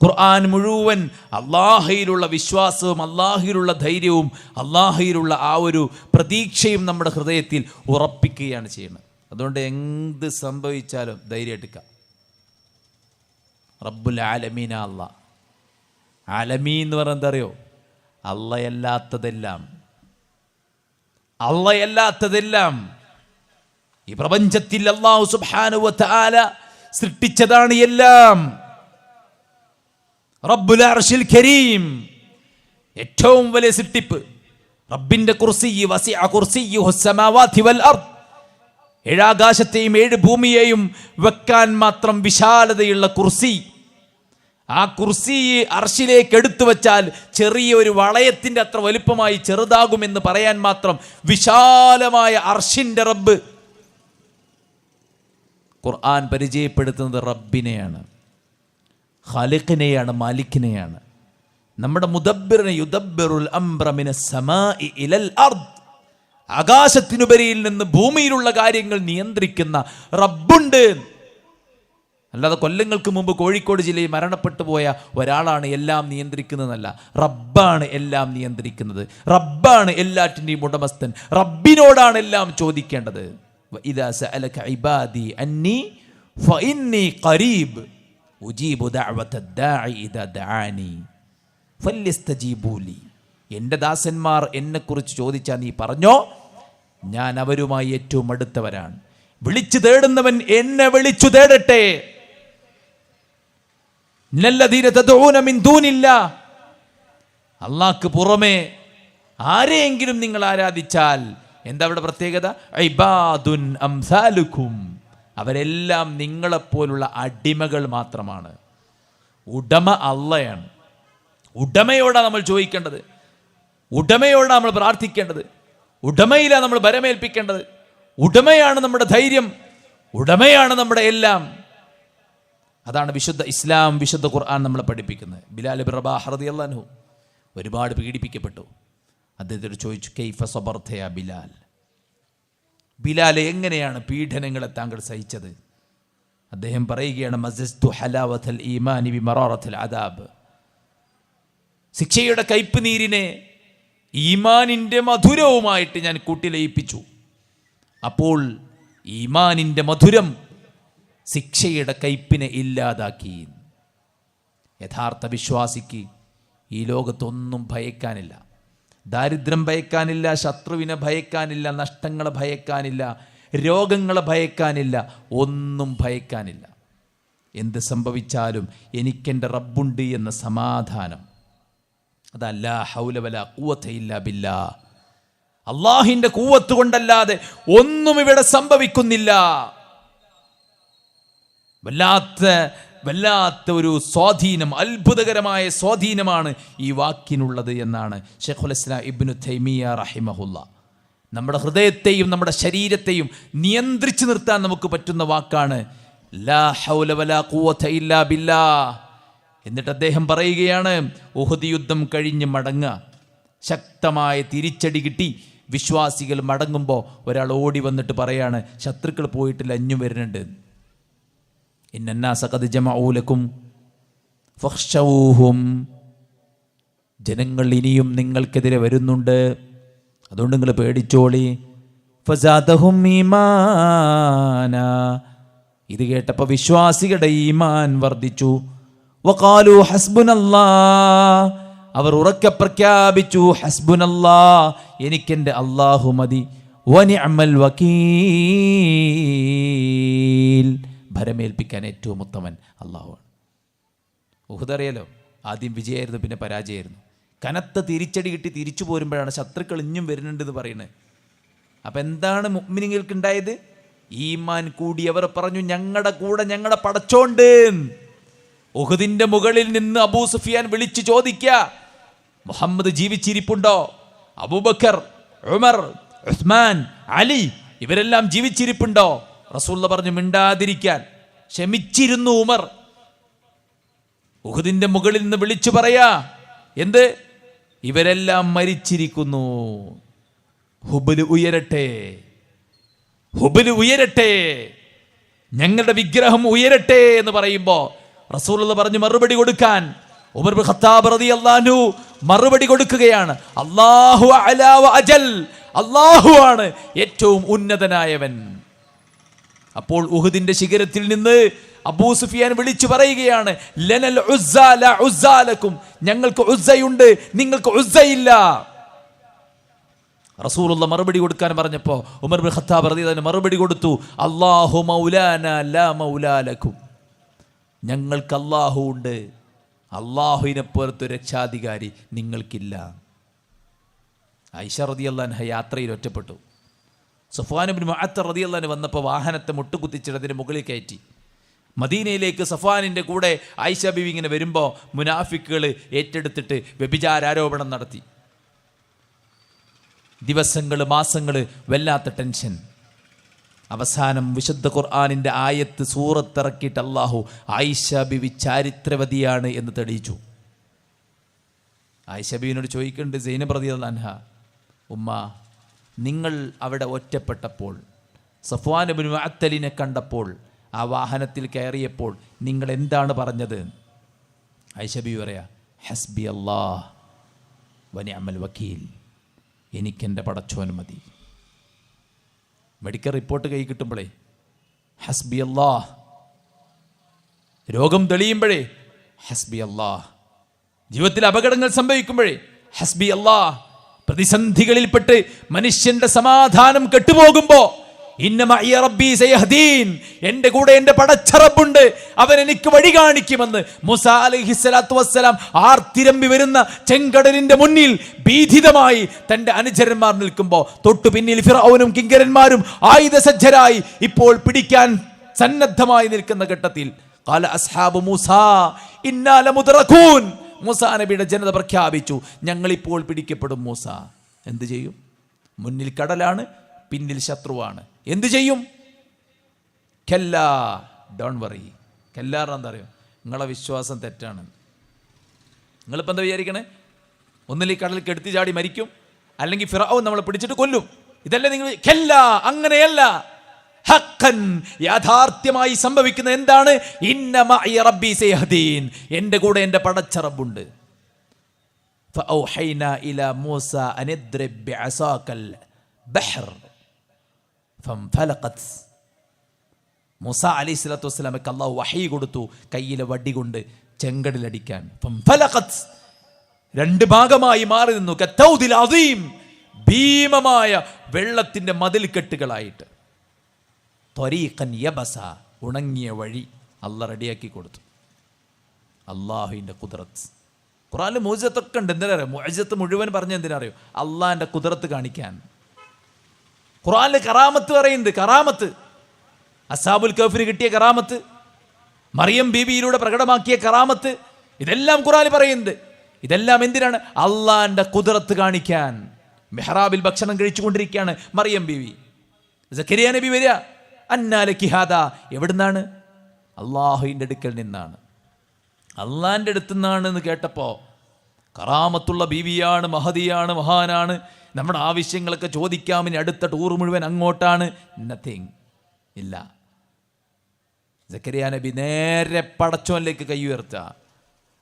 ഖുർആൻ മുഴുവൻ അള്ളാഹുവിലുള്ള വിശ്വാസവും അള്ളാഹുവിലുള്ള ധൈര്യവും അള്ളാഹുവിലുള്ള ആ ഒരു പ്രതീക്ഷയും നമ്മുടെ ഹൃദയത്തിൽ ഉറപ്പിക്കുകയാണ് ചെയ്യുന്നത്. അതുകൊണ്ട് എന്ത് സംഭവിച്ചാലും ധൈര്യമായിട്ടിരിക്കുക. റബ്ബുൽ ആലമീന അല്ലാഹ്. ആലമീൻ എന്ന് പറഞ്ഞാൽ എന്താ അറിയോ? അള്ളയല്ലാത്തതെല്ലാം ഈ പ്രപഞ്ചത്തിൽ അല്ലാഹു സുബ്ഹാനഹു വ തആല സൃഷ്ടിച്ചതാണ് എല്ലാം. റബ്ബുൽ അർശിൽ കരീം, ഏറ്റവും വലിയ സൃഷ്ടിപ്പ്. റബ്ബിന്റെ കുർസിയ്യ് വസിഅ കുർസിയ്യുഹു അസ്സമാവാതി വൽ അർദ്. ഏഴാകാശത്തെയും ഏഴ് ഭൂമിയെയും വെക്കാൻ മാത്രം വിശാലതയുള്ള കുർസി. ആ കുർസി അർശിലേക്ക് എടുത്തു വച്ചാൽ ചെറിയ ഒരു വളയത്തിന്റെ അത്ര വലുപ്പമായി ചെറുതാകുമെന്ന് പറയാൻ മാത്രം വിശാലമായ അർശിന്റെ റബ്ബ്. ഖുർആൻ പരിചയപ്പെടുത്തുന്നത് റബ്ബിനെയാണ്, ഖാലിഖിനെയാണ്, മാലിക്കിനെയാണ്. നമ്മുടെ മുദബ്ബിറിനെ യുദബ്ബിറുൽ അംറ മിനസ് സമാഇ ഇലൽ അർദ്. ആകാശത്തിനുപരിയിൽ നിന്ന് ഭൂമിയിലുള്ള കാര്യങ്ങൾ നിയന്ത്രിക്കുന്ന റബ്ബുണ്ട്. അല്ലാതെ കൊല്ലങ്ങൾക്ക് മുമ്പ് കോഴിക്കോട് ജില്ലയിൽ മരണപ്പെട്ടു പോയ ഒരാളാണ് എല്ലാം നിയന്ത്രിക്കുന്നതല്ല. റബ്ബാണ് എല്ലാം നിയന്ത്രിക്കുന്നത്. റബ്ബാണ് എല്ലാറ്റിൻ്റെയും ഉടമസ്ഥൻ. റബ്ബിനോടാണ് എല്ലാം ചോദിക്കേണ്ടത്. വഇദാ സഅലക ഇബാദി അന്നി ഫഇന്നി ഖരീബ് ഉജീബു ദഅവത ദാഇ ഇദാ ദആനി ഫല്യസ്തജീബൂ ലി. എൻ്റെ ദാസന്മാർ എന്നെക്കുറിച്ച് ചോദിച്ചാൽ നീ പറഞ്ഞോ, ഞാൻ അവരുമായി ഏറ്റവും അടുത്തവരാണ്. വിളിച്ചു തേടുന്നവൻ എന്നെ വിളിച്ചു തേടട്ടെ. ഇന്നല്ലദീന തദ്ഊന മിൻ ദൂനില്ലാഹ്. അല്ലാഹ്ക്ക് പുറമെ ആരെയെങ്കിലും നിങ്ങൾ ആരാധിച്ചാൽ എന്താ അവിടെ പ്രത്യേകത? ഇബാദുൻ അംസാലുക്കും. അവരെല്ലാം നിങ്ങളെപ്പോലുള്ള അടിമകൾ മാത്രമാണ്. ഉടമ അള്ളയാണ്. ഉടമയോടാണ് നമ്മൾ ചോദിക്കേണ്ടത്, ഉടമയോടാണ് നമ്മൾ പ്രാർത്ഥിക്കേണ്ടത്, ഉടമയിലാണ് നമ്മൾ ഭരമേൽപ്പിക്കേണ്ടത്. ഉടമയാണ് നമ്മുടെ ധൈര്യം, ഉടമയാണ് നമ്മുടെ എല്ലാം. അതാണ് വിശുദ്ധ ഇസ്ലാം, വിശുദ്ധ ഖുർആൻ നമ്മളെ പഠിപ്പിക്കുന്നത്. ബിലാൽ ഇബ്നു റബാഹ് റളിയല്ലാഹു അൻഹു ഒരുപാട് പീഡിപ്പിക്കപ്പെട്ടു. അദ്ദേഹത്തോട് ചോദിച്ചു, കൈഫ സബർത യാ ബിലാൽ, ബിലാൽ എങ്ങനെയാണ് പീഡനങ്ങളെ താങ്കൾ സഹിച്ചത്? അദ്ദേഹം പറയുകയാണ്, മസസ്തു ഹലാവത്തൽ ഈമാനി ബിമറാറത്തിൽ അദാബ്. ശിക്ഷയുടെ കയ്പ് നീരിനെ ഈമാനിൻ്റെ മധുരവുമായിട്ട് ഞാൻ കൂട്ടിലയിപ്പിച്ചു. അപ്പോൾ ഈമാനിൻ്റെ മധുരം ശിക്ഷയുടെ കയ്പിനെ ഇല്ലാതാക്കി. യഥാർത്ഥ വിശ്വാസിക്ക് ഈ ലോകത്തൊന്നും ഭയക്കാനില്ല. ദാരിദ്ര്യം ഭയക്കാനില്ല, ശത്രുവിനെ ഭയക്കാനില്ല, നഷ്ടങ്ങളെ ഭയക്കാനില്ല, രോഗങ്ങളെ ഭയക്കാനില്ല, ഒന്നും ഭയക്കാനില്ല. എന്ത് സംഭവിച്ചാലും എനിക്കെൻ്റെ റബ്ബുണ്ട് എന്ന സമാധാനം. അതല്ല ഹൗല വലാ ഖുവത ഇല്ലാ ബില്ലാഹ്. അല്ലാഹിന്റെ ഖുവത്ത് കൊണ്ടല്ലാതെ ഒന്നും ഇവിടെ സംഭവിക്കുന്നില്ല. വല്ലാത്ത ഒരു സ്വാധീനം, അത്ഭുതകരമായ സ്വാധീനമാണ് ഈ വാക്കിനുള്ളത് എന്നാണ് ശൈഖുൽ ഇസ്ലാം ഇബ്നു തൈമിയ്യ റഹിമഹുല്ലാ. നമ്മുടെ ഹൃദയത്തെയും നമ്മുടെ ശരീരത്തെയും നിയന്ത്രിച്ചു നിർത്താൻ നമുക്ക് പറ്റുന്ന വാക്കാണ് ലാ ഹൗല വലാ ഖുവത ഇല്ലാ ബില്ലാഹ്. എന്നിട്ട് അദ്ദേഹം പറയുകയാണ്, ഉഹദ് യുദ്ധം കഴിഞ്ഞ് മടങ്ങുക, ശക്തമായ തിരിച്ചടി കിട്ടി വിശ്വാസികൾ മടങ്ങുമ്പോൾ ഒരാൾ ഓടി വന്നിട്ട് പറയാണ്, ശത്രുക്കൾ പോയിട്ട് ലഞ്ഞു വരുന്നുണ്ട്. ഇന്നന്നാസ ഖദ് ജമഊ ലക്കും ഫഖ്ശൗഹും. ജനങ്ങൾ ഇനിയും നിങ്ങൾക്കെതിരെ വരുന്നുണ്ട്, അതുകൊണ്ട് നിങ്ങൾ പേടിച്ചോളി. ഫസാദഹും ഈമാന. ഇത് കേട്ടപ്പോൾ വിശ്വാസികളുടെ ഈമാൻ വർദ്ധിച്ചു. വഖാലു ഹസ്ബുനല്ലാഹ്. അവർ ഉറക്കെ പ്രഖ്യാപിച്ചു, ഹസ്ബുനല്ലാഹ്, എനിക്കെൻ്റെ അല്ലാഹു മതി. വനിഅമൽ വകീൽ. ഭരമേൽപ്പിക്കാൻ ഏറ്റവും ഉത്തമൻ അല്ലാഹുവാണ്. ഉഹദ് അറിയാലോ, ആദ്യം വിജയമായിരുന്നു, പിന്നെ പരാജയമായിരുന്നു. കനത്ത തിരിച്ചടി കിട്ടി തിരിച്ചു പോരുമ്പോഴാണ് ശത്രുക്കൾ ഇഞ്ഞും വരുന്നുണ്ടെന്ന് പറയുന്നത്. അപ്പം എന്താണ് മുഅ്മിനീങ്ങൾക്ക് ഉണ്ടായത്? ഈമാൻ കൂടിയവർ പറഞ്ഞു, ഞങ്ങളുടെ കൂടെ ഞങ്ങളുടെ പടച്ചോണ്ട്. ഉഹദിന്റെ മുകളിൽ നിന്ന് അബൂ സുഫിയാൻ വിളിച്ചു ചോദിക്കുക, മുഹമ്മദ് ജീവിച്ചിരിപ്പുണ്ടോ? അബൂബക്കർ, ഉമർ, ഉസ്മാൻ, അലി ഇവരെല്ലാം ജീവിച്ചിരിപ്പുണ്ടോ? റസൂലുള്ള പറഞ്ഞു മിണ്ടാതിരിക്കാൻ. ക്ഷമിച്ചിരുന്നു ഉമർ. ഉഹദിന്റെ മുകളിൽ നിന്ന് വിളിച്ചു പറയാ, എന്ത്? ഇവരെല്ലാം മരിച്ചിരിക്കുന്നു. ഹുബല് ഉയരട്ടെ, ഹുബല് ഉയരട്ടെ, ഞങ്ങളുടെ വിഗ്രഹം ഉയരട്ടെ എന്ന് പറയുമ്പോ റസൂലുള്ള പറഞ്ഞു മറുപടി കൊടുക്കാൻ. ഉമർ ഇബ്നു ഖത്താബ് റളിയല്ലാഹു അൻഹു മറുപടി കൊടുക്കുകയാണ്, അല്ലാഹു അലാ വ അജൽ, അല്ലാഹു ആണ് ഏറ്റവും ഉന്നതനായവൻ. അപ്പോൾ ഉഹദിന്റെ ശിഖരത്തിൽ നിന്ന് അബൂ സുഫിയാൻ വിളിച്ചു പറയുകയാണ്, ലനൽ ഉസ്സ ലാ ഉസ്സ ലക്കും, ഞങ്ങൾക്ക് ഉസ്സയുണ്ട്, നിങ്ങൾക്ക് ഉസ്സയില്ല. റസൂലുള്ള മറുപടി കൊടുക്കാൻ പറഞ്ഞപ്പോൾ ഉമർ ഇബ്നു ഖത്താബ് റളിയല്ലാഹു അൻഹു മറുപടി കൊടുത്തു, അല്ലാഹു മൗലാനാ ലാ മൗലാ ലക്കും, ഞങ്ങൾക്ക് അല്ലാഹു ഉണ്ട്, അല്ലാഹുവിനെ പോലത്തെ രക്ഷാധികാരി നിങ്ങൾക്കില്ല. ആയിഷ റളിയല്ലാഹു അൻഹ യാത്രയിൽ ഒറ്റപ്പെട്ടു. സഫ്വാൻ ഇബ്നു മുഅത്തർ റളിയല്ലാഹു അൻഹു വന്നപ്പോൾ വാഹനത്തെ മുട്ടുകുത്തിച്ചിടതിന് മുകളിൽ കയറ്റി. മദീനയിലേക്ക് സഫ്വാനിൻ്റെ കൂടെ ആയിഷ ബീവി ഇങ്ങനെ വരുമ്പോൾ മുനാഫിക്കുകൾ ഏറ്റെടുത്തിട്ട് വ്യഭിചാരോപണം നടത്തി. ദിവസങ്ങൾ, മാസങ്ങൾ, വല്ലാത്ത ടെൻഷൻ. അവസാനം വിശുദ്ധ ഖുർആനിൻ്റെ ആയത്ത് സൂറത്തിറക്കിയിട്ട് അല്ലാഹു ആയിഷ ബീവി ചാരിത്രവതിയാണ് എന്ന് തെളിയിച്ചു. ആയിഷ ബീവിനോട് ചോദിക്കുന്നുണ്ട് സൈനബ് റളിയല്ലാഹു അൻഹ, ഉമ്മ, നിങ്ങൾ അവിടെ ഒറ്റപ്പെട്ടപ്പോൾ സഫ്വാൻ ഇബ്നു മുഅത്തലിനെ കണ്ടപ്പോൾ ആ വാഹനത്തിൽ കയറിയപ്പോൾ നിങ്ങൾ എന്താണ് പറഞ്ഞത്? ആയിഷ ബീവി പറയാ, ഹസ്ബി അല്ലാഹ് വനിഅമൽ വക്കീൽ, എനിക്കെൻ്റെ പടച്ചോൻ മതി. മെഡിക്കൽ റിപ്പോർട്ട് കൈ കിട്ടുമ്പോഴേ ഹസ്ബി അല്ലാഹ്, രോഗം തെളിയുമ്പോഴേ ഹസ്ബി അല്ലാഹ്, ജീവിതത്തിൽ അപകടങ്ങൾ സംഭവിക്കുമ്പോഴേ ഹസ്ബി അല്ലാഹ്, പ്രതിസന്ധികളിൽപ്പെട്ട് മനുഷ്യന്റെ സമാധാനം കെട്ടുപോകുമ്പോ ഇന്നമഇയ റബ്ബി സയഹ്ദീൻ, എൻ്റെ കൂടെ എൻ്റെ പടച്ചറബുണ്ട്, അവൻ എനിക്ക് വഴി കാണിക്കുമെന്ന് മൂസാ അലൈഹിസ്സലാത്തു വസ്സലാം ആർത്തിരമ്പി വരുന്ന ചെങ്കടലിന്റെ മുന്നിൽ ഭീതിതമായി തൻ്റെ അനുചരന്മാർ നിൽക്കുമ്പോൾ തൊട്ടു പിന്നിൽ ഫിർഔനും കിങ്കരന്മാരും ആയുധസജ്ജരായി ഇപ്പോൾ പിടിക്കാൻ സന്നദ്ധമായി നിൽക്കുന്ന ഘട്ടത്തിൽ ഖാല അസ്ഹാബു മൂസാ ഇന്നാ ലമുദ്റകൂൻ, മൂസാ നബിയുടെ ജനത പ്രഖ്യാപിച്ചു, ഞങ്ങളിപ്പോൾ പിടിക്കപ്പെടും. മൂസ എന്ത് ചെയ്യും? മുന്നിൽ കടലാണ്, പിന്നിൽ ശത്രുവാണ്. എന്ത് ചെയ്യും? കല്ലാ, ഡോണ്ട് വറി. കല്ലാറിന് എന്താ അറിയോ? നിങ്ങളെ വിശ്വാസം തെറ്റാണ്. നിങ്ങളിപ്പോൾ എന്താ വിചാരിക്കണേ? ഒന്നിൽ ഈ കടലിൽ കെടുത്തി ചാടി മരിക്കും, അല്ലെങ്കിൽ ഫിർഔൻ നമ്മളെ പിടിച്ചിട്ട് കൊല്ലും. ഇതല്ലേ നിങ്ങൾ? കല്ലാ, അങ്ങനെയല്ല. ഹഖൻ, യാഥാർത്ഥ്യമായി സംഭവിക്കുന്ന എന്താണ്? ഇന്ന മഅയ റബ്ബി സയഹ്ദീൻ, എൻ്റെ കൂടെ എൻ്റെ പടച്ച റബ്ബുണ്ട്. ഫഔഹൈനാ ഇലാ മൂസ അൻ ഇദ്രിബ് ബിഅസാകൽ ബഹർ ഫംഫലഖത്. മൂസ അലൈഹിസ്സലാത്തു വസ്സലാമക്ക് അല്ലാഹു വഹീ കൊടുത്തു, കയ്യിലെ വടി കൊണ്ട് ചെങ്കടലടിക്കാൻ. ഫംഫലഖത്, രണ്ട് ഭാഗമായി മാറി നിന്നു. കത്തൗദിൽ അദീം, ഭീമമായ വെള്ളത്തിന്റെ മതിൽ കെട്ടുകളായിട്ട്. ത്വരീഖൻ യബസ, ഉണങ്ങിയ വഴി അല്ലാഹ് റെഡിയാക്കി കൊടുത്തു. അള്ളാഹുവിൻ്റെ കുദ്റത്ത്. ഖുർആനിൽ മുഅ്ജിസത്തൊക്കെ ഉണ്ട്. എന്തിനാ അറിയോ? മുഅ്ജിസത്ത് മുഴുവൻ പറഞ്ഞ എന്തിനാ അറിയോ? അള്ളാഹിൻ്റെ കുദ്റത്ത് കാണിക്കാൻ. ഖുർആനിൽ കറാമത്ത് പറയുന്നുണ്ട്. കറാമത്ത്, അസ്ഹാബുൽ കഹ്ഫിന് കിട്ടിയ കറാമത്ത്, മറിയം ബീബിയിലൂടെ പ്രകടമാക്കിയ കറാമത്ത്, ഇതെല്ലാം ഖുർആനിൽ പറയുന്നുണ്ട്. ഇതെല്ലാം എന്തിനാണ്? അള്ളാഹിൻ്റെ കുദ്റത്ത് കാണിക്കാൻ. മെഹ്റാബിൽ ഭക്ഷണം കഴിച്ചുകൊണ്ടിരിക്കുകയാണ് മറിയം ബീവി. സക്കരിയ നബി വരിക, അന്നാലക്കി ഹാദാ, എവിടുന്നാണ്? അള്ളാഹുവിൻ്റെ അടുക്കൽ നിന്നാണ്, അള്ളാഹിൻ്റെ അടുത്തു നിന്നാണ് എന്ന് കേട്ടപ്പോൾ കറാമത്തുള്ള ബീവിയാണ്, മഹദിയാണ്, മഹാനാണ്, നമ്മുടെ ആവശ്യങ്ങളൊക്കെ ചോദിക്കാം, ഇനി അടുത്ത ടൂർ മുഴുവൻ അങ്ങോട്ടാണ്. നത്തിങ് ഇല്ല. സക്കരിയ നബി നേരെ പടച്ചോനിലേക്ക് കൈ ഉയർത്ത.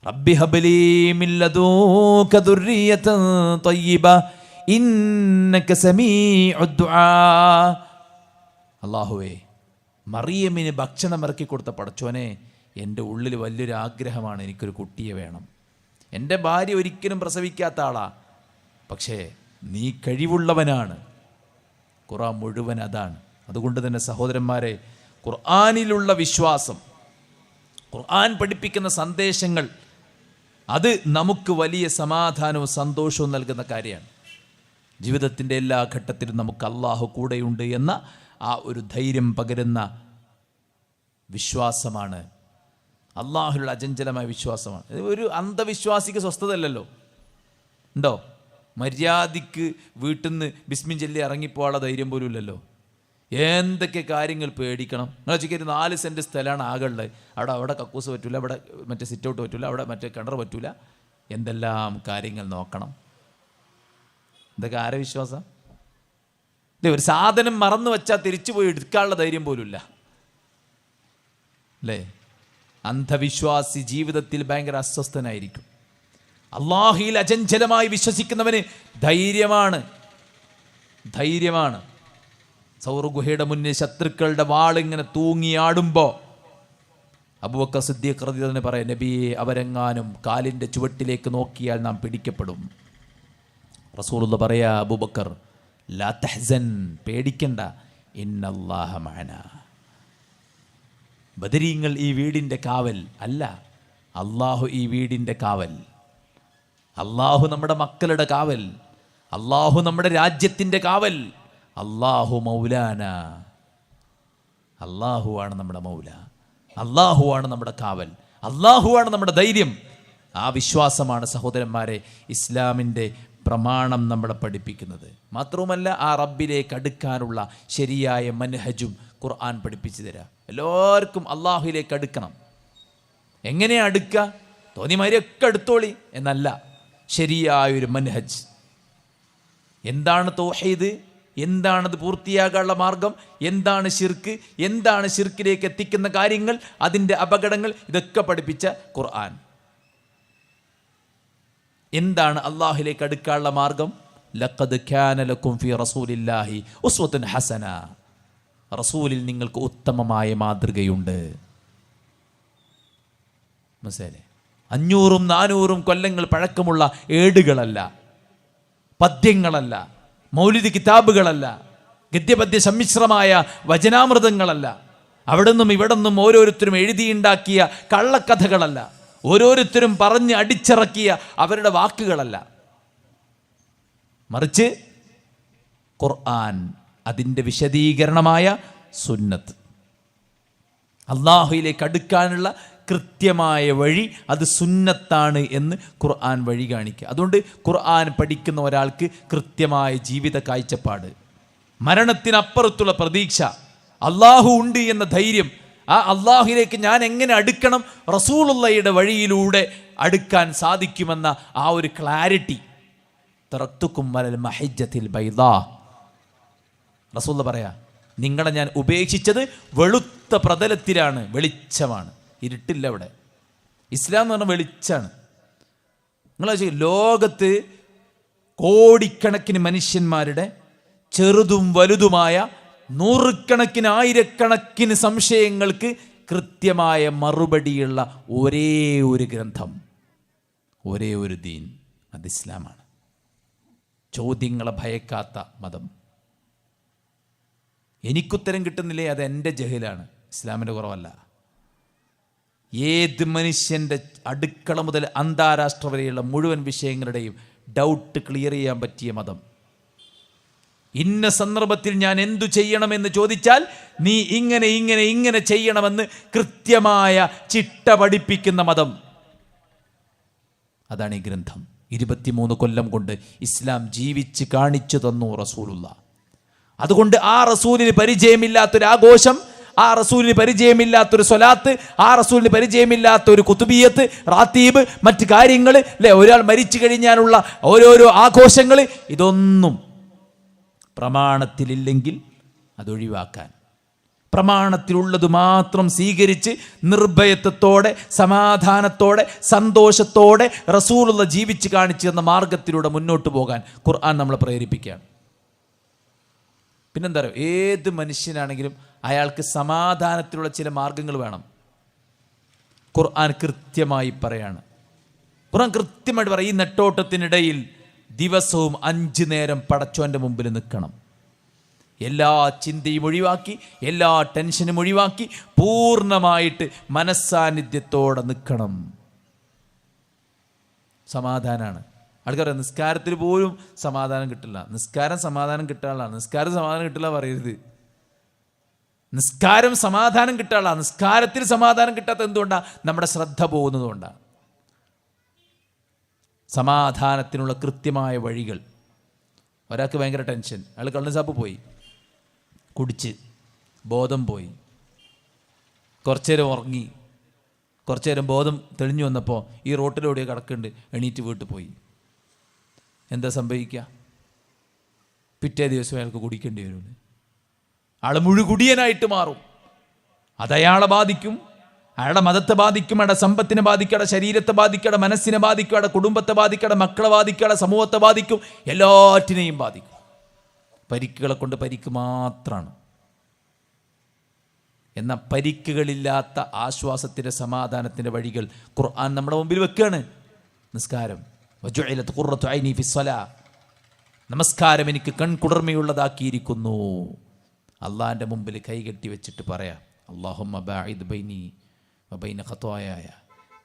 റബ്ബി ഹബ്ലി മിൻ ലദൂക ദുർരിയതൻ തയ്യിബ ഇന്നക സമീഉദ് ദുആ. അല്ലാഹുവേ, മറിയമിന് ഭക്ഷണം ഇറക്കി കൊടുത്ത പടച്ചോനെ, എൻ്റെ ഉള്ളിൽ വലിയൊരു ആഗ്രഹമാണ്, എനിക്കൊരു കുട്ടിയെ വേണം. എൻ്റെ ഭാര്യ ഒരിക്കലും പ്രസവിക്കാത്ത ആളാ, പക്ഷേ നീ കഴിവുള്ളവനാണ്. ഖുർആൻ മുഴുവൻ അതാണ്. അതുകൊണ്ട് തന്നെ സഹോദരന്മാരെ, ഖുർആനിലുള്ള വിശ്വാസം, ഖുർആൻ പഠിപ്പിക്കുന്ന സന്ദേശങ്ങൾ അത് നമുക്ക് വലിയ സമാധാനവും സന്തോഷവും നൽകുന്ന കാര്യമാണ്. ജീവിതത്തിൻ്റെ എല്ലാ ഘട്ടത്തിലും നമുക്ക് അള്ളാഹു കൂടെയുണ്ട് എന്ന ആ ഒരു ധൈര്യം പകരുന്ന വിശ്വാസമാണ്, അള്ളാഹുലുള്ള അചഞ്ചലമായ വിശ്വാസമാണ്. ഒരു അന്ധവിശ്വാസിക്ക് സ്വസ്ഥതയല്ലല്ലോ. ഉണ്ടോ? മര്യാദയ്ക്ക് വീട്ടിൽ നിന്ന് ബിസ്മിൻ ചൊല്ലി ഇറങ്ങിപ്പോകാനുള്ള ധൈര്യം പോലും ഇല്ലല്ലോ. എന്തൊക്കെ കാര്യങ്ങൾ പേടിക്കണം. നിങ്ങൾ വെച്ചിട്ട് 4 സെൻറ്റ് സ്ഥലമാണ് ആകെയുള്ളത്. അവിടെ കക്കൂസ് പറ്റൂല, അവിടെ മറ്റേ സിറ്റ് ഔട്ട് പറ്റൂല, അവിടെ മറ്റേ കിണർ പറ്റൂല. എന്തെല്ലാം കാര്യങ്ങൾ നോക്കണം. ഇതൊക്കെ ആരെ വിശ്വാസം? ഒരു സാധനം മറന്നു വെച്ചാൽ തിരിച്ചു പോയി എടുക്കാനുള്ള ധൈര്യം പോലും ഇല്ല അല്ലേ? അന്ധവിശ്വാസി ജീവിതത്തിൽ ഭയങ്കര അസ്വസ്ഥനായിരിക്കും. അള്ളാഹുവിൽ അചഞ്ചലമായി വിശ്വസിക്കുന്നവന് ധൈര്യമാണ്. സൗർ ഗുഹയുടെ മുന്നിൽ ശത്രുക്കളുടെ വാളിങ്ങനെ തൂങ്ങിയാടുമ്പോൾ അബൂബക്കർ സിദ്ദീഖ് റളിയല്ലാഹു അൻഹു പറയാം, നബിയെ, അവരെങ്ങാനും കാലിൻ്റെ ചുവട്ടിലേക്ക് നോക്കിയാൽ നാം പിടിക്കപ്പെടും. റസൂലുള്ളാഹി പറയാ, അബൂബക്കർ ലാ തഹ്സൻ, പേടിക്കണ്ട, ഇന്നല്ലാഹ മഅനാ. ബദരീങ്ങൾ ഈ വീടിൻ്റെ കാവൽ അല്ല, അള്ളാഹു ഈ വീടിൻ്റെ കാവൽ. അള്ളാഹു നമ്മുടെ മക്കളുടെ കാവൽ, അള്ളാഹു നമ്മുടെ രാജ്യത്തിൻ്റെ കാവൽ, അള്ളാഹു മൗലാന. അള്ളാഹുവാണ് നമ്മുടെ മൗല, അള്ളാഹുവാണ് നമ്മുടെ കാവൽ, അള്ളാഹുവാണ് നമ്മുടെ ധൈര്യം. ആ വിശ്വാസമാണ് സഹോദരന്മാരെ ഇസ്ലാമിൻ്റെ പ്രമാണം നമ്മളെ പഠിപ്പിക്കുന്നത്. മാത്രവുമല്ല, ആ റബ്ബിലേക്ക് അടുക്കാനുള്ള ശരിയായ മൻഹജും ഖുർആൻ പഠിപ്പിച്ചു തരാം. എല്ലാവർക്കും അള്ളാഹുവിലേക്ക് അടുക്കണം. എങ്ങനെയാണ് അടുക്കുക? തോന്നിമാരെയൊക്കെ അടുത്തോളി എന്നല്ല, ശരിയായൊരു മൻഹജ്. എന്താണ് തൗഹീദ്, എന്താണത് പൂർത്തിയാകാനുള്ള മാർഗം, എന്താണ് ശിർക്ക്, എന്താണ് ശിർക്കിലേക്ക് എത്തിക്കുന്ന കാര്യങ്ങൾ, അതിൻ്റെ അപകടങ്ങൾ, ഇതൊക്കെ പഠിപ്പിച്ച ഖുർആൻ. എന്താണ് അള്ളാഹുവിലേക്ക് അടുക്കാനുള്ള മാർഗം? ലഖദ് കാന ലക്കും ഫീ റസൂലില്ലാഹി ഉസ്വത്തുൻ ഹസന. റസൂലിൽ നിങ്ങൾക്ക് ഉത്തമമായ മാതൃകയുണ്ട്. മനസ്സിലായില്ലേ? 500-400 കൊല്ലങ്ങൾ പഴക്കമുള്ള ഏടുകളല്ല, പദ്യങ്ങളല്ല, മൗലിദ് കിതാബുകളല്ല, ഗദ്യപദ്യ സമ്മിശ്രമായ വചനാമൃതങ്ങളല്ല, അവിടെ നിന്നും ഇവിടെ നിന്നും ഓരോരുത്തരും എഴുതിയുണ്ടാക്കിയ കള്ളക്കഥകളല്ല, ഓരോരുത്തരും പറഞ്ഞ് അടിച്ചിറക്കിയ അവരുടെ വാക്കുകളല്ല. മറിച്ച് ഖുർആൻ, അതിൻ്റെ വിശദീകരണമായ സുന്നത്ത്, അള്ളാഹുവിലേക്ക് അടുക്കാനുള്ള കൃത്യമായ വഴി, അത് സുന്നത്താണ് എന്ന് ഖുർആൻ വഴി കാണിക്കുക. അതുകൊണ്ട് ഖുർആൻ പഠിക്കുന്ന ഒരാൾക്ക് കൃത്യമായ ജീവിത കാഴ്ചപ്പാട്, മരണത്തിനപ്പുറത്തുള്ള പ്രതീക്ഷ, അള്ളാഹു ഉണ്ട് എന്ന ധൈര്യം, ആ അള്ളാഹുവിലേക്ക് ഞാൻ എങ്ങനെ അടുക്കണം, റസൂലുള്ളാഹിയുടെ വഴിയിലൂടെ അടുക്കാൻ സാധിക്കുമെന്ന ആ ഒരു ക്ലാരിറ്റി. തറക്തുക്കും വലൽ മഹജ്ജത്തിൽ ബൈദാ. റസൂലുള്ളാഹി പറയാ, നിങ്ങളെ ഞാൻ ഉപേക്ഷിച്ചത് വെളുത്ത പ്രതലത്തിലാണ്, വെളിച്ചമാണ്, ഇരുട്ടില്ല. അവിടെ ഇസ്ലാം എന്ന് പറഞ്ഞാൽ വെളിച്ചാണ്. നിങ്ങൾ ലോകത്ത് കോടിക്കണക്കിന് മനുഷ്യന്മാരുടെ ചെറുതും വലുതുമായ 100കണക്കിന് 1000കണക്കിന് സംശയങ്ങൾക്ക് കൃത്യമായ മറുപടിയുള്ള ഒരേ ഒരു ഗ്രന്ഥം, ഒരേ ഒരു ദീൻ, അത് ഇസ്ലാമാണ്. ചോദ്യങ്ങളെ ഭയക്കാത്ത മതം. എനിക്കുത്തരം കിട്ടുന്നില്ലേ, അത് എൻ്റെ ജഹലാണ്, ഇസ്ലാമിൻ്റെ കുറവല്ല. ഏത് മനുഷ്യൻ്റെ അടുക്കള മുതൽ അന്താരാഷ്ട്ര വരെയുള്ള മുഴുവൻ വിഷയങ്ങളുടെയും ഡൗട്ട് ക്ലിയർ ചെയ്യാൻ പറ്റിയ മതം. ഇന്ന സന്ദർഭത്തിൽ ഞാൻ എന്തു ചെയ്യണമെന്ന് ചോദിച്ചാൽ നീ ഇങ്ങനെ ഇങ്ങനെ ഇങ്ങനെ ചെയ്യണമെന്ന് കൃത്യമായ ചിട്ട പഠിപ്പിക്കുന്ന മതം, അതാണ് ഈ ഗ്രന്ഥം. 23 കൊല്ലം കൊണ്ട് ഇസ്ലാം ജീവിച്ച് കാണിച്ചു തന്നു റസൂലുള്ളാഹി. അതുകൊണ്ട് ആ റസൂലിന് പരിചയമില്ലാത്തൊരാഘോഷം, ആ റസൂലിന് പരിചയമില്ലാത്തൊരു സ്വലാത്ത്, ആ റസൂലിന് പരിചയമില്ലാത്തൊരു കുതുബിയത്ത്, റാത്തീബ്, മറ്റ് കാര്യങ്ങൾ, അല്ലെ, ഒരാൾ മരിച്ചു കഴിഞ്ഞാലുള്ള ഓരോരോ ആഘോഷങ്ങൾ, ഇതൊന്നും പ്രമാണത്തിലില്ലെങ്കിൽ അതൊഴിവാക്കാൻ, പ്രമാണത്തിലുള്ളത് മാത്രം സ്വീകരിച്ച് നിർഭയത്വത്തോടെ, സമാധാനത്തോടെ, സന്തോഷത്തോടെ റസൂലുള്ളാഹി ജീവിച്ച് കാണിച്ചു തന്ന മാർഗത്തിലൂടെ മുന്നോട്ട് പോകാൻ ഖുർആൻ നമ്മളെ പ്രേരിപ്പിക്കുകയാണ്. പിന്നെന്താ പറയുക, ഏത് മനുഷ്യനാണെങ്കിലും അയാൾക്ക് സമാധാനത്തിലുള്ള ചില മാർഗങ്ങൾ വേണം. ഖുർആൻ കൃത്യമായി പറയാണ്. ഖുർആൻ കൃത്യമായിട്ട് പറയും, ഈ നെട്ടോട്ടത്തിനിടയിൽ ദിവസവും 5 നേരം പടച്ചോൻ്റെ മുമ്പിൽ നിൽക്കണം. എല്ലാ ചിന്തയും ഒഴിവാക്കി, എല്ലാ ടെൻഷനും ഒഴിവാക്കി, പൂർണ്ണമായിട്ട് മനസ്സാന്നിധ്യത്തോടെ നിൽക്കണം. സമാധാനമാണ്. ആൾക്കറിയാം നിസ്കാരത്തിൽ പോലും സമാധാനം കിട്ടില്ല. നിസ്കാരം സമാധാനം കിട്ടാനുള്ള, നിസ്കാരം സമാധാനം കിട്ടില്ല പറയരുത്. നിസ്കാരം സമാധാനം കിട്ടാനുള്ള, നിസ്കാരത്തിൽ സമാധാനം കിട്ടാത്ത എന്തുകൊണ്ടാണ്? നമ്മുടെ ശ്രദ്ധ പോകുന്നത് കൊണ്ടാണ്. സമാധാനത്തിനുള്ള കൃത്യമായ വഴികൾ. ഒരാൾക്ക് ഭയങ്കര ടെൻഷൻ, അയാൾ കള്ളുസാപ്പ് പോയി, കുടിച്ച് ബോധം പോയി, കുറച്ചു നേരം ഉറങ്ങി, കുറച്ചു നേരം ബോധം തെളിഞ്ഞു വന്നപ്പോൾ ഈ റോട്ടിലൂടെ കിടക്കുന്നുണ്ട്, എണീറ്റ് വീട്ടിൽ പോയി. എന്താ സംഭവിക്കുക? പിറ്റേ ദിവസം അയാൾക്ക് കുടിക്കേണ്ടി വരും. ആൾ മുഴുകുടിയനായിട്ട് മാറും. അതയാളെ ബാധിക്കും, അയാളുടെ മതത്തെ ബാധിക്കും, അയാളുടെ സമ്പത്തിനെ ബാധിക്കും, അയാളുടെ ശരീരത്തെ ബാധിക്കും, അയാളുടെ മനസ്സിനെ ബാധിക്കും, അയാളുടെ കുടുംബത്തെ ബാധിക്കും, അയാളുടെ മക്കളെ ബാധിക്കും, അയാളുടെ സമൂഹത്തെ ബാധിക്കും, എല്ലാറ്റിനെയും ബാധിക്കും. പരിക്കുകളെ കൊണ്ട് പരിക്ക് മാത്രമാണ്. എന്നാൽ പരിക്കുകളില്ലാത്ത ആശ്വാസത്തിൻ്റെ സമാധാനത്തിൻ്റെ വഴികൾ ഖുർആൻ നമ്മുടെ മുമ്പിൽ വെക്കുകയാണ്. നിസ്കാരം, വജുഇലത് ഖുർറത്തു ഐനി ഫിസ്സലാ, നമസ്കാരം എനിക്ക് കൺകുളിർമയുള്ളതാക്കിയിരിക്കുന്നു. അള്ളാഹിൻ്റെ മുമ്പിൽ കൈകെട്ടി വെച്ചിട്ട് പറയാം, അല്ലാഹുമ്മ ബാഇദ് ബൈനി വബൈന ഖത്വായായ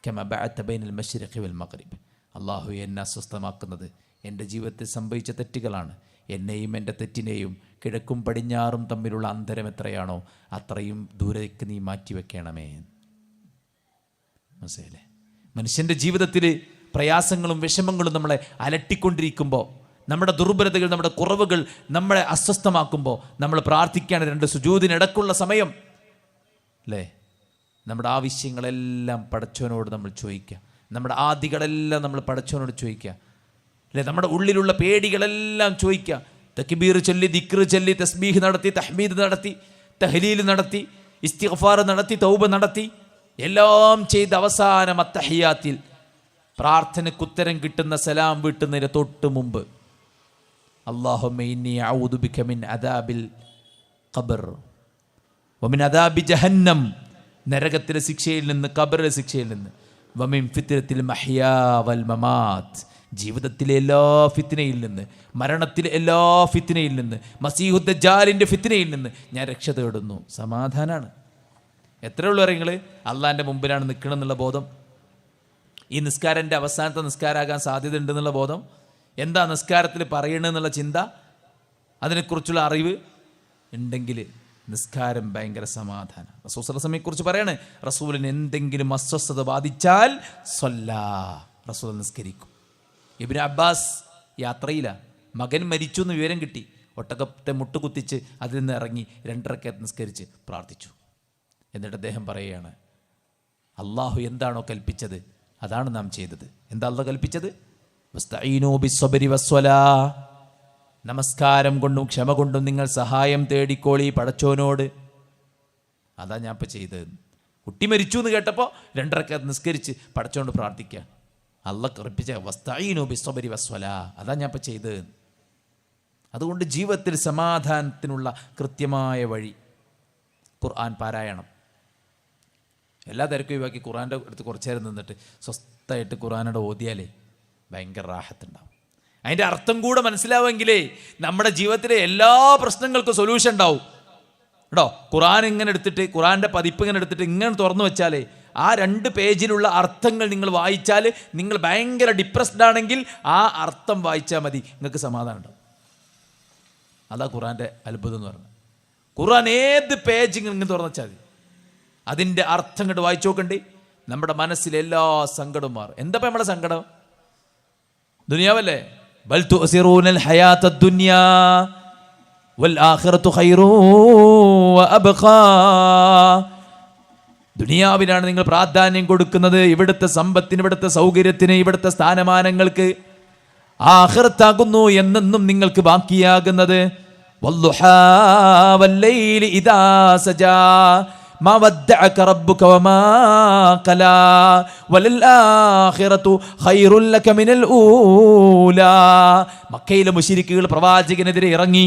കമാ ബഅഅത ബൈനൽ മശ്രിഖി വൽ മഗ്രിബ്. അള്ളാഹു എന്നെ അസ്വസ്ഥമാക്കുന്നത് എൻ്റെ ജീവിതത്തിൽ സംഭവിച്ച തെറ്റുകളാണ്. എന്നെയും എൻ്റെ തെറ്റിനെയും കിഴക്കും പടിഞ്ഞാറും തമ്മിലുള്ള അന്തരം എത്രയാണോ അത്രയും ദൂരേക്ക് നീ മാറ്റിവെക്കണമേ. മനസ്സിലെ മനുഷ്യൻ്റെ ജീവിതത്തിൽ പ്രയാസങ്ങളും വിഷമങ്ങളും നമ്മളെ അലട്ടിക്കൊണ്ടിരിക്കുമ്പോൾ, നമ്മുടെ ദുർബലതകൾ, നമ്മുടെ കുറവുകൾ നമ്മളെ അസ്വസ്ഥമാക്കുമ്പോൾ നമ്മൾ പ്രാർത്ഥിക്കുകയാണ്. 2 സുജൂദിനിടക്കുള്ള സമയം അല്ലേ? നമ്മുടെ ആവശ്യങ്ങളെല്ലാം പടച്ചവനോട് നമ്മൾ ചോദിക്കുക. നമ്മുടെ ആദികളെല്ലാം നമ്മൾ പടച്ചവനോട് ചോദിക്കുക അല്ലേ? നമ്മുടെ ഉള്ളിലുള്ള പേടികളെല്ലാം ചോദിക്കുക. തക്ബീർ ചൊല്ലി, ദിക്ർ ചൊല്ലി, തസ്ബീഹ് നടത്തി, തഹ്മീദ് നടത്തി, തഹ്ലീൽ നടത്തി, ഇസ്തിഗ്ഫാർ നടത്തി, തൗബ നടത്തി, എല്ലാം ചെയ്ത് അവസാനം അത്തഹിയാത്തിൽ പ്രാർത്ഥനയ്ക്കുത്തരം കിട്ടുന്ന സലാം വീട്ടുന്നതിന് തൊട്ട് മുമ്പ് അല്ലാഹുമ്മ ഇന്നി അഊദു ബിക മിൻ അദാബിൽ ഖബർ വമിൻ അദാബി ജഹന്നം, നരകത്തിലെ ശിക്ഷയിൽ നിന്ന്, ഖബറിലെ ശിക്ഷയിൽ നിന്ന്, വമിൻ ഫിത്നത്തിൽ മഹ്യാ വൽ മമാത്ത്, ജീവിതത്തിലെ എല്ലാ ഫിത്നയിൽ നിന്ന്, മരണത്തിലെ എല്ലാ ഫിത്നയിൽ നിന്ന്, മസീഹുദ് ദജ്ജാലിൻ്റെ ഫിത്നയിൽ നിന്ന് ഞാൻ രക്ഷ തേടുന്നു. സമാധാനമാണ്. എത്രയുള്ളൂ നിങ്ങൾ അള്ളാഹിൻ്റെ മുമ്പിലാണ് നിൽക്കണം എന്നുള്ള ബോധം. ഈ നിസ്കാരം എൻ്റെ അവസാനത്തെ നിസ്കാരമാകാൻ സാധ്യത ഉണ്ടെന്നുള്ള ബോധം, എന്താ നിസ്കാരത്തിൽ പറയണമെന്നുള്ള ചിന്ത, അതിനെക്കുറിച്ചുള്ള അറിവ് ഉണ്ടെങ്കിൽ നിസ്കാരം ഭയങ്കര സമാധാനം. റസൂൽ സല്ലല്ലാഹു അലൈഹി വസല്ലമയെക്കുറിച്ച് പറയാണ്, റസൂലിന് എന്തെങ്കിലും അസ്വസ്ഥത ബാധിച്ചാൽ സ്വല്ലാ, റസൂൽ നിസ്കരിക്കും. ഇബ്നു അബ്ബാസ് യാത്രയിലാണ്, മകൻ മരിച്ചു എന്ന് വിവരം കിട്ടി, ഒട്ടകത്തെ മുട്ടുകുത്തിച്ച് അതിൽ നിന്ന് ഇറങ്ങി 2 റക്അത്ത് നിസ്കരിച്ച് പ്രാർത്ഥിച്ചു. എന്നിട്ട് അദ്ദേഹം പറയുകയാണ്, അള്ളാഹു എന്താണോ കൽപ്പിച്ചത് അതാണ് നാം ചെയ്തത്. എന്താ അള്ളാഹു കൽപ്പിച്ചത്? വസ്തഈനൂ ബിസ്സബ്രി വസ്സലാ, നമസ്കാരം കൊണ്ടും ക്ഷമ കൊണ്ടും നിങ്ങൾ സഹായം തേടിക്കോളി പടച്ചോനോട്. അതാ ഞാൻ ഇപ്പം ചെയ്തത്. കുട്ടി മരിച്ചു എന്ന് കേട്ടപ്പോൾ 2 റക്അത്ത് നിസ്കരിച്ച് പടച്ചോനോട് പ്രാർത്ഥിക്കുക. അള്ളാഹ് കൽപ്പിച്ച വസ്തഈനൂ ബിസ്സബ്രി വസ്സലാ, അതാ ഞാൻ ഇപ്പം ചെയ്തത്. അതുകൊണ്ട് ജീവിതത്തിൽ സമാധാനത്തിനുള്ള കൃത്യമായ വഴി ഖുർആൻ പാരായണം. എല്ലാ തിരക്കും ഒഴിവാക്കി ഖുർആൻ്റെ അടുത്ത് കുറച്ചു നേരം നിന്നിട്ട് സ്വസ്ഥമായിട്ട് ഖുർആനോട് ഓതിയാലേ ഭയങ്കര റാഹത്തുണ്ടാവും. അതിൻ്റെ അർത്ഥം കൂടെ മനസ്സിലാവുമെങ്കിലേ നമ്മുടെ ജീവിതത്തിലെ എല്ലാ പ്രശ്നങ്ങൾക്കും സൊല്യൂഷൻ ഉണ്ടാവും കേട്ടോ. ഖുർആൻ ഇങ്ങനെ എടുത്തിട്ട്, ഖുർആൻ്റെ പതിപ്പ് ഇങ്ങനെ എടുത്തിട്ട് ഇങ്ങനെ തുറന്നു വെച്ചാലേ ആ 2 പേജിലുള്ള അർത്ഥങ്ങൾ നിങ്ങൾ വായിച്ചാൽ, നിങ്ങൾ ഭയങ്കര ഡിപ്രസ്ഡ് ആണെങ്കിൽ ആ അർത്ഥം വായിച്ചാൽ മതി, നിങ്ങൾക്ക് സമാധാനം ഉണ്ടാവും. അതാ ഖുർആൻ്റെ അത്ഭുതം എന്ന് പറഞ്ഞത്. ഖുർആൻ ഏത് പേജ് ഇങ്ങനെ തുറന്നു വെച്ചാൽ മതി, അതിൻ്റെ അർത്ഥം കണ്ട് വായിച്ചു നോക്കണ്ടേ, നമ്മുടെ മനസ്സിലെ എല്ലാ സങ്കടവും മാറും. എന്താ നമ്മുടെ സങ്കടം? ദുനിയാവല്ലേ? ബൽ തുഅ്സിറൂനൽ ഹയാത്തദ് ദുനിയാ വൽ ആഖിറതു ഖൈറു വഅബ്ഖാ. ദുനിയാവിനാണ് നിങ്ങൾ പ്രാധാന്യം കൊടുക്കുന്നത്, ഇവിടുത്തെ സമ്പത്തിന്, ഇവിടുത്തെ സൗകര്യത്തിന്, ഇവിടുത്തെ സ്ഥാനമാനങ്ങൾക്ക്. ആഖിറത്താകുന്നു എന്നെന്നും നിങ്ങൾക്ക് ബാക്കിയാകുന്നത്. വല്ലുഹാ വല്ലൈലി ഇദാ സജാ മാ വദ്ദഅക റബ്ബുക വമാ ഖലാ വലൽ ആഖിറതു ഖൈറുൽ ലക മിനൽ ഊലാ. മക്കയിലെ മുശ്രിക്കുകൾ പ്രവാചകനെതിരെ ഇറങ്ങി.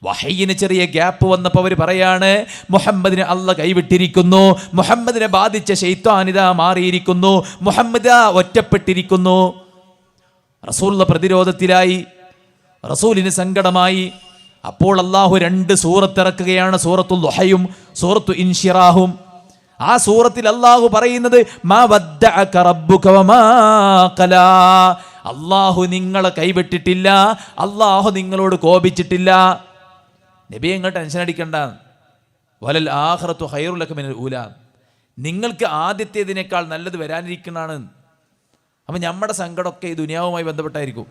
വഹയിന് ചെറിയ ഗ്യാപ്പ് വന്നപ്പോൾ അവർ പറയാണ്, മുഹമ്മദിനെ അള്ളാഹ് കൈവിട്ടിരിക്കുന്നു, മുഹമ്മദിനെ ബാധിച്ച ശൈത്വാനിത മാറിയിരിക്കുന്നു, മുഹമ്മദ് ഒറ്റപ്പെട്ടിരിക്കുന്നു. റസൂലുള്ള പ്രതിരോധത്തിലായി, റസൂലിന് സങ്കടമായി. അപ്പോൾ അള്ളാഹു 2 സൂറത്ത് ഇറക്കുകയാണ്, സൂറത്തുൽ ദുഹയും സൂറത്തു ഇൻഷിറാഹും. ആ സൂറത്തിൽ അള്ളാഹു പറയുന്നത് മാ വദ്ദഅക റബ്ബുക വമാ ഖലാ, അള്ളാഹു നിങ്ങളെ കൈവിട്ടിട്ടില്ല, അള്ളാഹു നിങ്ങളോട് കോപിച്ചിട്ടില്ല. നബിയെ നിങ്ങൾ ടെൻഷൻ അടിക്കണ്ട. വലൽ ആഖിറത്തു ഖൈറുൽ ലക മിനൽ ഊലാ, നിങ്ങൾക്ക് ആദ്യത്തേതിനേക്കാൾ നല്ലത് വരാനിരിക്കുന്നതാണ്. അപ്പം നമ്മുടെ സങ്കടമൊക്കെ ഈ ദുനിയാവുമായി ബന്ധപ്പെട്ടായിരിക്കും.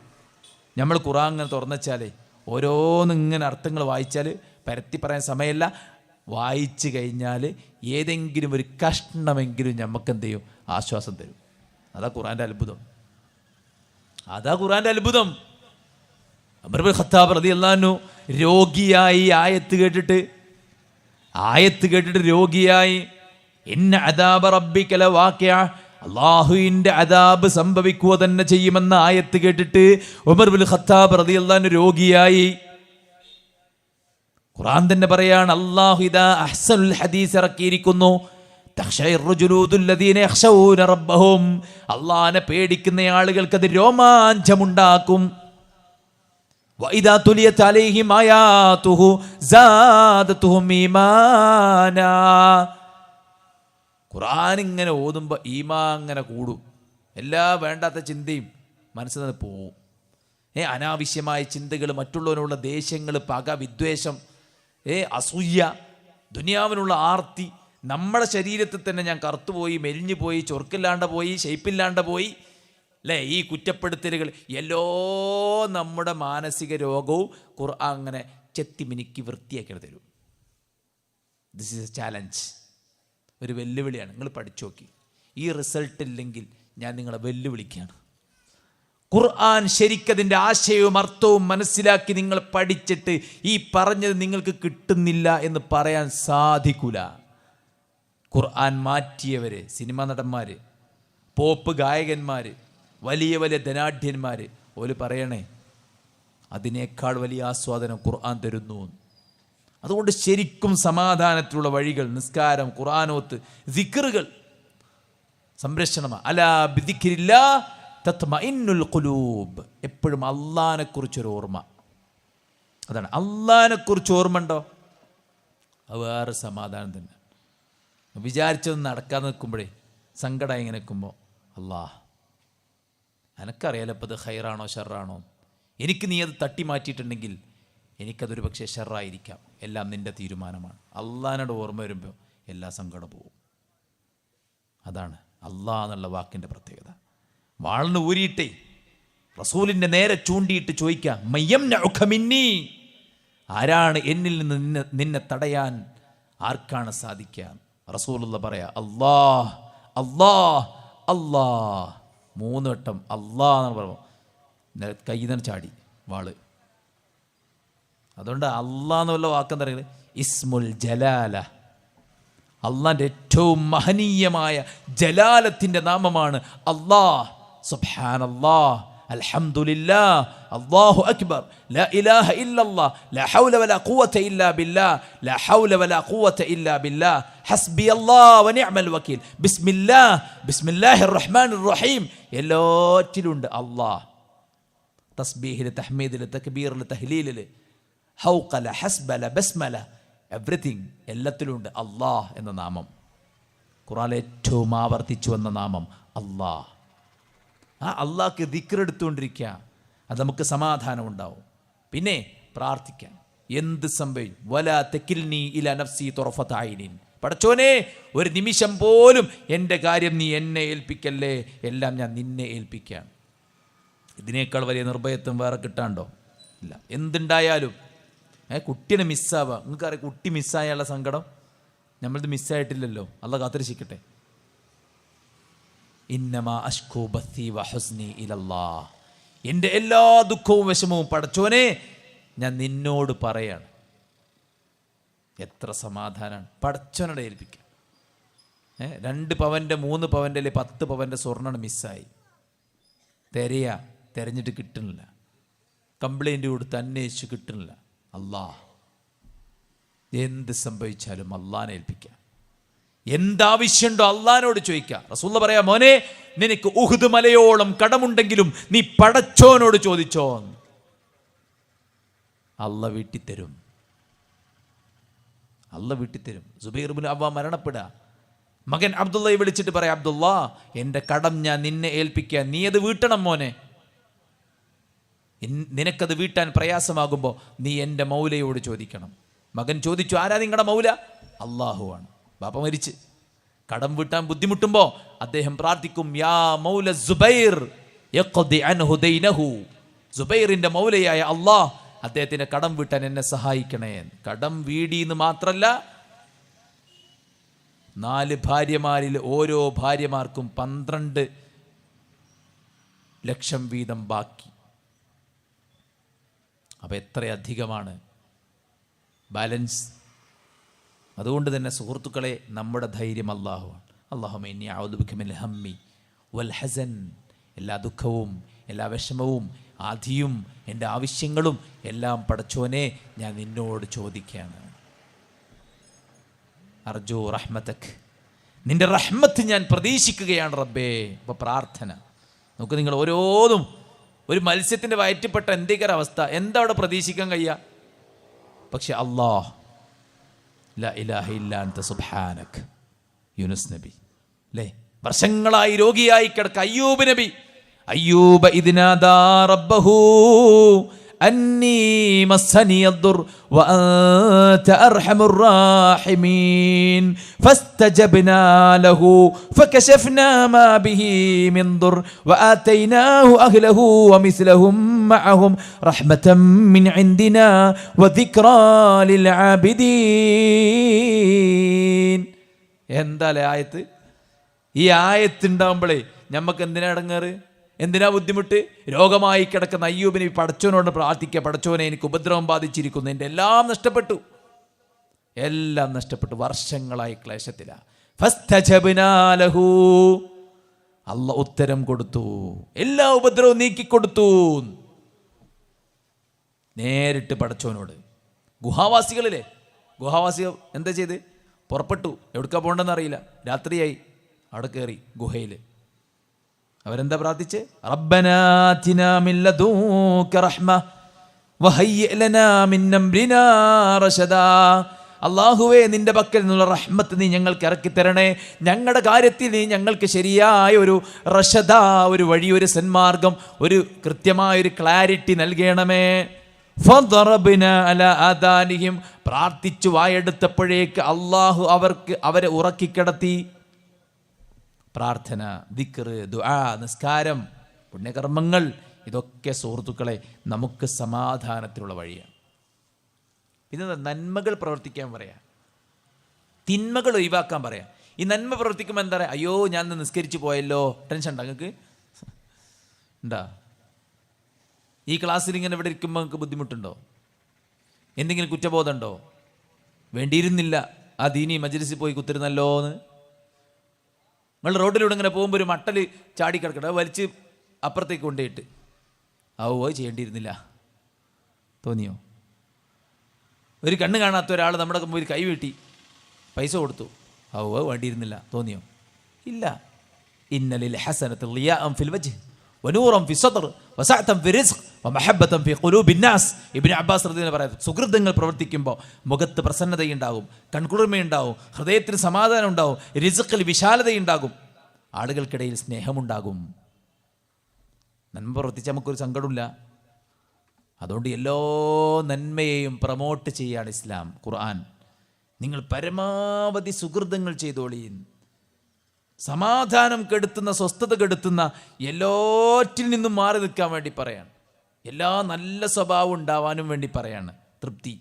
നമ്മൾ ഖുർആൻ ഇങ്ങനെ തുറന്നുവെച്ചാലേ ഓരോന്നിങ്ങനെ അർത്ഥങ്ങൾ വായിച്ചാൽ പരത്തി പറയാൻ സമയമല്ല. വായിച്ചു കഴിഞ്ഞാൽ ഏതെങ്കിലും ഒരു കഷ്ണമെങ്കിലും നമുക്ക് എന്ത് ചെയ്യും? ആശ്വാസം തരും. അതാ ഖുർആൻ്റെ അത്ഭുതം. അതാ ഖുർആൻ്റെ അത്ഭുതം. ഉമർ ഇബ്നു ഖത്താബ് റളിയല്ലാഹു അൻഹു രോഗിയായി ആയത്ത് കേട്ടിട്ട് രോഗിയായി, ഇന്ന അദാബ റബ്ബിക ലവാഖിഅ, അല്ലാഹുവിൻ്റെ അദാബ് സംഭവിക്കുക തന്നെ ചെയ്യുമെന്ന ആയത്ത് കേട്ടിട്ട് ഉമർ ഇബ്നു ഖത്താബ് റളിയല്ലാഹു അൻഹു രോഗിയായി. ഖുർആൻ തന്നെ പറയാണ്, അല്ലാഹു ഇദാ അഹ്സനുൽ ഹദീസ് ഇറക്കിയിരിക്കുന്നു. തഖ്ശഇറു ജുലൂദുൽ ലദീന യഖ്ശഊന റബ്ബഹും, അല്ലാഹനെ പേടിക്കുന്ന ആളുകൾക്ക് അത് രോമാഞ്ചമുണ്ടാക്കും. വഇദാ തുലിയത് അലൈഹിം ആയാതുഹു സാദതുഹും ഈമാനാ, ഖുർആൻ ഇങ്ങനെ ഓതുമ്പോൾ ഈമാൻ അങ്ങനെ കൂടും. എല്ലാ വേണ്ടാത്ത ചിന്തയും മനസ്സിൽ നിന്ന് പോവും. അനാവശ്യമായ ചിന്തകൾ, മറ്റുള്ളവനുള്ള ദേഷ്യങ്ങൾ, പക, വിദ്വേഷം, അസൂയ, ദുനിയാവിനുള്ള ആർത്തി, നമ്മുടെ ശരീരത്തിൽ തന്നെ ഞാൻ കറുത്തുപോയി, മെലിഞ്ഞു പോയി, ചൊറുക്കില്ലാണ്ട് പോയി, ഷെയ്പ്പില്ലാണ്ട് പോയി, അല്ലേ, ഈ കുറ്റപ്പെടുത്തലുകൾ എല്ലോ നമ്മുടെ മാനസിക രോഗവും ഖുർആൻ അങ്ങനെ ചെത്തിമിനുക്കി വൃത്തിയാക്കി തരും. ദിസ് ഈസ് എ ചാലഞ്ച്, ഒരു വെല്ലുവിളിയാണ്. നിങ്ങൾ പഠിച്ചു നോക്കി. ഈ റിസൾട്ട് ഇല്ലെങ്കിൽ ഞാൻ നിങ്ങളെ വെല്ലുവിളിക്കുകയാണ്. ഖുർആൻ ശരിക്കതിൻ്റെ ആശയവും അർത്ഥവും മനസ്സിലാക്കി നിങ്ങൾ പഠിച്ചിട്ട് ഈ പറഞ്ഞത് നിങ്ങൾക്ക് കിട്ടുന്നില്ല എന്ന് പറയാൻ സാധിക്കൂല. ഖുർആൻ മാറ്റിയവർ, സിനിമാ നടന്മാർ, പോപ്പ് ഗായകന്മാർ, വലിയ വലിയ ധനാഢ്യന്മാർ, ഓല് പറയണേ അതിനേക്കാൾ വലിയ ആസ്വാദനം ഖുർആൻ തരുന്നു. അതുകൊണ്ട് ശരിക്കും സമാധാനത്തിലുള്ള വഴികൾ, നിസ്കാരം, ഖുർആനോത്ത്, സിക്റുകൾ, സംരക്ഷണമാണ്. അലാ ബിദിക്രില്ലാഹ് തത്മഇന്നുൽ ഖുലൂബ്, എപ്പോഴും അള്ളാഹിനെക്കുറിച്ചൊരു ഓർമ്മ. അതാണ്, അള്ളാഹിനെക്കുറിച്ച് ഓർമ്മ ഉണ്ടോ, അത് വേറെ സമാധാനം തന്നെ. വിചാരിച്ചതൊന്നും നടക്കാതെ നിൽക്കുമ്പോഴേ സങ്കടമായി ഇങ്ങനെ നിൽക്കുമ്പോൾ, അല്ലാഹ് എനക്കറിയാലോ ഇപ്പം ഇത് ഖൈറാണോ ഷർറാണോ, എനിക്ക് നീ അത് തട്ടി മാറ്റിയിട്ടുണ്ടെങ്കിൽ എനിക്കതൊരു പക്ഷേ ഷർറായിരിക്കാം, എല്ലാം നിൻ്റെ തീരുമാനമാണ്. അള്ളാഹിനോട് ഓർമ്മ വരുമ്പോൾ എല്ലാ സങ്കടം പോവും. അതാണ് അള്ളാഹ് എന്നുള്ള വാക്കിൻ്റെ പ്രത്യേകത. വാളിന് ഊരിയിട്ടേ റസൂലിൻ്റെ നേരെ ചൂണ്ടിയിട്ട് ചോദിക്കാം, മയ്യംനഉക മിന്നീ, ആരാണ് എന്നിൽ നിന്ന് നിന്നെ തടയാൻ, ആർക്കാണ് സാധിക്കുക? റസൂലുള്ള പറയാ, അല്ലാഹ് അല്ലാഹ് അല്ലാഹ്. 3 വട്ടം അല്ലാഹ് എന്ന് പറയുമ്പോൾ കയ്യിൽ നിന്ന് ചാടി വാള്. അതുകൊണ്ട് അല്ലാഹ് എന്നുള്ള വാക്കെന്താ പറയുന്നത്? ഇസ്മുൽ ജലാല, അള്ളാൻ്റെ ഏറ്റവും മഹനീയമായ ജലാലത്തിൻ്റെ നാമമാണ് അല്ലാഹ്. സുബ്ഹാനല്ലാഹ്, അൽഹംദുലില്ലാഹ്, അല്ലാഹു അക്ബർ, ലാ ഇലാഹ ഇല്ലല്ലാഹ്, ലാ ഹൗല വലാ ഖുവത ഇല്ലാ ബില്ലാഹ്, ലാ ഹൗല വലാ ഖുവത ഇല്ലാ ബില്ലാഹ്, ഹസ്ബിയല്ലാഹ് വനിഅമൽ വകീൽ, ബിസ്മില്ലാഹ്, ബിസ്മില്ലാഹിർ റഹ്മാനിർ റഹീം. എല്ലാറ്റിലുണ്ട് അല്ലാഹ്. തസ്ബീഹിൽ, തഹ്മീദിൽ, തക്ബീറിൽ, തഹ്ലീലിൽ, ഹൗഖല, ഹസ്ബല, ബസ്മല, എവ്രിതിങ്, എല്ലാത്തിലുണ്ട് അല്ലാഹ് എന്ന നാമം. ഖുർആനിൽ ഏറ്റവും ആവർത്തിച്ചു വന്ന നാമം അല്ലാഹ്. ആ അള്ളാഹ്ക്ക് ദിക്റെടുത്തുകൊണ്ടിരിക്കുക, അത് നമുക്ക് സമാധാനം ഉണ്ടാവും. പിന്നെ പ്രാർത്ഥിക്കാൻ, എന്ത് സംഭവിക്കും, വലാ തകിൽനി ഇലാ നഫ്സി തുറഫത ഐനിൻ, പടച്ചോനെ ഒരു നിമിഷം പോലും എൻ്റെ കാര്യം നീ എന്നെ ഏൽപ്പിക്കല്ലേ, എല്ലാം ഞാൻ നിന്നെ ഏൽപ്പിക്കാം. ഇതിനേക്കാൾ വലിയ നിർഭയത്വം വേറെ കിട്ടാണ്ടോ? ഇല്ല. എന്തുണ്ടായാലും കുട്ടീനെ മിസ്സാവുക, നിങ്ങൾക്കറിയാം കുട്ടി മിസ്സായുള്ള സങ്കടം, നമ്മളത് മിസ്സായിട്ടില്ലല്ലോ, അള്ളാഹ് കാത്തിരക്ഷിക്കട്ടെ. ഇന്നമാ അഷ്കൂ ബത്തി വഹസ്നി ഇലല്ലാഹ്, എൻ്റെ എല്ലാ ദുഃഖവും വിഷമവും പടച്ചോനെ ഞാൻ നിന്നോട് പറയാണ്. എത്ര സമാധാനമാണ് പടച്ചോനോട് ഏൽപ്പിക്കുക. 2 പവൻ്റെ 3 പവൻ്റെ അല്ലെ 10 പവൻ്റെ സ്വർണ്ണം മിസ്സായി, തിരഞ്ഞിട്ട് കിട്ടുന്നില്ല, കംപ്ലൈൻറ്റ് കൊടുത്ത് അന്വേഷിച്ച് കിട്ടുന്നില്ല. അല്ലാഹ്, എന്ത് സംഭവിച്ചാലും അള്ളാഹിനെ ഏൽപ്പിക്കാം. എന്താവശ്യമുണ്ടോ അള്ളാഹിനോട് ചോദിക്കുക. റസൂലുള്ള പറയാ, മോനെ നിനക്ക് ഉഹുദ് മലയോളം കടമുണ്ടെങ്കിലും നീ പടച്ചോനോട് ചോദിച്ചോ, അള്ളാഹ് വീട്ടിത്തരും, അള്ളാഹ് വീട്ടിത്തരും. സുബൈർ ഇബ്നു അവ്വാം മരണപ്പെടുക, മകൻ അബ്ദുള്ളയെ വിളിച്ചിട്ട് പറയാം, അബ്ദുള്ള, എൻ്റെ കടം ഞാൻ നിന്നെ ഏൽപ്പിക്കാൻ, നീ അത് വീട്ടണം മോനെ. നിനക്കത് വീട്ടാൻ പ്രയാസമാകുമ്പോൾ നീ എൻ്റെ മൗലയോട് ചോദിക്കണം. മകൻ ചോദിച്ചു, ആരാ നിങ്ങളുടെ മൗല? അള്ളാഹുവാണ്. ബാപ്പ മരിച്ച് കടം വീട്ടാൻ ബുദ്ധിമുട്ടുമ്പോൾ അദ്ദേഹം പ്രാർത്ഥിക്കും, യാ മൗല സുബൈർ യഖ്ദി അൻഹു ദൈനഹു. സുബൈറിൻ്റെ മൗലയായ അള്ളാഹ് അദ്ദേഹത്തിൻ്റെ കടം വീട്ടാൻ എന്നെ സഹായിക്കണേ. കടം വീടിയെന്ന് മാത്രല്ല, 4 ഭാര്യമാരിൽ ഓരോ ഭാര്യമാർക്കും 12 ലക്ഷം വീതം ബാക്കി. അപ്പം എത്രയധികമാണ് ബാലൻസ്. അതുകൊണ്ട് തന്നെ സുഹൃത്തുക്കളെ, നമ്മുടെ ധൈര്യം അല്ലാഹുവാണ്. അല്ലാഹുമ്മ ഇന്നി അഊദു ബിക മിനൽ ഹമ്മി വൽ ഹസൻ. എല്ലാ ദുഃഖവും, എല്ലാ വിഷമവും, ആധിയും, എൻ്റെ ആവശ്യങ്ങളും എല്ലാം പടച്ചോനെ ഞാൻ നിന്നോട് ചോദിക്കുകയാണ്. അർജു റഹ്മതക്, നിന്റെ റഹ്മത്ത് ഞാൻ പ്രതീക്ഷിക്കുകയാണ് റബ്ബേ. അപ്പോൾ പ്രാർത്ഥന നമുക്ക്, നിങ്ങൾ ഓരോന്നും ഒരു മത്സ്യത്തിൻ്റെ വയറ്റിൽപ്പെട്ട എന്തൊക്കെ അവസ്ഥ, എന്താ അവിടെ പ്രതീക്ഷിക്കാൻ കഴിയുക? പക്ഷെ അല്ലാഹ് ലാ ഇലാഹ ഇല്ലാ അൻത സുബ്ഹാനക്. യൂനുസ് നബി അല്ലേ, വർഷങ്ങളായി രോഗിയായി കിടക്ക അയ്യൂബ് നബി. അയ്യൂബ ഇദ്നാദാ റബ്ബഹു അന്നീ മസ്സനിയദ്ദുർ വഅൻത അർഹമുർ റാഹിമീൻ ഫസ്തജബ്നാ ലഹു ഫകശഫ്നാ മാ ബിഹി മിൻ ദുർ വആതൈനാഹു അഹ്ലഹു വമിസ്ലഹും മഅഹും റഹ്മതൻ മിൻ ഇൻദിനാ വദിക്റാ ലിൽ ആബിദീൻ. എന്താലേ ആയത്ത്? ഈ ആയത്തുണ്ടാവുമ്പോഴേ നമുക്ക് എന്തിനാ ഇടങ്ങാറ്, എന്തിനാ ബുദ്ധിമുട്ട്? രോഗമായി കിടക്കുന്ന അയ്യൂബിനെ പടച്ചോനോട് പ്രാർത്ഥിക്കുക, പടച്ചോനെ എനിക്ക് ഉപദ്രവം ബാധിച്ചിരിക്കുന്നു, എൻ്റെ എല്ലാം നഷ്ടപ്പെട്ടു, എല്ലാം നഷ്ടപ്പെട്ടു, വർഷങ്ങളായി ക്ലേശത്തിലാ. ഫസ്തജബ്നാ ലഹു, അല്ലാഹ് ഉത്തരം കൊടുത്തു, എല്ലാ ഉപദ്രവവും നീക്കിക്കൊടുത്തു. നേരിട്ട് പടച്ചോനോട്. ഗുഹാവാസികളിലെ ഗുഹാവാസികൾ എന്താ ചെയ്ത്? പുറപ്പെട്ടു, എവിടേക്കാ പോകണ്ടെന്ന് അറിയില്ല, രാത്രിയായി, അവിടെ കയറി ഗുഹയിൽ. അവരെന്താ പ്രാർത്ഥിച്ച്? റബ്ബനാ ആതിനാ മിൻ ലദുൻക റഹ്മ വഹയ്യിഅ ലനാ മിൻ അംരിനാ റശദാ. അല്ലാഹുവേ, നിന്റെ പക്കൽ നിന്നുള്ള റഹ്മത്ത് നീ ഞങ്ങൾക്ക് ഇറക്കി തരണേ, ഞങ്ങളുടെ കാര്യത്തിൽ നീ ഞങ്ങൾക്ക് ശരിയായ ഒരു റശദ, ഒരു വഴി, ഒരു സന്മാർഗം, ഒരു കൃത്യമായൊരു ക്ലാരിറ്റി നൽകണമേ. ഫദറബ്നാ അലാ ആദാനിഹിം, പ്രാർത്ഥിച്ചു വായെടുത്തപ്പോഴേക്ക് അള്ളാഹു അവരെ ഉറക്കിക്കിടത്തി. പ്രാർത്ഥന, ദിക്ർ, ദുആ, നിസ്കാരം, പുണ്യകർമ്മങ്ങൾ, ഇതൊക്കെ സുഹൃത്തുക്കളെ നമുക്ക് സമാധാനത്തിലുള്ള വഴിയാണ്. പിന്നെ നന്മകൾ പ്രവർത്തിക്കാൻ പറയാം, തിന്മകൾ ഒഴിവാക്കാൻ പറയാം. ഈ നന്മ പ്രവർത്തിക്കുമ്പോൾ എന്താ പറയുക? അയ്യോ ഞാൻ നിസ്കരിച്ചു പോയല്ലോ, ടെൻഷൻ ഉണ്ടോ നിങ്ങൾക്ക്? ഉണ്ടാ? ഈ ക്ലാസ്സിൽ ഇങ്ങനെ ഇവിടെ ഇരിക്കുമ്പോൾ നിങ്ങൾക്ക് ബുദ്ധിമുട്ടുണ്ടോ? എന്തെങ്കിലും കുറ്റബോധമുണ്ടോ? വേണ്ടിയിരുന്നില്ല ആ ദീനി മജ്ലിസിൽ പോയി കുത്തിരുന്നല്ലോ എന്ന്. നിങ്ങൾ റോഡിലൂടെ ഇങ്ങനെ പോകുമ്പോൾ ഒരു മട്ടൽ ചാടിക്കിടക്കട്ടെ, വലിച്ച് അപ്പുറത്തേക്ക് കൊണ്ടുപോയിട്ട് അത് ചെയ്യേണ്ടിയിരുന്നില്ല തോന്നിയോ? ഒരു കണ്ണ് കാണാത്ത ഒരാൾ നമ്മുടെ മുമ്പിൽ കൈ വീട്ടി പൈസ കൊടുത്തു, അത് വേണ്ടിയിരുന്നില്ല തോന്നിയോ? ഇല്ല. ഇന്നലിൽ ഹസനത്തുൽ ളിയാഅൻ ഫിൽ വജ്ഹ് വനൂറൻ ഫി സദ്ർ വസഅതൻ ഫി റിസ്ഖ് വമഹബ്ബതൻ ഫി ഖുലൂബിൻ നാസ്. ഇബ്നു അബ്ബാസ് റളിയല്ലാഹു അൻഹു പറയുന്നു, സുഹൃത്തുക്കൾ പ്രവർത്തിക്കുമ്പോൾ മുഖത്ത് പ്രസന്നതയുണ്ടാകും, കൺകുളിർമയുണ്ടാവും, ഹൃദയത്തിന് സമാധാനം ഉണ്ടാവും, റിസ്ഖിൽ വിശാലതയുണ്ടാകും, ആളുകൾക്കിടയിൽ സ്നേഹമുണ്ടാകും. നന്മ പ്രവർത്തിച്ച് നമുക്കൊരു സങ്കടമില്ല. അതുകൊണ്ട് എല്ലാ നന്മയെയും പ്രമോട്ട് ചെയ്യാണ് ഇസ്ലാം, ഖുർആൻ. നിങ്ങൾ പരമാവധി സുഹൃത്തുക്കൾ ചെയ്തോളീൻ. സമാധാനം കെടുത്തുന്ന, സ്വസ്ഥത കെടുത്തുന്ന എല്ലാറ്റിൽ നിന്നും മാറി നിൽക്കാൻ വേണ്ടി പറയാണ്. എല്ലാ നല്ല സ്വഭാവം ഉണ്ടാവാനും വേണ്ടി പറയാണ്. തൃപ്തി,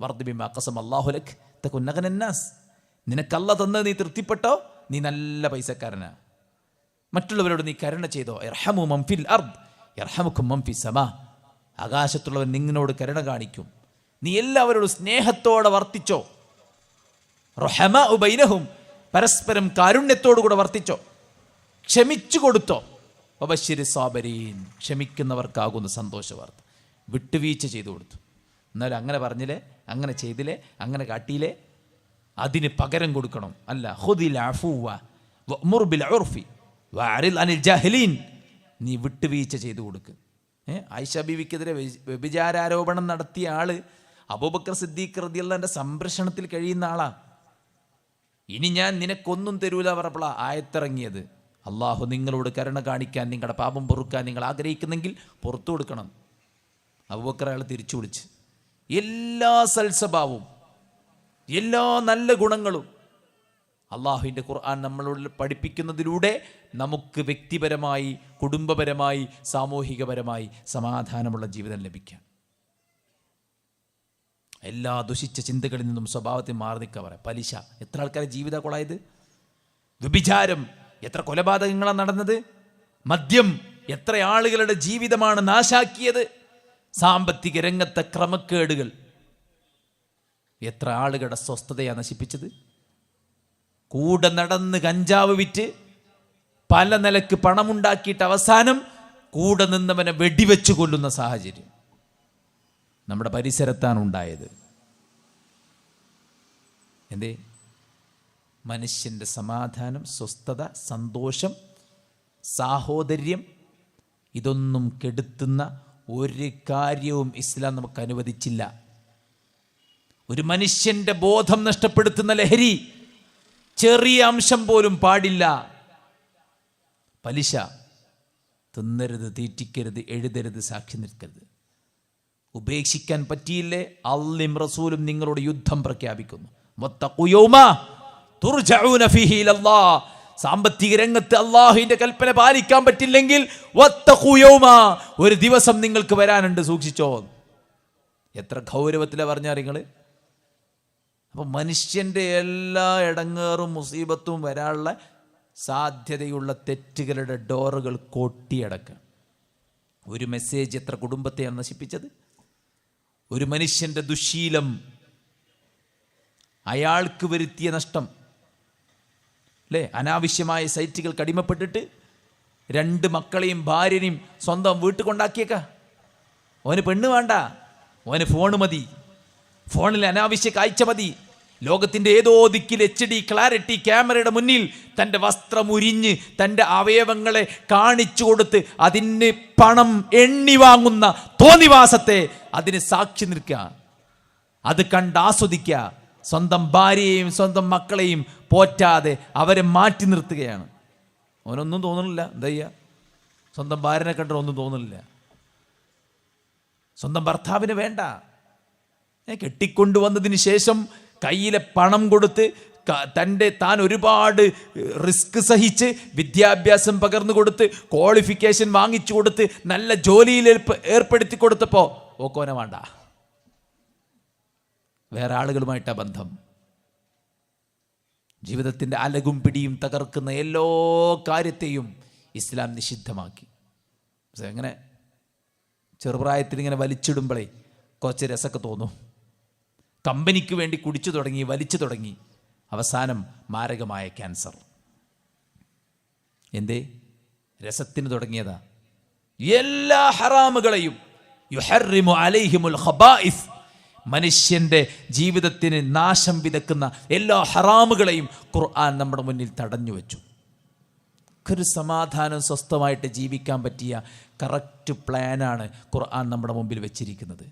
വർദ്ദി ബിമാ ഖസമ അല്ലാഹു ലക് തകുൻ അഗ്നന്നാസ്. നിനക്ക് അല്ലാഹ് തന്നത് നീ തൃപ്തിപ്പെട്ടോ, നീ നല്ല പൈസക്കാരനാ. മറ്റുള്ളവരോട് നീ കരുണ ചെയ്തോ. ഇർഹമു മൻ ഫിൽ അർദ് യർഹമുക്കും മൻ ഫിസ് സമാ. ആകാശത്തുള്ളവൻ നിങ്ങളോട് കരുണ കാണിക്കും. നീ എല്ലാവരോടും സ്നേഹത്തോടെ വർത്തിച്ചോ. റഹമാഉ ബൈനഹും, പരസ്പരം കാരുണ്യത്തോടുകൂടെ വർത്തിച്ചോ. ക്ഷമിച്ചു കൊടുത്തോ. വബശ്ശിരി സാബരീൻ, ക്ഷമിക്കുന്നവർക്കാകുന്ന സന്തോഷ വാർത്ത. വിട്ടുവീഴ്ച ചെയ്തു കൊടുത്തു. എന്നാലും അങ്ങനെ പറഞ്ഞില്ലേ, അങ്ങനെ ചെയ്തില്ലേ, അങ്ങനെ കാട്ടിയില്ലേ, അതിന് പകരം കൊടുക്കണം. അല്ല, ഖുദിൽ അഫ്വ വഅ്മുർ ബിൽ ഉർഫി വഅരിദ് അനിൽ ജാഹിലീൻ. നീ വിട്ടുവീഴ്ച ചെയ്തു കൊടുക്ക്. ആയിഷ ബീവിക്കെതിരെ വ്യഭിചാരോപണം നടത്തിയ ആള് അബൂബക്കർ സിദ്ദീഖ് റളിയല്ലാഹുവിന്റെ സംരക്ഷണത്തിൽ കഴിയുന്ന ആളാ. ഇനി ഞാൻ നിനക്കൊന്നും തരൂല പറഞ്ഞപ്പോൾ ആയത്തിറങ്ങിയത്. അള്ളാഹു നിങ്ങളോട് കരുണ കാണിക്കാൻ, നിങ്ങളുടെ പാപം പൊറുക്കാൻ നിങ്ങൾ ആഗ്രഹിക്കുന്നെങ്കിൽ പുറത്തു കൊടുക്കണം. അബൂബക്കർ അയാൾ തിരിച്ചു വിളിച്ച് എല്ലാ സൽസ്വഭാവവും എല്ലാ നല്ല ഗുണങ്ങളും അള്ളാഹുവിൻ്റെ ഖുർആൻ നമ്മളോട് പഠിപ്പിക്കുന്നതിലൂടെ നമുക്ക് വ്യക്തിപരമായി, കുടുംബപരമായി, സാമൂഹികപരമായി സമാധാനമുള്ള ജീവിതം ലഭിക്കാം. എല്ലാ ദുഷിച്ച ചിന്തകളിൽ നിന്നും സ്വഭാവത്തിൽ മാറി നിൽക്കുക പറയാം. പലിശ, എത്ര ആൾക്കാരെ ജീവിത കൊളായത്. വ്യഭിചാരം, എത്ര കൊലപാതകങ്ങളാണ് നടന്നത്. മദ്യം, എത്ര ആളുകളുടെ ജീവിതമാണ് നാശാക്കിയത്. സാമ്പത്തിക രംഗത്തെ ക്രമക്കേടുകൾ, എത്ര ആളുകളുടെ സ്വസ്ഥതയാണ് നശിപ്പിച്ചത്. കൂടെ നടന്ന് കഞ്ചാവ് വിറ്റ് പല നിലക്ക് പണമുണ്ടാക്കിയിട്ട് അവസാനം കൂടെ നിന്നവനെ വെടിവെച്ച് കൊല്ലുന്ന സാഹചര്യം നമ്മുടെ പരിസരത്താണ് ഉണ്ടായത്. എന്തേ? മനുഷ്യൻ്റെ സമാധാനം, സ്വസ്ഥത, സന്തോഷം, സാഹോദര്യം ഇതൊന്നും കെടുത്തുന്ന ഒരു കാര്യവും ഇസ്ലാം നമുക്ക് അനുവദിച്ചില്ല. ഒരു മനുഷ്യൻ്റെ ബോധം നഷ്ടപ്പെടുത്തുന്ന ലഹരി ചെറിയ അംശം പോലും പാടില്ല. പലിശ തിന്നരുത്, തീറ്റിക്കരുത്, എഴുതരുത്, സാക്ഷി നിൽക്കരുത്. ഉപേക്ഷിക്കാൻ പറ്റിയില്ലേ, അള്ളയും റസൂലും നിങ്ങളോട് യുദ്ധം പ്രഖ്യാപിക്കുന്നു. സാമ്പത്തിക രംഗത്ത് അള്ളാഹുവിന്റെ കൽപ്പന പാലിക്കാൻ പറ്റില്ലെങ്കിൽ ഒരു ദിവസം നിങ്ങൾക്ക് വരാനുണ്ട്, സൂക്ഷിച്ചോ. എത്ര ഗൗരവത്തിലാണ് പറഞ്ഞാൽ നിങ്ങൾ. അപ്പം മനുഷ്യൻ്റെ എല്ലാ ഇടങ്ങേറും മുസീബത്തും വരാനുള്ള സാധ്യതയുള്ള തെറ്റുകളുടെ ഡോറുകൾ കൊട്ടിയടക്കുക. ഒരു മെസ്സേജ് എത്ര കുടുംബത്തെയാണ് നശിപ്പിച്ചത്. ഒരു മനുഷ്യൻ്റെ ദുശീലം, അയാൾക്ക് വരുത്തിയ നഷ്ടം അല്ലേ. അനാവശ്യമായ സൈറ്റുകൾക്ക് അടിമപ്പെട്ടിട്ട് 2 മക്കളെയും ഭാര്യനെയും സ്വന്തം വീട്ടിൽ കൊണ്ടാക്കിയേക്ക. ഓന് പെണ്ണ് വേണ്ട, ഓന് ഫോണ് മതി, ഫോണിൽ അനാവശ്യ കാഴ്ച മതി. ലോകത്തിൻ്റെ ഏതോ ദിക്കിൽ HD ക്ലാരിറ്റി ക്യാമറയുടെ മുന്നിൽ തൻ്റെ വസ്ത്രം ഉരിഞ്ഞ് തൻ്റെ അവയവങ്ങളെ കാണിച്ചു കൊടുത്ത് അതിന് പണം എണ്ണി വാങ്ങുന്ന തോന്നിവാസത്തെ അതിന് സാക്ഷി നിൽക്കുക, അത് കണ്ടാസ്വദിക്കുക. സ്വന്തം ഭാര്യയെയും സ്വന്തം മക്കളെയും പോറ്റാതെ അവരെ മാറ്റി നിർത്തുകയാണ്. അവനൊന്നും തോന്നുന്നില്ല. എന്താ ചെയ്യുക? സ്വന്തം ഭാര്യനെ കണ്ടാൽ ഒന്നും തോന്നുന്നില്ല. സ്വന്തം ഭർത്താവിന് വേണ്ട. കെട്ടിക്കൊണ്ടുവന്നതിന് ശേഷം കയ്യിലെ പണം കൊടുത്ത് താൻ ഒരുപാട് റിസ്ക് സഹിച്ച് വിദ്യാഭ്യാസം പകർന്നു കൊടുത്ത് ക്വാളിഫിക്കേഷൻ വാങ്ങിച്ചു കൊടുത്ത് നല്ല ജോലിയിൽ ഏർപ്പെടുത്തി കൊടുത്തപ്പോൾ ഓക്കോനെ വേണ്ട, വേറെ ആളുകളുമായിട്ടാ ബന്ധം. ജീവിതത്തിൻ്റെ അലകും പിടിയും തകർക്കുന്ന എല്ലാ കാര്യത്തെയും ഇസ്ലാം നിഷിദ്ധമാക്കി. എങ്ങനെ ചെറുപ്രായത്തിൽ ഇങ്ങനെ വലിച്ചിടുമ്പോഴേ കുറച്ച് രസമൊക്കെ തോന്നും. കമ്പനിക്ക് വേണ്ടി കുടിച്ചു തുടങ്ങി, വലിച്ചു തുടങ്ങി, അവസാനം മാരകമായ ക്യാൻസർ. എന്തേ? രസത്തിന് തുടങ്ങിയതാ. എല്ലാ ഹറാമുകളെയും യുഹർറിമു അലൈഹിമുൽ ഖബായിസ്, മനുഷ്യൻ്റെ ജീവിതത്തിന് നാശം വിതക്കുന്ന എല്ലാ ഹറാമുകളെയും ഖുർആൻ നമ്മുടെ മുന്നിൽ തടഞ്ഞു വെച്ചു. ഒരു സമാധാനം സ്വസ്ഥമായിട്ട് ജീവിക്കാൻ പറ്റിയ കറക്റ്റ് പ്ലാനാണ് ഖുർആൻ നമ്മുടെ മുമ്പിൽ വെച്ചിരിക്കുന്നത്.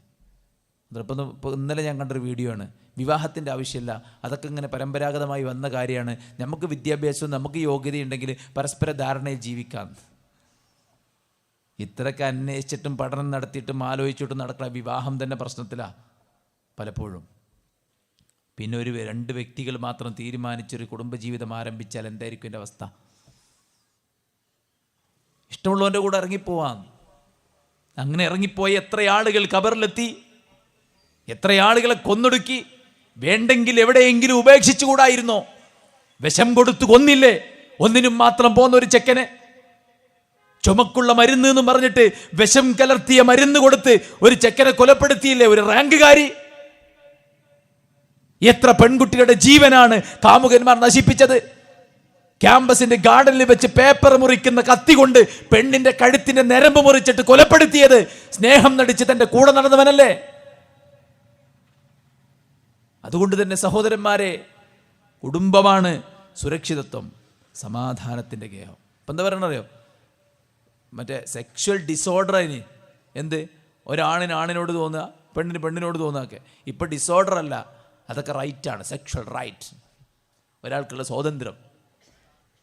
ഇപ്പോൾ ഇന്നലെ ഞാൻ കണ്ടൊരു വീഡിയോ ആണ്. വിവാഹത്തിൻ്റെ ആവശ്യമില്ല, അതൊക്കെ ഇങ്ങനെ പരമ്പരാഗതമായി വന്ന കാര്യമാണ്. നമുക്ക് വിദ്യാഭ്യാസവും നമുക്ക് യോഗ്യതയുണ്ടെങ്കിൽ പരസ്പര ധാരണയിൽ ജീവിക്കാം. ഇത്രയൊക്കെ അന്വേഷിച്ചിട്ടും പഠനം നടത്തിയിട്ടും ആലോചിച്ചിട്ടും നടക്കുന്ന വിവാഹം തന്നെ പ്രശ്നത്തിലാണ് പലപ്പോഴും. പിന്നെ 2 വ്യക്തികൾ മാത്രം തീരുമാനിച്ചൊരു കുടുംബജീവിതം ആരംഭിച്ചാൽ എന്തായിരിക്കും എൻ്റെ അവസ്ഥ? ഇഷ്ടമുള്ളവൻ്റെ കൂടെ ഇറങ്ങിപ്പോവാം. അങ്ങനെ ഇറങ്ങിപ്പോയി എത്ര ആളുകൾ ഖബറിലെത്തി, എത്ര ആളുകളെ കൊന്നൊടുക്കി. വേണ്ടെങ്കിൽ എവിടെയെങ്കിലും ഉപേക്ഷിച്ചുകൂടായിരുന്നോ? വിഷം കൊടുത്തു കൊന്നില്ലേ? ഒന്നിനും മാത്രം പോന്ന ഒരു ചെക്കനെ ചുമക്കുള്ള മരുന്ന് എന്ന് പറഞ്ഞിട്ട് വിഷം കലർത്തിയ മരുന്ന് കൊടുത്ത് ഒരു ചെക്കനെ കൊലപ്പെടുത്തിയില്ലേ ഒരു റാങ്കുകാരി? എത്ര പെൺകുട്ടികളുടെ ജീവനാണ് കാമുകന്മാർ നശിപ്പിച്ചത്? ക്യാമ്പസിന്റെ ഗാർഡനിൽ വെച്ച് പേപ്പർ മുറിക്കുന്ന കത്തി കൊണ്ട് പെണ്ണിന്റെ കഴുത്തിന്റെ നരമ്പ് മുറിച്ചിട്ട് കൊലപ്പെടുത്തിയത് സ്നേഹം നടിച്ച് തന്റെ കൂടെ നടന്നവനല്ലേ? അതുകൊണ്ട് തന്നെ സഹോദരന്മാരെ, കുടുംബമാണ് സുരക്ഷിതത്വം, സമാധാനത്തിൻ്റെ ഗേഹം. ഇപ്പം എന്താ പറയണറിയോ? മറ്റേ സെക്ഷൽ ഡിസോർഡറിന് എന്ത് ഒരാണിന് ആണിനോട് തോന്നുക, പെണ്ണിന് പെണ്ണിനോട് തോന്നുകയൊക്കെ ഇപ്പം ഡിസോർഡർ അല്ല, അതൊക്കെ റൈറ്റാണ്, സെക്ഷൽ റൈറ്റ്. ഒരാൾക്കുള്ള സ്വാതന്ത്ര്യം.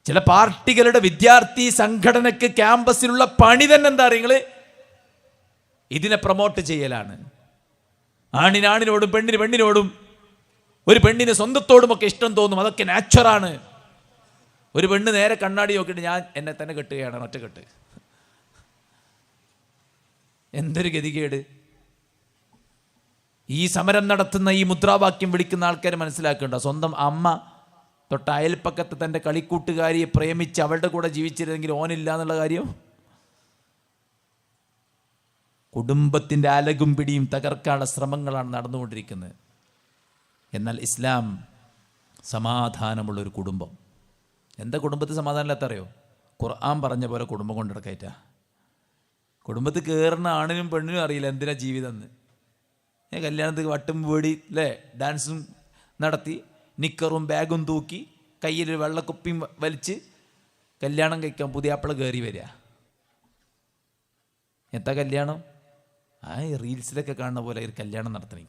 ചില പാർട്ടികളുടെ വിദ്യാർത്ഥി സംഘടനക്ക് ക്യാമ്പസിലുള്ള പണി തന്നെ എന്താ അറിയങ്ങള്, ഇതിനെ പ്രൊമോട്ട് ചെയ്യലാണ്. ആണിനോടും പെണ്ണിന് പെണ്ണിനോടും, ഒരു പെണ്ണിന് സ്വന്തത്തോടുമൊക്കെ ഇഷ്ടം തോന്നും, അതൊക്കെ നാച്ചുറാണ്. ഒരു പെണ്ണ് നേരെ കണ്ണാടി നോക്കിയിട്ട് ഞാൻ എന്നെ തന്നെ കെട്ടുകയാണ്, ഒറ്റക്കെട്ട്. എന്തൊരു ഗതികേട്. ഈ സമരം നടത്തുന്ന, ഈ മുദ്രാവാക്യം വിളിക്കുന്ന ആൾക്കാർ മനസ്സിലാക്കേണ്ട, സ്വന്തം അമ്മ തൊട്ട് അയൽപ്പക്കത്ത് തൻ്റെ കളിക്കൂട്ടുകാരിയെ പ്രേമിച്ച് അവളുടെ കൂടെ ജീവിച്ചിരുന്നെങ്കിൽ ഓനില്ല എന്നുള്ള കാര്യം. കുടുംബത്തിൻ്റെ അലകും പിടിയും തകർക്കാനുള്ള ശ്രമങ്ങളാണ് നടന്നുകൊണ്ടിരിക്കുന്നത്. എന്നാൽ ഇസ്ലാം സമാധാനമുള്ളൊരു കുടുംബം. എന്താ കുടുംബത്തിൽ സമാധാനമില്ലാത്ത അറിയോ? ഖുർആൻ പറഞ്ഞ പോലെ കുടുംബം കൊണ്ടിടക്കയറ്റ. കുടുംബത്തിൽ കയറുന്ന ആണിനും പെണ്ണിനും അറിയില്ല എന്തിനാ ജീവിതം എന്ന്. കല്യാണത്തിന് വട്ടും വീടി അല്ലേ, ഡാൻസും നടത്തി, നിക്കറും ബാഗും തൂക്കി, കയ്യിൽ വെള്ളക്കുപ്പിയും വലിച്ച് കല്യാണം കഴിക്കാൻ പുതിയാപ്പിള കയറി വരിക. എന്താ കല്യാണം? റീൽസിലൊക്കെ കാണുന്ന പോലെ ഒരു കല്യാണം നടത്തണം.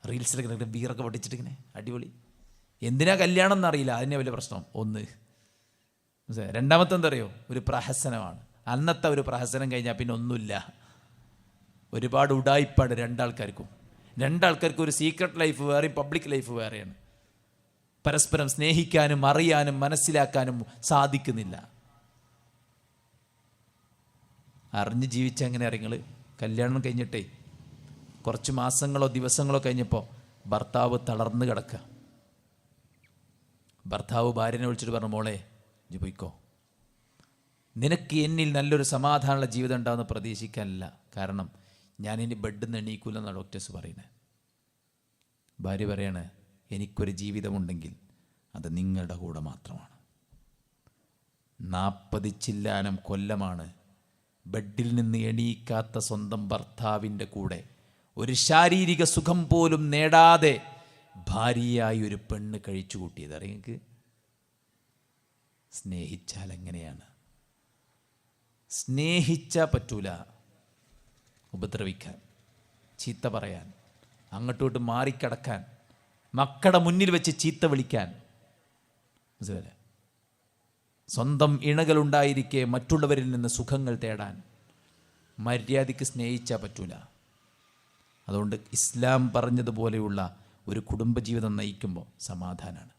റീൽസിലൊക്കെ ബീറൊക്കെ പൊട്ടിച്ചിട്ട് ഇങ്ങനെ അടിപൊളി. എന്തിനാ കല്യാണം എന്നറിയില്ല, അതിനെ വലിയ പ്രശ്നം. ഒന്ന്. രണ്ടാമത്തെ എന്താ അറിയോ? ഒരു പ്രഹസനമാണ്. അന്നത്തെ ഒരു പ്രഹസനം കഴിഞ്ഞാൽ പിന്നെ ഒന്നുമില്ല. ഒരുപാട് ഉടായിപ്പാട് രണ്ടാൾക്കാർക്കും ഒരു സീക്രട്ട് ലൈഫ് വേറെയും പബ്ലിക് ലൈഫ് വേറെയാണ്. പരസ്പരം സ്നേഹിക്കാനും അറിയാനും മനസ്സിലാക്കാനും സാധിക്കുന്നില്ല. അറിഞ്ഞ് ജീവിച്ച എങ്ങനെ അറിയങ്ങൾ? കല്യാണം കഴിഞ്ഞിട്ടേ കുറച്ച് മാസങ്ങളോ ദിവസങ്ങളോ കഴിഞ്ഞപ്പോൾ ഭർത്താവ് തളർന്ന് കിടക്കുക. ഭർത്താവ് ഭാര്യനെ വിളിച്ചിട്ട് പറഞ്ഞു, മോളെ ഇജ്ജ് പോയിക്കോ, നിനക്ക് എന്നിൽ നല്ലൊരു സമാധാനമുള്ള ജീവിതം ഉണ്ടാവുന്ന പ്രതീക്ഷിക്കാനില്ല. കാരണം ഞാനിനി ബെഡിൽ നിന്ന് എണീക്കൂലെന്നാണ് ഡോക്ടേഴ്സ് പറയുന്നത്. ഭാര്യ പറയാണ്, എനിക്കൊരു ജീവിതമുണ്ടെങ്കിൽ അത് നിങ്ങളുടെ കൂടെ മാത്രമാണ്. 40 ചില്ലാനം കൊല്ലമാണ് ബെഡിൽ നിന്ന് എണീക്കാത്ത സ്വന്തം ഭർത്താവിൻ്റെ കൂടെ ഒരു ശാരീരിക സുഖം പോലും നേടാതെ ഭാര്യയായി ഒരു പെണ്ണ് കഴിച്ചു കൂട്ടിയത്. അറിയങ്ങൾക്ക് സ്നേഹിച്ചാൽ എങ്ങനെയാണ്? സ്നേഹിച്ചാൽ പറ്റൂല ഉപദ്രവിക്കാൻ, ചീത്ത പറയാൻ, അങ്ങോട്ടോട്ട് മാറിക്കിടക്കാൻ, മക്കളുടെ മുന്നിൽ വെച്ച് ചീത്ത വിളിക്കാൻ. മനസ്സിലല്ലേ? സ്വന്തം ഇണകളുണ്ടായിരിക്കെ മറ്റുള്ളവരിൽ നിന്ന് സുഖങ്ങൾ തേടാൻ മര്യാദയ്ക്ക് സ്നേഹിച്ചാൽ പറ്റൂല. അതുകൊണ്ട് ഇസ്ലാം പറഞ്ഞതുപോലെയുള്ള ഒരു കുടുംബജീവിതം നയിക്കുമ്പോൾ സമാധാനമാണ്.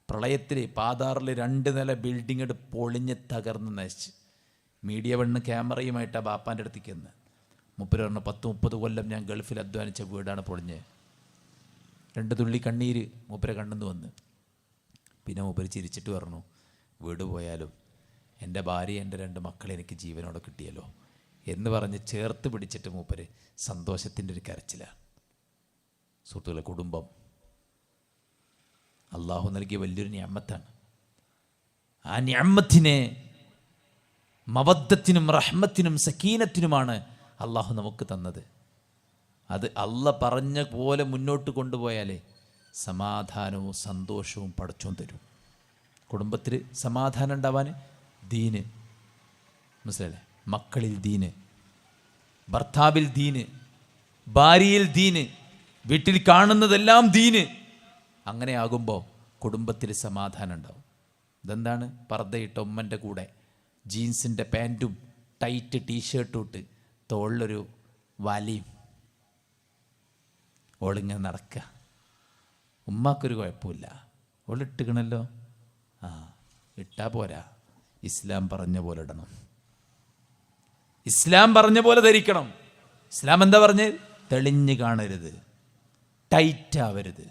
പ്രളയത്തിൽ പാതാറിൽ 2 നില ബിൽഡിങ് പൊളിഞ്ഞ് തകർന്ന് നശിച്ച് മീഡിയ വണ്ണ് ക്യാമറയുമായിട്ടാണ് ബാപ്പാൻ്റെ അടുത്തേക്ക് എന്ന്. മുപ്പര് പറഞ്ഞു, 10-30 കൊല്ലം ഞാൻ ഗൾഫിൽ അധ്വാനിച്ച വീടാണ് പൊളിഞ്ഞ്. 2 തുള്ളി കണ്ണീര് മൂപ്പരെ കണ്ണെന്ന് വന്ന്. പിന്നെ മൂപ്പര് ചിരിച്ചിട്ട് പറഞ്ഞു, വീട് പോയാലും എൻ്റെ ഭാര്യ എൻ്റെ 2 മക്കളെ എനിക്ക് ജീവനോടെ കിട്ടിയല്ലോ എന്ന് പറഞ്ഞ് ചേർത്ത് പിടിച്ചിട്ട് മൂപ്പര് സന്തോഷത്തിൻ്റെ ഒരു കരച്ചിലാണ്. സുഹൃത്തുക്കളെ, കുടുംബം അള്ളാഹു നൽകിയ വലിയൊരു നിഅമത്താണ്. ആ നിഅമത്തിനെ മവദ്ദത്തിനും റഹ്മത്തിനും സക്കീനത്തിനുമാണ് അള്ളാഹു നമുക്ക് തന്നത്. അത് അള്ള പറഞ്ഞ പോലെ മുന്നോട്ട് കൊണ്ടുപോയാലേ സമാധാനവും സന്തോഷവും പടച്ചോൻ തരും. കുടുംബത്തിൽ സമാധാനം ഉണ്ടാവാൻ ദീന്, മനസ്സിലല്ലേ? മക്കളിൽ ദീന്, ഭർത്താവിൽ ദീന്, ഭാര്യയിൽ ദീന്, വീട്ടിൽ കാണുന്നതെല്ലാം ദീന്. അങ്ങനെ ആകുമ്പോൾ കുടുംബത്തിൽ സമാധാനം ഉണ്ടാവും. ഇതെന്താണ്? പർദ്ദയിട്ട ഉമ്മൻ്റെ കൂടെ ജീൻസിൻ്റെ പാൻറ്റും ടൈറ്റ് ടീഷർട്ടും ഇട്ട് തോളിലൊരു വലിയും ഓളിങ്ങനെ നടക്കുക. ഉമ്മാക്കൊരു കുഴപ്പമില്ല, ഓളിട്ടിക്കണല്ലോ. ഇട്ടാ പോരാ, ഇസ്ലാം പറഞ്ഞ പോലെ ഇടണം, ഇസ്ലാം പറഞ്ഞ പോലെ ധരിക്കണം. ഇസ്ലാം എന്താ പറഞ്ഞ്? തെളിഞ്ഞ് കാണരുത്, ടൈറ്റ് ആവരുത്,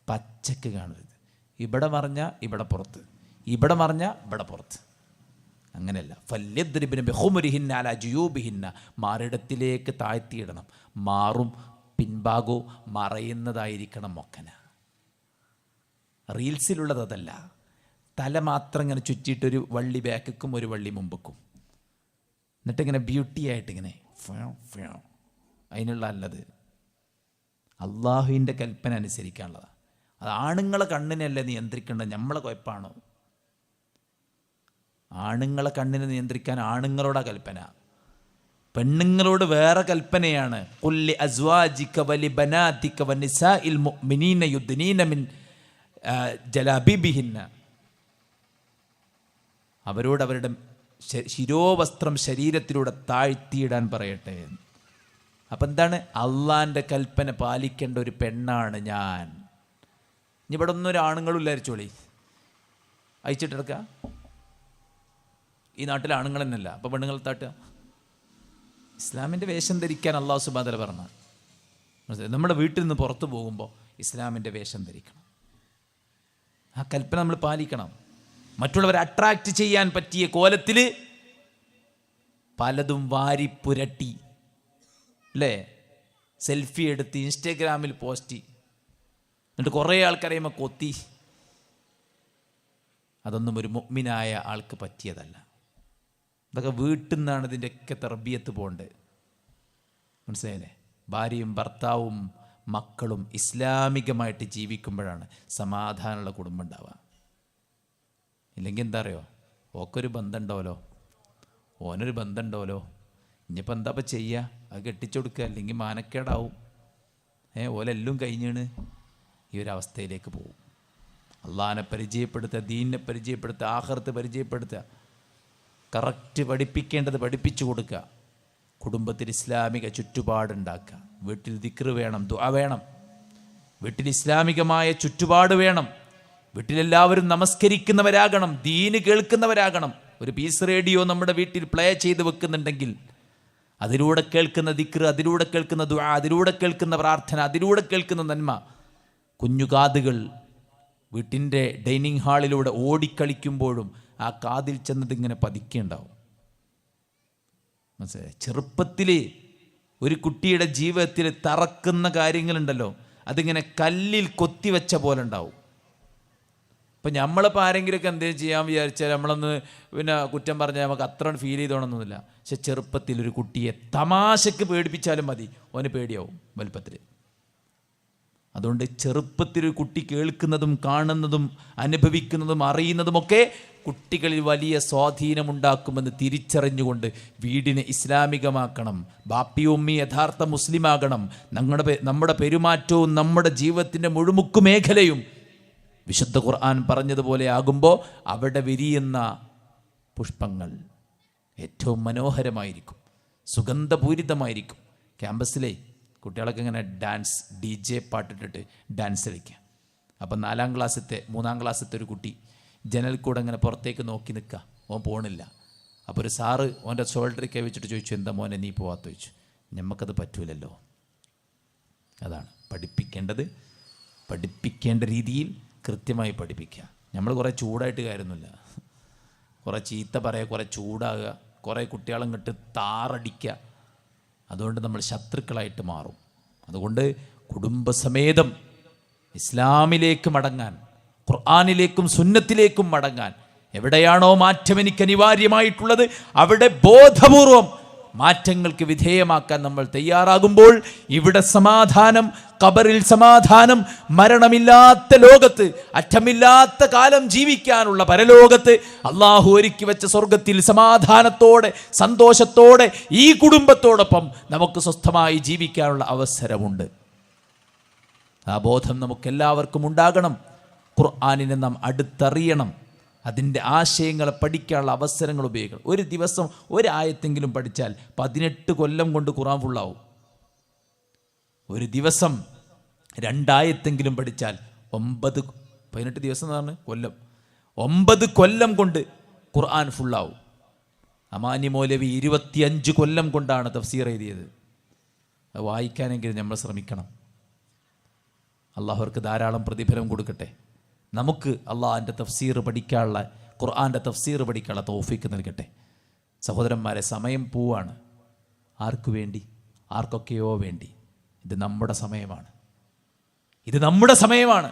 പച്ചക്ക് കാണരുത്. ഇവിടെ മറിഞ്ഞാൽ ഇവിടെ പുറത്ത്, ഇവിടെ മറിഞ്ഞാൽ ഇവിടെ പുറത്ത്. അങ്ങനെയല്ല. ഫല്യദ്രിബിന ബിഖുമുരിഹിന്ന അലാ ജുയൂബിഹിന്ന, മാറിടത്തിലേക്ക് താഴ്ത്തിയിടണം. മാറും പിൻഭാഗവും മറയുന്നതായിരിക്കണം മൊക്കന. റീൽസിലുള്ളത് അതല്ല. തല മാത്രം ഇങ്ങനെ ചുറ്റിയിട്ടൊരു വള്ളി ബാക്കും ഒരു വള്ളി മുമ്പക്കും, എന്നിട്ടിങ്ങനെ ബ്യൂട്ടി ആയിട്ടിങ്ങനെ അതിനുള്ള അല്ലത്. അള്ളാഹുവിൻ്റെ കൽപ്പന അനുസരിക്കാനുള്ളതാണ്. അത് ആണുങ്ങളെ കണ്ണിനല്ലേ നിയന്ത്രിക്കേണ്ടത്, നമ്മളെ കുഴപ്പമാണോ? ആണുങ്ങളെ കണ്ണിനെ നിയന്ത്രിക്കാൻ ആണുങ്ങളോടാ കൽപ്പന, പെണ്ണുങ്ങളോട് വേറെ കൽപ്പനയാണ്. ഖുല്ലി അസ്വാജിക വലി ബനാതിക വനിസാഇൽ മുഅ്മിനീന യുദ്നീന മിൻ ജലബിബിഹിന്ന, അവരോട് അവരുടെ ശിരോവസ്ത്രം ശരീരത്തിലൂടെ താഴ്ത്തിയിടാൻ പറയട്ടെ. അപ്പം എന്താണ്? അള്ളാൻ്റെ കൽപ്പന പാലിക്കേണ്ട ഒരു പെണ്ണാണ് ഞാൻ. ഇനി ഇവിടെ ഒന്നും ഒരു ആണുങ്ങളും ഇല്ലായിരിച്ചോളി, അയച്ചിട്ടെടുക്കുക. ഈ നാട്ടിലെ ആണുങ്ങൾ തന്നെയല്ല, അപ്പം പെണ്ണുങ്ങൾ താട്ടുക. ഇസ്ലാമിൻ്റെ വേഷം ധരിക്കാൻ അള്ളാഹു സുബ്ഹാനഹു വ തആല പറഞ്ഞു. നമ്മുടെ വീട്ടിൽ നിന്ന് പുറത്തു പോകുമ്പോൾ ഇസ്ലാമിൻ്റെ വേഷം ധരിക്കണം. ആ കൽപ്പന നമ്മൾ പാലിക്കണം. മറ്റുള്ളവരെ അട്രാക്റ്റ് ചെയ്യാൻ പറ്റിയ കോലത്തിൽ പലതും വാരി പുരട്ടി, അല്ലേ, സെൽഫി എടുത്ത് ഇൻസ്റ്റാഗ്രാമിൽ പോസ്റ്റ്, എന്നിട്ട് കുറേ ആൾക്കറിയുമ്പോൾ കൊത്തി. അതൊന്നും ഒരു മുഅ്മിനായ ആൾക്ക് പറ്റിയതല്ല. ഇതൊക്കെ വീട്ടിൽ നിന്നാണ് ഇതിൻ്റെയൊക്കെ തർബിയത്ത് പോകേണ്ടത്. മനസ്സിലായില്ലേ? ഭാര്യയും ഭർത്താവും മക്കളും ഇസ്ലാമികമായിട്ട് ജീവിക്കുമ്പോഴാണ് സമാധാനമുള്ള കുടുംബം ഉണ്ടാവുക. ഇല്ലെങ്കിൽ എന്താ അറിയോ, ഓക്കൊരു ബന്ധം ഉണ്ടാവല്ലോ, ഓനൊരു ബന്ധം ഉണ്ടാവല്ലോ, ഇനിയിപ്പോൾ എന്താ ഇപ്പം ചെയ്യുക? അത് കെട്ടിച്ചു കൊടുക്കുക, അല്ലെങ്കിൽ മാനക്കേടാവും. ഓലെല്ലാം കഴിഞ്ഞാണ് ഈ ഒരു അവസ്ഥയിലേക്ക് പോകും. അള്ളാഹിനെ പരിചയപ്പെടുത്തുക, ദീനിനെ പരിചയപ്പെടുത്തുക, ആഖിറത്ത് പരിചയപ്പെടുത്തുക, കറക്റ്റ് പഠിപ്പിക്കേണ്ടത് പഠിപ്പിച്ചു കൊടുക്കുക, കുടുംബത്തിൽ ഇസ്ലാമിക ചുറ്റുപാടുണ്ടാക്കുക. വീട്ടിൽ ദിക്ർ വേണം, ദുആ വേണം, വീട്ടിൽ ഇസ്ലാമികമായ ചുറ്റുപാട് വേണം, വീട്ടിലെല്ലാവരും നമസ്കരിക്കുന്നവരാകണം, ദീന് കേൾക്കുന്നവരാകണം. ഒരു പീസ് റേഡിയോ നമ്മുടെ വീട്ടിൽ പ്ലേ ചെയ്ത് വെക്കുന്നുണ്ടെങ്കിൽ അതിലൂടെ കേൾക്കുന്ന ദിക്ർ, അതിലൂടെ കേൾക്കുന്ന ദുആ, അതിലൂടെ കേൾക്കുന്ന പ്രാർത്ഥന, അതിലൂടെ കേൾക്കുന്ന നന്മ, കുഞ്ഞുകാതുകൾ വീട്ടിൻ്റെ ഡൈനിങ് ഹാളിലൂടെ ഓടിക്കളിക്കുമ്പോഴും ആ കാതിൽ ചെന്നതിങ്ങനെ പതിക്കുണ്ടാവും. മനസ്സിലായി? ചെറുപ്പത്തിൽ ഒരു കുട്ടിയുടെ ജീവിതത്തിൽ തറക്കുന്ന കാര്യങ്ങളുണ്ടല്ലോ, അതിങ്ങനെ കല്ലിൽ കൊത്തിവെച്ച പോലെ ഉണ്ടാവും. ഇപ്പം നമ്മളിപ്പോൾ ആരെങ്കിലുമൊക്കെ എന്തെങ്കിലും ചെയ്യാൻ വിചാരിച്ചാൽ നമ്മളൊന്ന് കുറ്റം പറഞ്ഞാൽ നമുക്ക് അത്ര ഫീൽ ചെയ്തോണമെന്നൊന്നുമില്ല. പക്ഷെ ചെറുപ്പത്തിൽ ഒരു കുട്ടിയെ തമാശക്ക് പേടിപ്പിച്ചാലും മതി, ഓന് പേടിയാവും വലുപ്പത്തിൽ. അതുകൊണ്ട് ചെറുപ്പത്തിൽ ഒരു കുട്ടി കേൾക്കുന്നതും കാണുന്നതും അനുഭവിക്കുന്നതും അറിയുന്നതുമൊക്കെ കുട്ടികളിൽ വലിയ സ്വാധീനമുണ്ടാക്കുമെന്ന് തിരിച്ചറിഞ്ഞുകൊണ്ട് വീടിനെ ഇസ്ലാമികമാക്കണം. ബാപ്പി ഉമ്മി യഥാർത്ഥ മുസ്ലിമാകണം. നമ്മുടെ പെരുമാറ്റവും നമ്മുടെ ജീവിതത്തിൻ്റെ മുഴുമുക്കു മേഖലയും വിശുദ്ധ ഖുർആൻ പറഞ്ഞതുപോലെ ആകുമ്പോൾ അവിടെ വിരിയുന്ന പുഷ്പങ്ങൾ ഏറ്റവും മനോഹരമായിരിക്കും, സുഗന്ധപൂരിതമായിരിക്കും. ക്യാമ്പസിലെ കുട്ടികളൊക്കെ ഇങ്ങനെ ഡാൻസ്, DJ പാട്ടിട്ടിട്ട് ഡാൻസ് കളിക്കുക. അപ്പം 4ാം ക്ലാസ്സിലത്തെ 3ാം ക്ലാസ്സിലത്തെ ഒരു കുട്ടി ജനൽ കൂടെ ഇങ്ങനെ പുറത്തേക്ക് നോക്കി നിൽക്കുക, ഓൻ പോകണില്ല. അപ്പോൾ ഒരു സാറ് ഓൻ്റെ ഷോൾഡറിൽ കൈ വെച്ചിട്ട് ചോദിച്ചു, എന്താ മോനെ നീ പോവാത്ത ചോദിച്ചു. നമുക്കത് പറ്റൂലല്ലോ. അതാണ് പഠിപ്പിക്കേണ്ടത്. പഠിപ്പിക്കേണ്ട രീതിയിൽ കൃത്യമായി പഠിപ്പിക്കുക. നമ്മൾ കുറേ ചൂടായിട്ട് കാര്യമൊന്നുമില്ല, കുറേ ചീത്ത പറയുക, കുറേ ചൂടാകുക, കുറേ കുട്ടികളങ്ങോട്ട് താറടിക്കുക. അതുകൊണ്ട് നമ്മൾ ശത്രുക്കളായിട്ട് മാറും. അതുകൊണ്ട് കുടുംബസമേതം ഇസ്ലാമിലേക്ക് മടങ്ങാൻ, ഖുർആനിലേക്കും സുന്നത്തിലേക്കും മടങ്ങാൻ, എവിടെയാണോ മാറ്റം എനിക്ക് അനിവാര്യമായിട്ടുള്ളത് അവിടെ ബോധപൂർവം മാറ്റങ്ങൾക്ക് വിധേയമാക്കാൻ നമ്മൾ തയ്യാറാകുമ്പോൾ ഇവിടെ സമാധാനം, ഖബറിൽ സമാധാനം, മരണമില്ലാത്ത ലോകത്ത്, അറ്റമില്ലാത്ത കാലം ജീവിക്കാനുള്ള പരലോകത്ത്, അള്ളാഹു ഒരുക്കി വെച്ച സ്വർഗത്തിൽ സമാധാനത്തോടെ സന്തോഷത്തോടെ ഈ കുടുംബത്തോടൊപ്പം നമുക്ക് സ്വസ്ഥമായി ജീവിക്കാനുള്ള അവസരമുണ്ട്. ആ ബോധം നമുക്കെല്ലാവർക്കും ഉണ്ടാകണം. ഖുർആനിനെ നാം അടുത്തറിയണം, അതിൻ്റെ ആശയങ്ങളെ പഠിക്കാനുള്ള അവസരങ്ങൾ ഉപയോഗിക്കണം. ഒരു ദിവസം ഒരായത്തെങ്കിലും പഠിച്ചാൽ 18 കൊല്ലം കൊണ്ട് ഖുർആൻ ഫുള്ളാവും. ഒരു ദിവസം 2 ആയത്തെങ്കിലും പഠിച്ചാൽ 18 ദിവസം എന്ന് പറഞ്ഞാൽ കൊല്ലം, 9 കൊല്ലം കൊണ്ട് ഖുർആൻ ഫുള്ളാവും. അമാനി മൗലവി 25 കൊല്ലം കൊണ്ടാണ് തഫ്സീർ എഴുതിയത്. അത് വായിക്കാനെങ്കിലും നമ്മൾ ശ്രമിക്കണം. അള്ളാഹു അവർക്ക് ധാരാളം പ്രതിഫലം കൊടുക്കട്ടെ. നമുക്ക് അള്ളാഹിൻ്റെ തഫ്സീർ പഠിക്കാനുള്ള, ഖുർആൻ്റെ തഫ്സീർ പഠിക്കാനുള്ള തൗഫീക്ക് നൽകട്ടെ. സഹോദരന്മാരെ, സമയം പോവാണ്. ആർക്കു വേണ്ടി? ആർക്കൊക്കെയോ വേണ്ടി. ഇത് നമ്മുടെ സമയമാണ്. ഇത് നമ്മുടെ സമയമാണ്,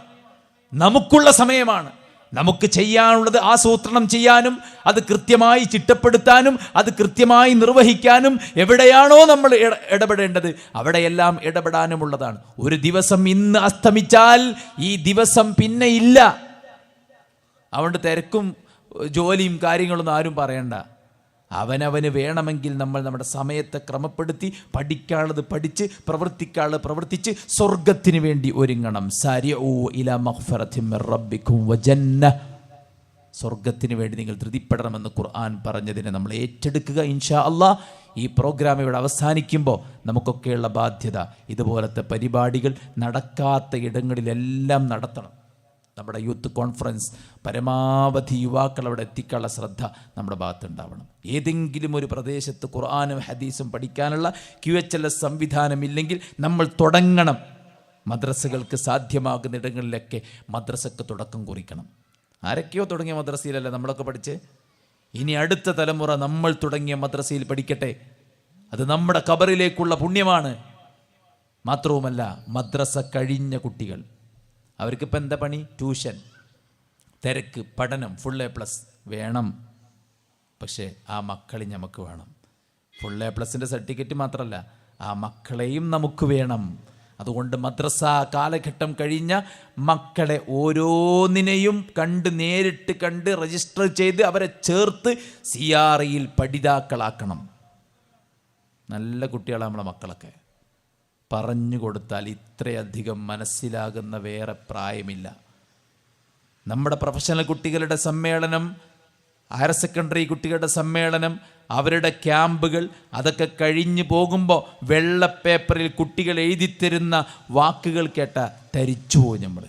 നമുക്കുള്ള സമയമാണ്. നമുക്ക് ചെയ്യാനുള്ളത് ആസൂത്രണം ചെയ്യാനും അത് കൃത്യമായി ചിട്ടപ്പെടുത്താനും അത് കൃത്യമായി നിർവഹിക്കാനും എവിടെയാണോ നമ്മൾ ഇടപെടേണ്ടത് അവിടെയെല്ലാം ഇടപെടാനുമുള്ളതാണ്. ഒരു ദിവസം ഇന്ന് അസ്തമിച്ചാൽ ഈ ദിവസം പിന്നെ ഇല്ല. അതുകൊണ്ട് തിരക്കും ജോലിയും കാര്യങ്ങളൊന്നും ആരും പറയണ്ട. അവനവന് വേണമെങ്കിൽ നമ്മൾ നമ്മുടെ സമയത്തെ ക്രമപ്പെടുത്തി പഠിക്കാനുള്ളത് പഠിച്ച് പ്രവർത്തിക്കാനുള്ളത് പ്രവർത്തിച്ച് സ്വർഗത്തിന് വേണ്ടി ഒരുങ്ങണം. സാരിഊ ഇലാ മഗ്ഫിറത്തിൻ മിർ റബ്ബിക്കും വജന്ന, സ്വർഗത്തിന് വേണ്ടി നിങ്ങൾ ധൃതിപ്പെടണമെന്ന് ഖുർആൻ പറഞ്ഞതിനെ നമ്മൾ ഏറ്റെടുക്കുക. ഇൻഷാ അള്ളാഹ് ഈ പ്രോഗ്രാം ഇവിടെ അവസാനിക്കുമ്പോൾ നമുക്കൊക്കെയുള്ള ബാധ്യത ഇതുപോലത്തെ പരിപാടികൾ നടക്കാത്ത ഇടങ്ങളിലെല്ലാം നടത്തണം. നമ്മുടെ യൂത്ത് കോൺഫറൻസ് പരമാവധി യുവാക്കൾ അവിടെ എത്തിക്കാനുള്ള ശ്രദ്ധ നമ്മുടെ ഭാഗത്തുണ്ടാവണം. ഏതെങ്കിലും ഒരു പ്രദേശത്ത് ഖുർആനും ഹദീസും പഠിക്കാനുള്ള QHLS സംവിധാനമില്ലെങ്കിൽ നമ്മൾ തുടങ്ങണം. മദ്രസകൾക്ക് സാധ്യമാകുന്ന ഇടങ്ങളിലൊക്കെ മദ്രസക്ക് തുടക്കം കുറിക്കണം. ആരൊക്കെയോ തുടങ്ങിയ മദ്രസയിലല്ല നമ്മളൊക്കെ പഠിച്ച്. ഇനി അടുത്ത തലമുറ നമ്മൾ തുടങ്ങിയ മദ്രസയിൽ പഠിക്കട്ടെ. അത് നമ്മുടെ ഖബറിലേക്കുള്ള പുണ്യമാണ്. മാത്രവുമല്ല, മദ്രസ കഴിഞ്ഞ കുട്ടികൾ അവർക്കിപ്പോൾ എന്താ പണി? ട്യൂഷൻ, തിരക്ക്, പഠനം, ഫുൾ A+ വേണം. പക്ഷേ ആ മക്കളെ നമുക്ക് വേണം. ഫുൾ A+ൻ്റെ സർട്ടിഫിക്കറ്റ് മാത്രമല്ല, ആ മക്കളെയും നമുക്ക് വേണം. അതുകൊണ്ട് മദ്രസ കാലഘട്ടം കഴിഞ്ഞ മക്കളെ ഓരോന്നിനെയും നേരിട്ട് കണ്ട് രജിസ്റ്റർ ചെയ്ത് അവരെ ചേർത്ത് CREയിൽ പഠിതാക്കളാക്കണം. നല്ല കുട്ടികളാണ് നമ്മളെ മക്കളൊക്കെ. പറഞ്ഞു കൊടുത്താൽ ഇത്രയധികം മനസ്സിലാകുന്ന വേറെ പ്രായമില്ല. നമ്മുടെ പ്രൊഫഷണൽ കുട്ടികളുടെ സമ്മേളനം, ഹയർ സെക്കൻഡറി കുട്ടികളുടെ സമ്മേളനം, അവരുടെ ക്യാമ്പുകൾ, അതൊക്കെ കഴിഞ്ഞു പോകുമ്പോൾ വെള്ള പേപ്പറിൽ കുട്ടികൾ എഴുതിത്തരുന്ന വാക്കുകൾ കേട്ട തരിച്ചു പോകും നമ്മൾ.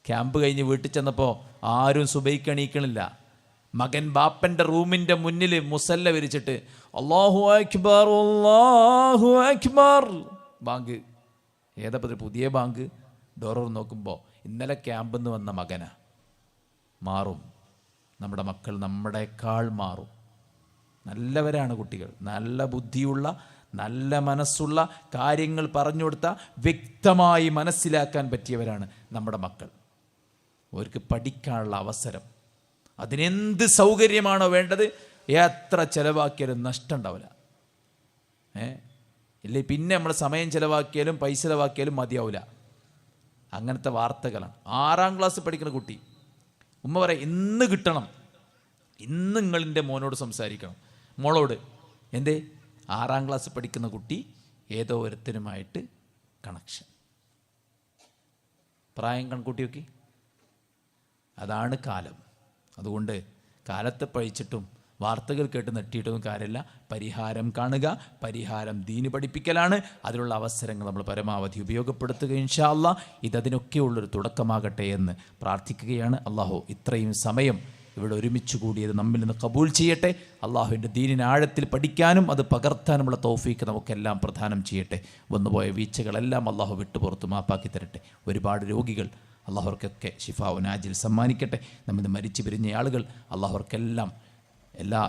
ക്യാമ്പ് കഴിഞ്ഞ് വീട്ടിൽ ചെന്നപ്പോൾ ആരും സുബൈക്ക് എണീക്കണില്ല. മകൻ ബാപ്പൻ്റെ റൂമിൻ്റെ മുന്നിൽ മുസല്ല വിരിച്ചിട്ട് അല്ലാഹു അക്ബർ അല്ലാഹു അക്ബർ ബാങ്ക്. ഏതപ്പോൾ പുതിയ ബാങ്ക്? ഡോർ നോക്കുമ്പോൾ ഇന്നലെ ക്യാമ്പിൽ നിന്ന് വന്ന മകനാ. മാറും നമ്മുടെ മക്കൾ, നമ്മുടേക്കാൾ മാറും. നല്ലവരാണ് കുട്ടികൾ, നല്ല ബുദ്ധിയുള്ള, നല്ല മനസ്സുള്ള, കാര്യങ്ങൾ പറഞ്ഞു കൊടുത്താൽ വ്യക്തമായി മനസ്സിലാക്കാൻ പറ്റിയവരാണ് നമ്മുടെ മക്കൾ. അവർക്ക് പഠിക്കാനുള്ള അവസരം, അതിനെന്ത് സൗകര്യമാണോ വേണ്ടത്, എത്ര ചിലവാക്കിയാലും നഷ്ടം ഉണ്ടാവില്ല. ഇല്ലേ പിന്നെ നമ്മൾ സമയം ചിലവാക്കിയാലും പൈസ ചിലവാക്കിയാലും മതിയാവില്ല. അങ്ങനത്തെ വാർത്തകളാണ്. 6ാം ക്ലാസ് പഠിക്കുന്ന കുട്ടി ഉമ്മ പറയാം, ഇന്ന് കിട്ടണം, ഇന്ന് നിങ്ങളിൻ്റെ മോനോട് സംസാരിക്കണം, മോളോട്. എന്തേ? 6ാം ക്ലാസ് പഠിക്കുന്ന കുട്ടി ഏതോ ഒരുത്തനുമായിട്ട് കണക്ഷൻ. പ്രായം കൺകൂട്ടി നോക്കി. അതാണ് കാലം. അതുകൊണ്ട് കാലത്തെ പഴിച്ചിട്ടും വാർത്തകൾ കേട്ട് നെട്ടിയിട്ടൊന്നും കാര്യമില്ല. പരിഹാരം കാണുക. പരിഹാരം ദീന് പഠിപ്പിക്കലാണ്. അതിലുള്ള അവസരങ്ങൾ നമ്മൾ പരമാവധി ഉപയോഗപ്പെടുത്തുക. ഇൻഷാ അല്ലാഹ് ഇതതിനൊക്കെയുള്ളൊരു തുടക്കമാകട്ടെ എന്ന് പ്രാർത്ഥിക്കുകയാണ്. അള്ളാഹു ഇത്രയും സമയം ഇവിടെ ഒരുമിച്ച് കൂടിയത് നമ്മിൽ നിന്ന് കബൂൽ ചെയ്യട്ടെ. അള്ളാഹുവിൻ്റെ ദീനിനെ ആഴത്തിൽ പഠിക്കാനും അത് പകർത്താനുമുള്ള തൗഫീക്ക് നമുക്കെല്ലാം പ്രദാനം ചെയ്യട്ടെ. വന്നുപോയ വീഴ്ചകളെല്ലാം അള്ളാഹു വിട്ടുപുറത്ത് മാപ്പാക്കി തരട്ടെ. ഒരുപാട് രോഗികൾ അള്ളാഹുവർക്കൊക്കെ ശിഫാഉൻ ആജിൽ സമ്മാനിക്കട്ടെ. നമ്മിന്ന് മരിച്ചു പിരിഞ്ഞ ആളുകൾ അള്ളാഹുവർക്കെല്ലാം എല്ലാ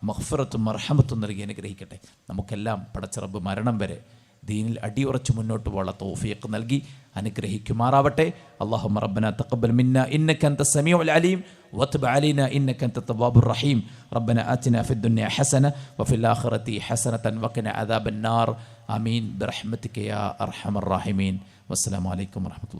മഗ്ഫിറത്തും മർഹമത്തും നൽകി അനുഗ്രഹിക്കട്ടെ. നമുക്കെല്ലാം പടച്ച റബ്ബ് മരണം വരെ ദീനിൽ അടിയുറച്ച് മുന്നോട്ട് പോകാനുള്ള തൗഫീഖ് നൽകി അനുഗ്രഹിക്കുമാറാവട്ടെ. അല്ലാഹുമ്മ റബ്ബനാ തഖബ്ബൽ മിന്നാ ഇന്നക അൻത സമീഉൽ അലീം വതുബ് അലൈനാ ഇന്നക അൻത തവ്വാബുർ റഹീം. റബ്ബനാ ആതിനാ ഫിദ് ദുനിയ ഹസന വഫിൽ ആഖിറതി ഹസനതൻ വഖിനാ അദാബൻ നാർ. ആമീൻ ബിറഹ്മതിക യാ അർഹമർ റഹീമീൻ. വസ്സലാമു അലൈക്കും വറഹ്മത്തുള്ളാഹി.